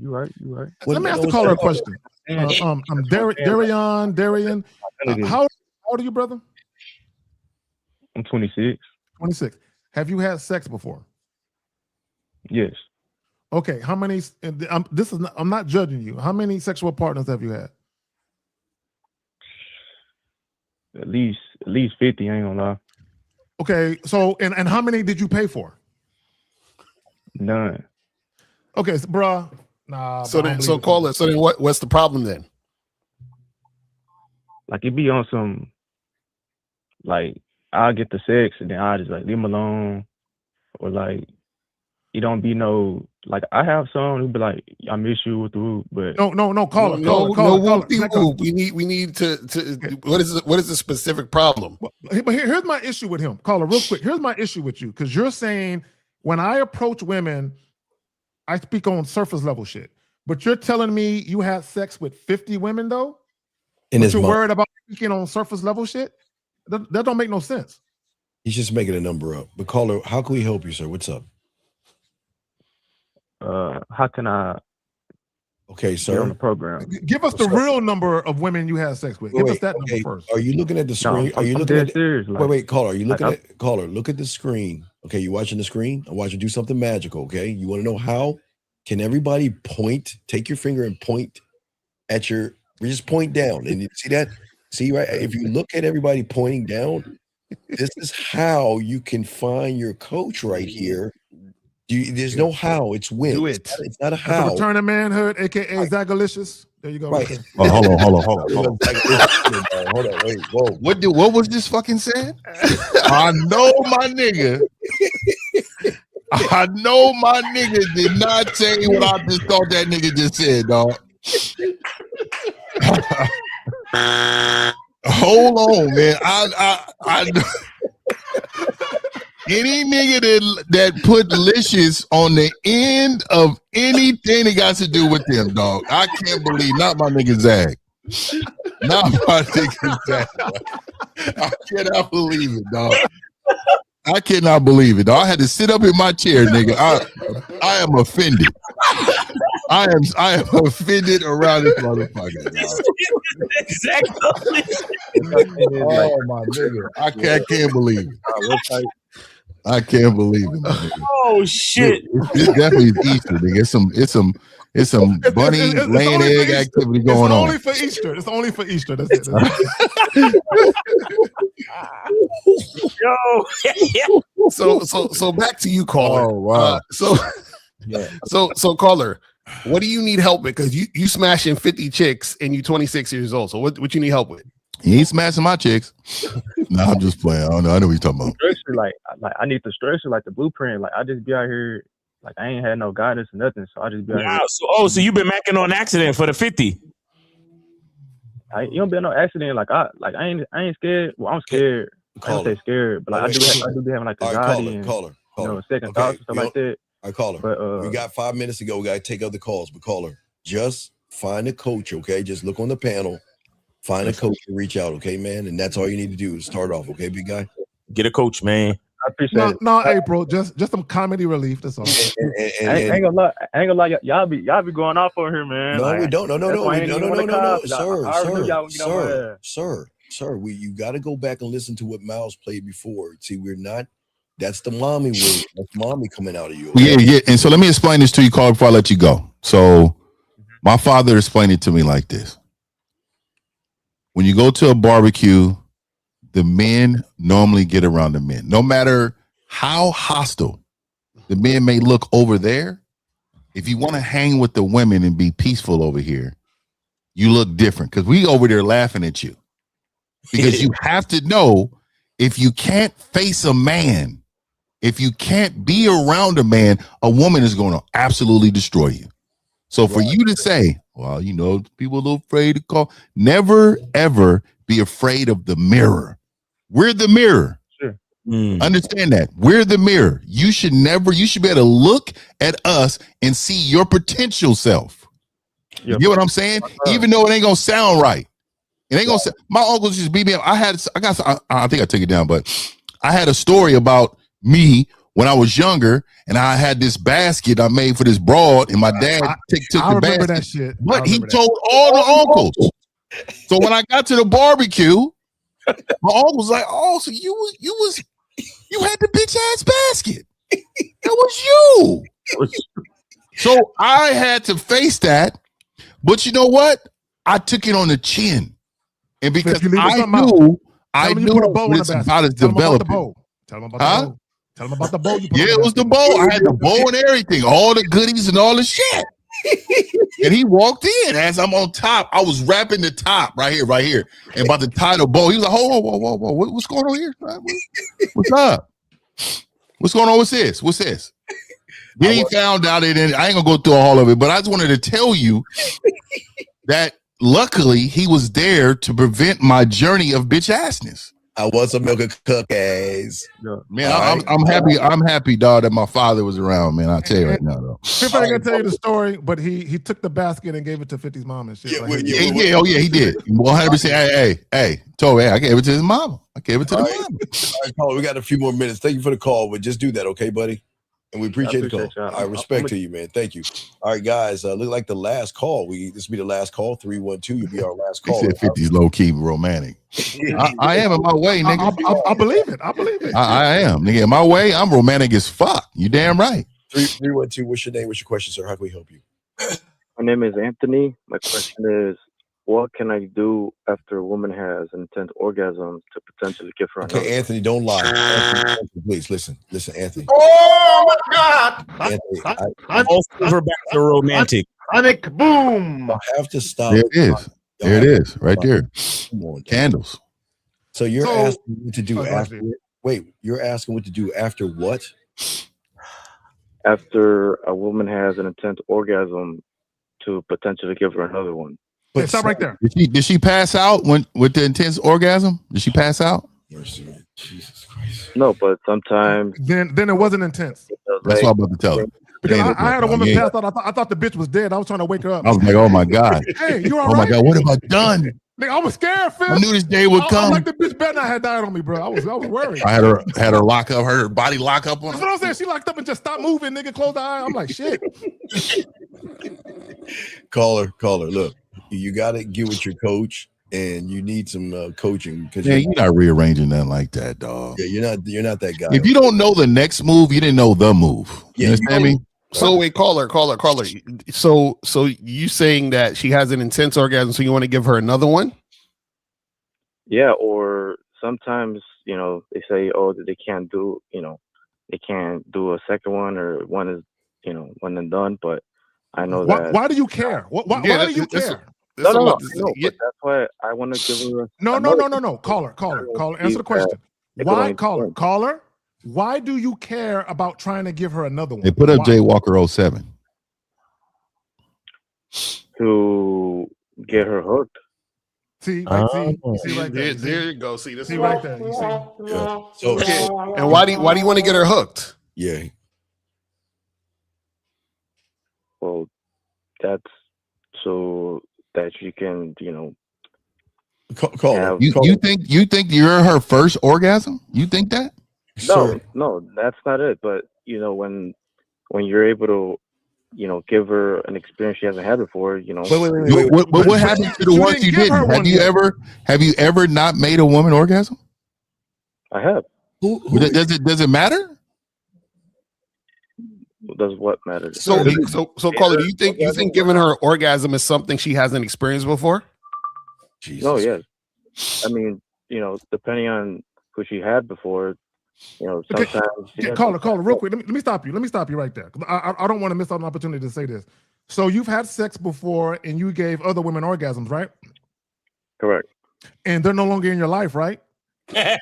You right.
Let me ask the caller a question. Darian. How old are you, brother?
I'm 26.
26. Have you had sex before?
Yes.
Okay. How many? I'm not judging you. How many sexual partners have you had?
At least 50. I ain't gonna lie.
Okay. So and how many did you pay for?
None.
Okay, so, bruh. Nah.
So then call it. So then what's the problem then?
Like it be on some, like I'll get the sex and then I'll just like leave him alone, or like it don't be no, like I have some who be like, I miss you with the whoop, but
no, call
it. We need to what is the specific problem?
But here's my issue with him. Caller, real quick. Here's my issue with you, because you're saying when I approach women, I speak on surface level shit. But you're telling me you had sex with 50 women though? But you're worried about speaking on surface level shit? That don't make no sense.
He's just making a number up. But caller, how can we help you, sir? What's up?
How can I
Okay, sir.
get on the program?
Give us the real number of women you had sex with. Give us that number first.
Are you looking at the screen?
No,
are you
I'm
looking
dead
at
serious, like-
wait, caller, are you looking
like,
at caller, look at the screen. Okay, you watching the screen? I watch you do something magical, okay? You want to know how? Can everybody point, take your finger and point at your, just point down. And you see that? See, right? If you look at everybody pointing down, this is how you can find your coach right here. There's no how, it's when.
Do it.
It's not a
That's a
how.
return of manhood, aka Zagalicious. There you go.
Right.
Oh, hold on.
Hold on, wait, whoa.
What was this fucking saying? I know my nigga. I know my nigga did not say what I just thought that nigga just said, dog. Hold on, man. I any nigga that put licious on the end of anything that got to do with them, dog. I can't believe, not my nigga Zach. Not my nigga Zach. I cannot believe it, dog. I cannot believe it, dog. I had to sit up in my chair, nigga. I am offended. I am offended around this motherfucker, dog.
Exactly.
Oh my nigga. I can't believe it. I can't believe it. Man.
Oh shit!
It's definitely Easter, nigga. It's some bunny laying egg activity going on.
It's only for Easter. It's only for Easter. That's it.
Yo.
So back to you, caller.
Oh wow.
So caller, what do you need help with? Because you smashing 50 chicks and you 26 years old. So what you need help with?
He ain't smashing my chicks. No, I'm just playing. I know what you're talking about.
Structure, like I need the structure, like the blueprint. Like I just be out here, like I ain't had no guidance or nothing. So I just be out here.
So you've been macking on accident for the 50?
You don't be no accident. Like I ain't scared. Well, I'm scared. I don't say scared, but like I do be having like a guardian,
caller.
Second thoughts and stuff like that.
All right, caller.
But
we got 5 minutes to go. We got to take other calls. But caller, just find a coach, okay? Just look on the panel. Find a coach and reach out, okay, man? And that's all you need to do is start off, okay, big guy?
Get a coach, man.
I appreciate it.
No, April, just some comedy relief. That's all.
I ain't gonna lie. Y'all be going off over here, man.
No,
like,
we don't. No, sir. You got to go back and listen to what Miles played before. See, we're not. That's the mommy word. That's mommy coming out of you.
Okay? Yeah. And so let me explain this to you, Carl, before I let you go. So my father explained it to me like this. When you go to a barbecue, the men normally get around the men. No matter how hostile the men may look over there, if you want to hang with the women and be peaceful over here, you look different because we over there laughing at you. Because you have to know, if you can't face a man, if you can't be around a man, a woman is going to absolutely destroy you. So for you to say, well, you know, people are a little afraid to call. Never, ever be afraid of the mirror. We're the mirror.
Sure.
Understand that. We're the mirror. You should be able to look at us and see your potential self. You get what I'm saying? Even though it ain't going to sound right. It ain't going to sound. My uncles just beat me up. I think I took it down, but I had a story about me when I was younger, and I had this basket I made for this broad, and my dad took
I
the
remember
basket.
that shit.
But he told all the uncles. So when I got to the barbecue, my uncle was like, "Oh, so you had the bitch ass basket. That was you." So I had to face that. But you know what? I took it on the chin. And because I knew what it's about is developing.
Tell him about the bow. Tell him about the bow.
Yeah, it was the bow. I had the bow and everything, all the goodies and all the shit. And he walked in as I'm on top. I was wrapping the top right here, and about to tie the bow. He was like, "Whoa, what's going on here? What's up? What's going on? What's this? Then he found out it, and I ain't gonna go through all of it, but I just wanted to tell you that luckily he was there to prevent my journey of bitch assness.
I want some milk and cookies.
Man, I'm happy. I'm happy, dog, that my father was around, man. I'll tell you right now, though.
50 ain't gonna tell you the story, but he took the basket and gave it to 50's mom and shit.
He did. 100%. Hey, told me I gave it to his mama. I gave it to the mama.
All right, Paul, we got a few more minutes. Thank you for the call, but just do that, okay, buddy? And we appreciate the call.
y'all.
I respect to you, man. Thank you. All right, guys. Look like the last call. This will be the last call. 312. You'll be our last
He
call.
said 50's low key romantic. I am in my way, nigga.
I believe it. I believe it.
I am, nigga. In my way, I'm romantic as fuck. You damn right.
312. What's your name? What's your question, sir? How can we help you?
My name is Anthony. My question is, what can I do after a woman has an intense orgasm to potentially give her another?
Okay, Anthony, don't lie. Anthony, please listen, Anthony.
Oh my God!
Anthony,
All silver back to romantic.
Panic boom!
I have to stop.
There it is. There it is. Right there.
Come on,
candles.
So you're asking what to do after. Wait, you're asking what to do after what?
After a woman has an intense orgasm to potentially give her another one.
But stop right there.
Did she pass out with the intense orgasm? Did she pass out?
Jesus Christ.
No, but sometimes.
Then it wasn't intense.
That's what I'm about to tell her.
Because I had a woman pass out. I thought the bitch was dead. I was trying to wake her up.
I was like, oh my God.
Hey, you all
oh
right?
my God, what have I done?
Nigga, I was scared, Phil.
I knew this day would come.
I'm like, the bitch better not have died on me, bro. I was worried.
I had her lock up, her body lock up on
That's what I'm saying. She locked up and just stopped moving, nigga, closed the eye. I'm like, shit.
Caller, look, you got to get with your coach, and you need some coaching because
you're not rearranging nothing like that, dog.
Yeah, you're not that guy.
If you don't know the next move, you didn't know the move. You understand me?
So wait, caller. So you saying that she has an intense orgasm, so you want to give her another one?
Yeah, or sometimes, they say, oh, they can't do, they can't do a second one, or one is, one and done. But I know that.
Why do you care? Why do you care?
No, but that's why I want to give her.
No. Caller. Answer the question. Why, caller? Why do you care about trying to give her another one?
They put up Jay Walker 07.
To get her hooked.
See right there.
There you go. See this.
See right there. You see.
Yeah. So
okay. And why do you want to get her hooked?
Yeah.
Well, that's so that she can,
Call.
You
think you're her first orgasm? You think that?
No, that's not it. But when you're able to, give her an experience she hasn't had before,
Wait.
What happened to the ones you didn't? Have you ever not made a woman orgasm?
I have.
Does it matter?
Does what matter?
So caller, do you think giving her orgasm is something she hasn't experienced before?
Jesus.
No, yes. I mean, depending on who she had before, sometimes.
Caller, real quick. Let me stop you. Let me stop you right there. I don't want to miss out on an opportunity to say this. So you've had sex before, and you gave other women orgasms, right?
Correct.
And they're no longer in your life, right?
Yeah.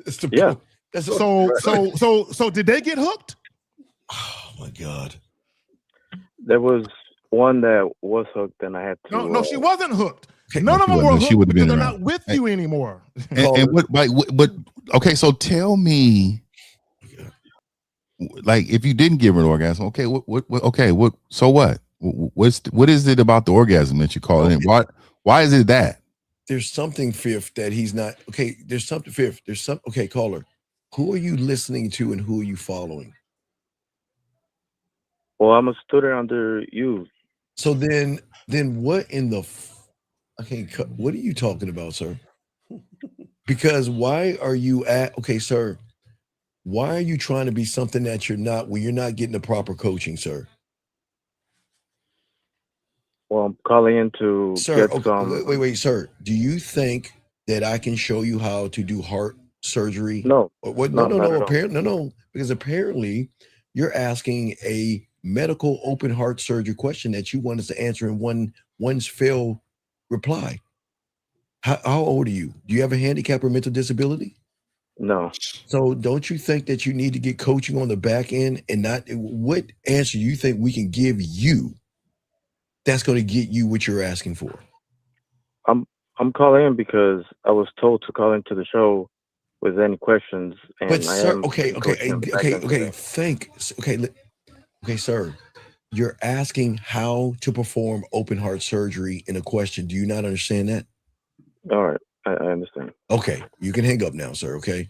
So did they get hooked?
Oh my God.
There was one that was hooked, and I had to.
No, she wasn't hooked. None of them were hooked because they're not with you anymore.
And but okay, so tell me, like, if you didn't give her an orgasm, okay, so what? What is it about the orgasm that you call it? Why is it that?
there's something, Fifth, that he's not okay. There's something, Fifth. There's some okay, caller. Who are you listening to and who are you following?
Well, I'm a student under you.
So then what in the what are you talking about, sir? Because why are you okay, sir? Why are you trying to be something that you're not when you're not getting the proper coaching, sir?
Well, I'm calling in to
Sir,
get some.
wait, sir. Do you think that I can show you how to do heart surgery?
No.
Or what?
No,
No.
not at all.
Apparently, no. Because apparently, you're asking a medical open heart surgery question that you want us to answer in one's fail reply. How old are you? Do you have a handicap or mental disability?
No.
So don't you think that you need to get coaching on the back end and not what answer you think we can give you that's going to get you what you're asking for?
I'm calling in because I was told to call into the show with any questions, and
But sir,
okay,
sir. You're asking how to perform open heart surgery in a question. Do you not understand that?
All right, I understand.
Okay, you can hang up now, sir. Okay,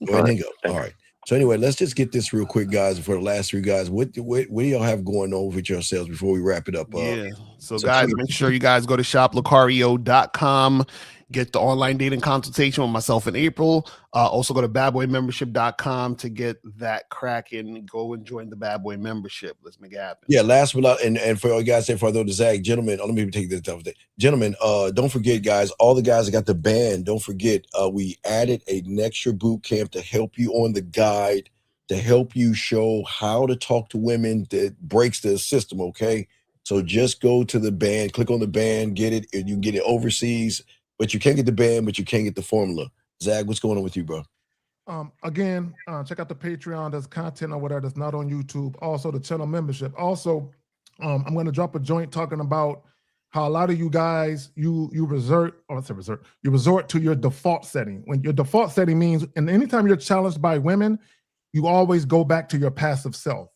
go ahead and
All right,
hang up. All right. So anyway, let's just get this real quick, guys. For the last three guys, what do y'all have going on with yourselves before we wrap it up?
Yeah. So guys, make sure you guys go to shoplucario.com. Get the online dating consultation with myself in April. Also go to badboymembership.com to get that cracking. Go and join the Bad Boy membership. Let's make it happen.
Yeah, last but not, and for you guys, say for those Zach, gentlemen, let me take this stuff. Gentlemen, don't forget, guys, all the guys that got the band, don't forget, we added an extra boot camp to help you on the guide, to help you show how to talk to women that breaks the system, okay? So just go to the band, click on the band, get it, and you can get it overseas, but you can't get the band, but you can't get the formula. Zach, what's going on with you, bro?
Again, check out the Patreon. There's content over there that's not on YouTube. Also, the channel membership. Also, I'm going to drop a joint talking about how a lot of you guys you resort to your default setting. When your default setting means, and anytime you're challenged by women, you always go back to your passive self,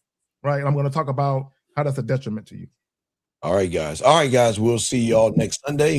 right? And I'm going to talk about how that's a detriment to you.
All right, guys. We'll see y'all next Sunday.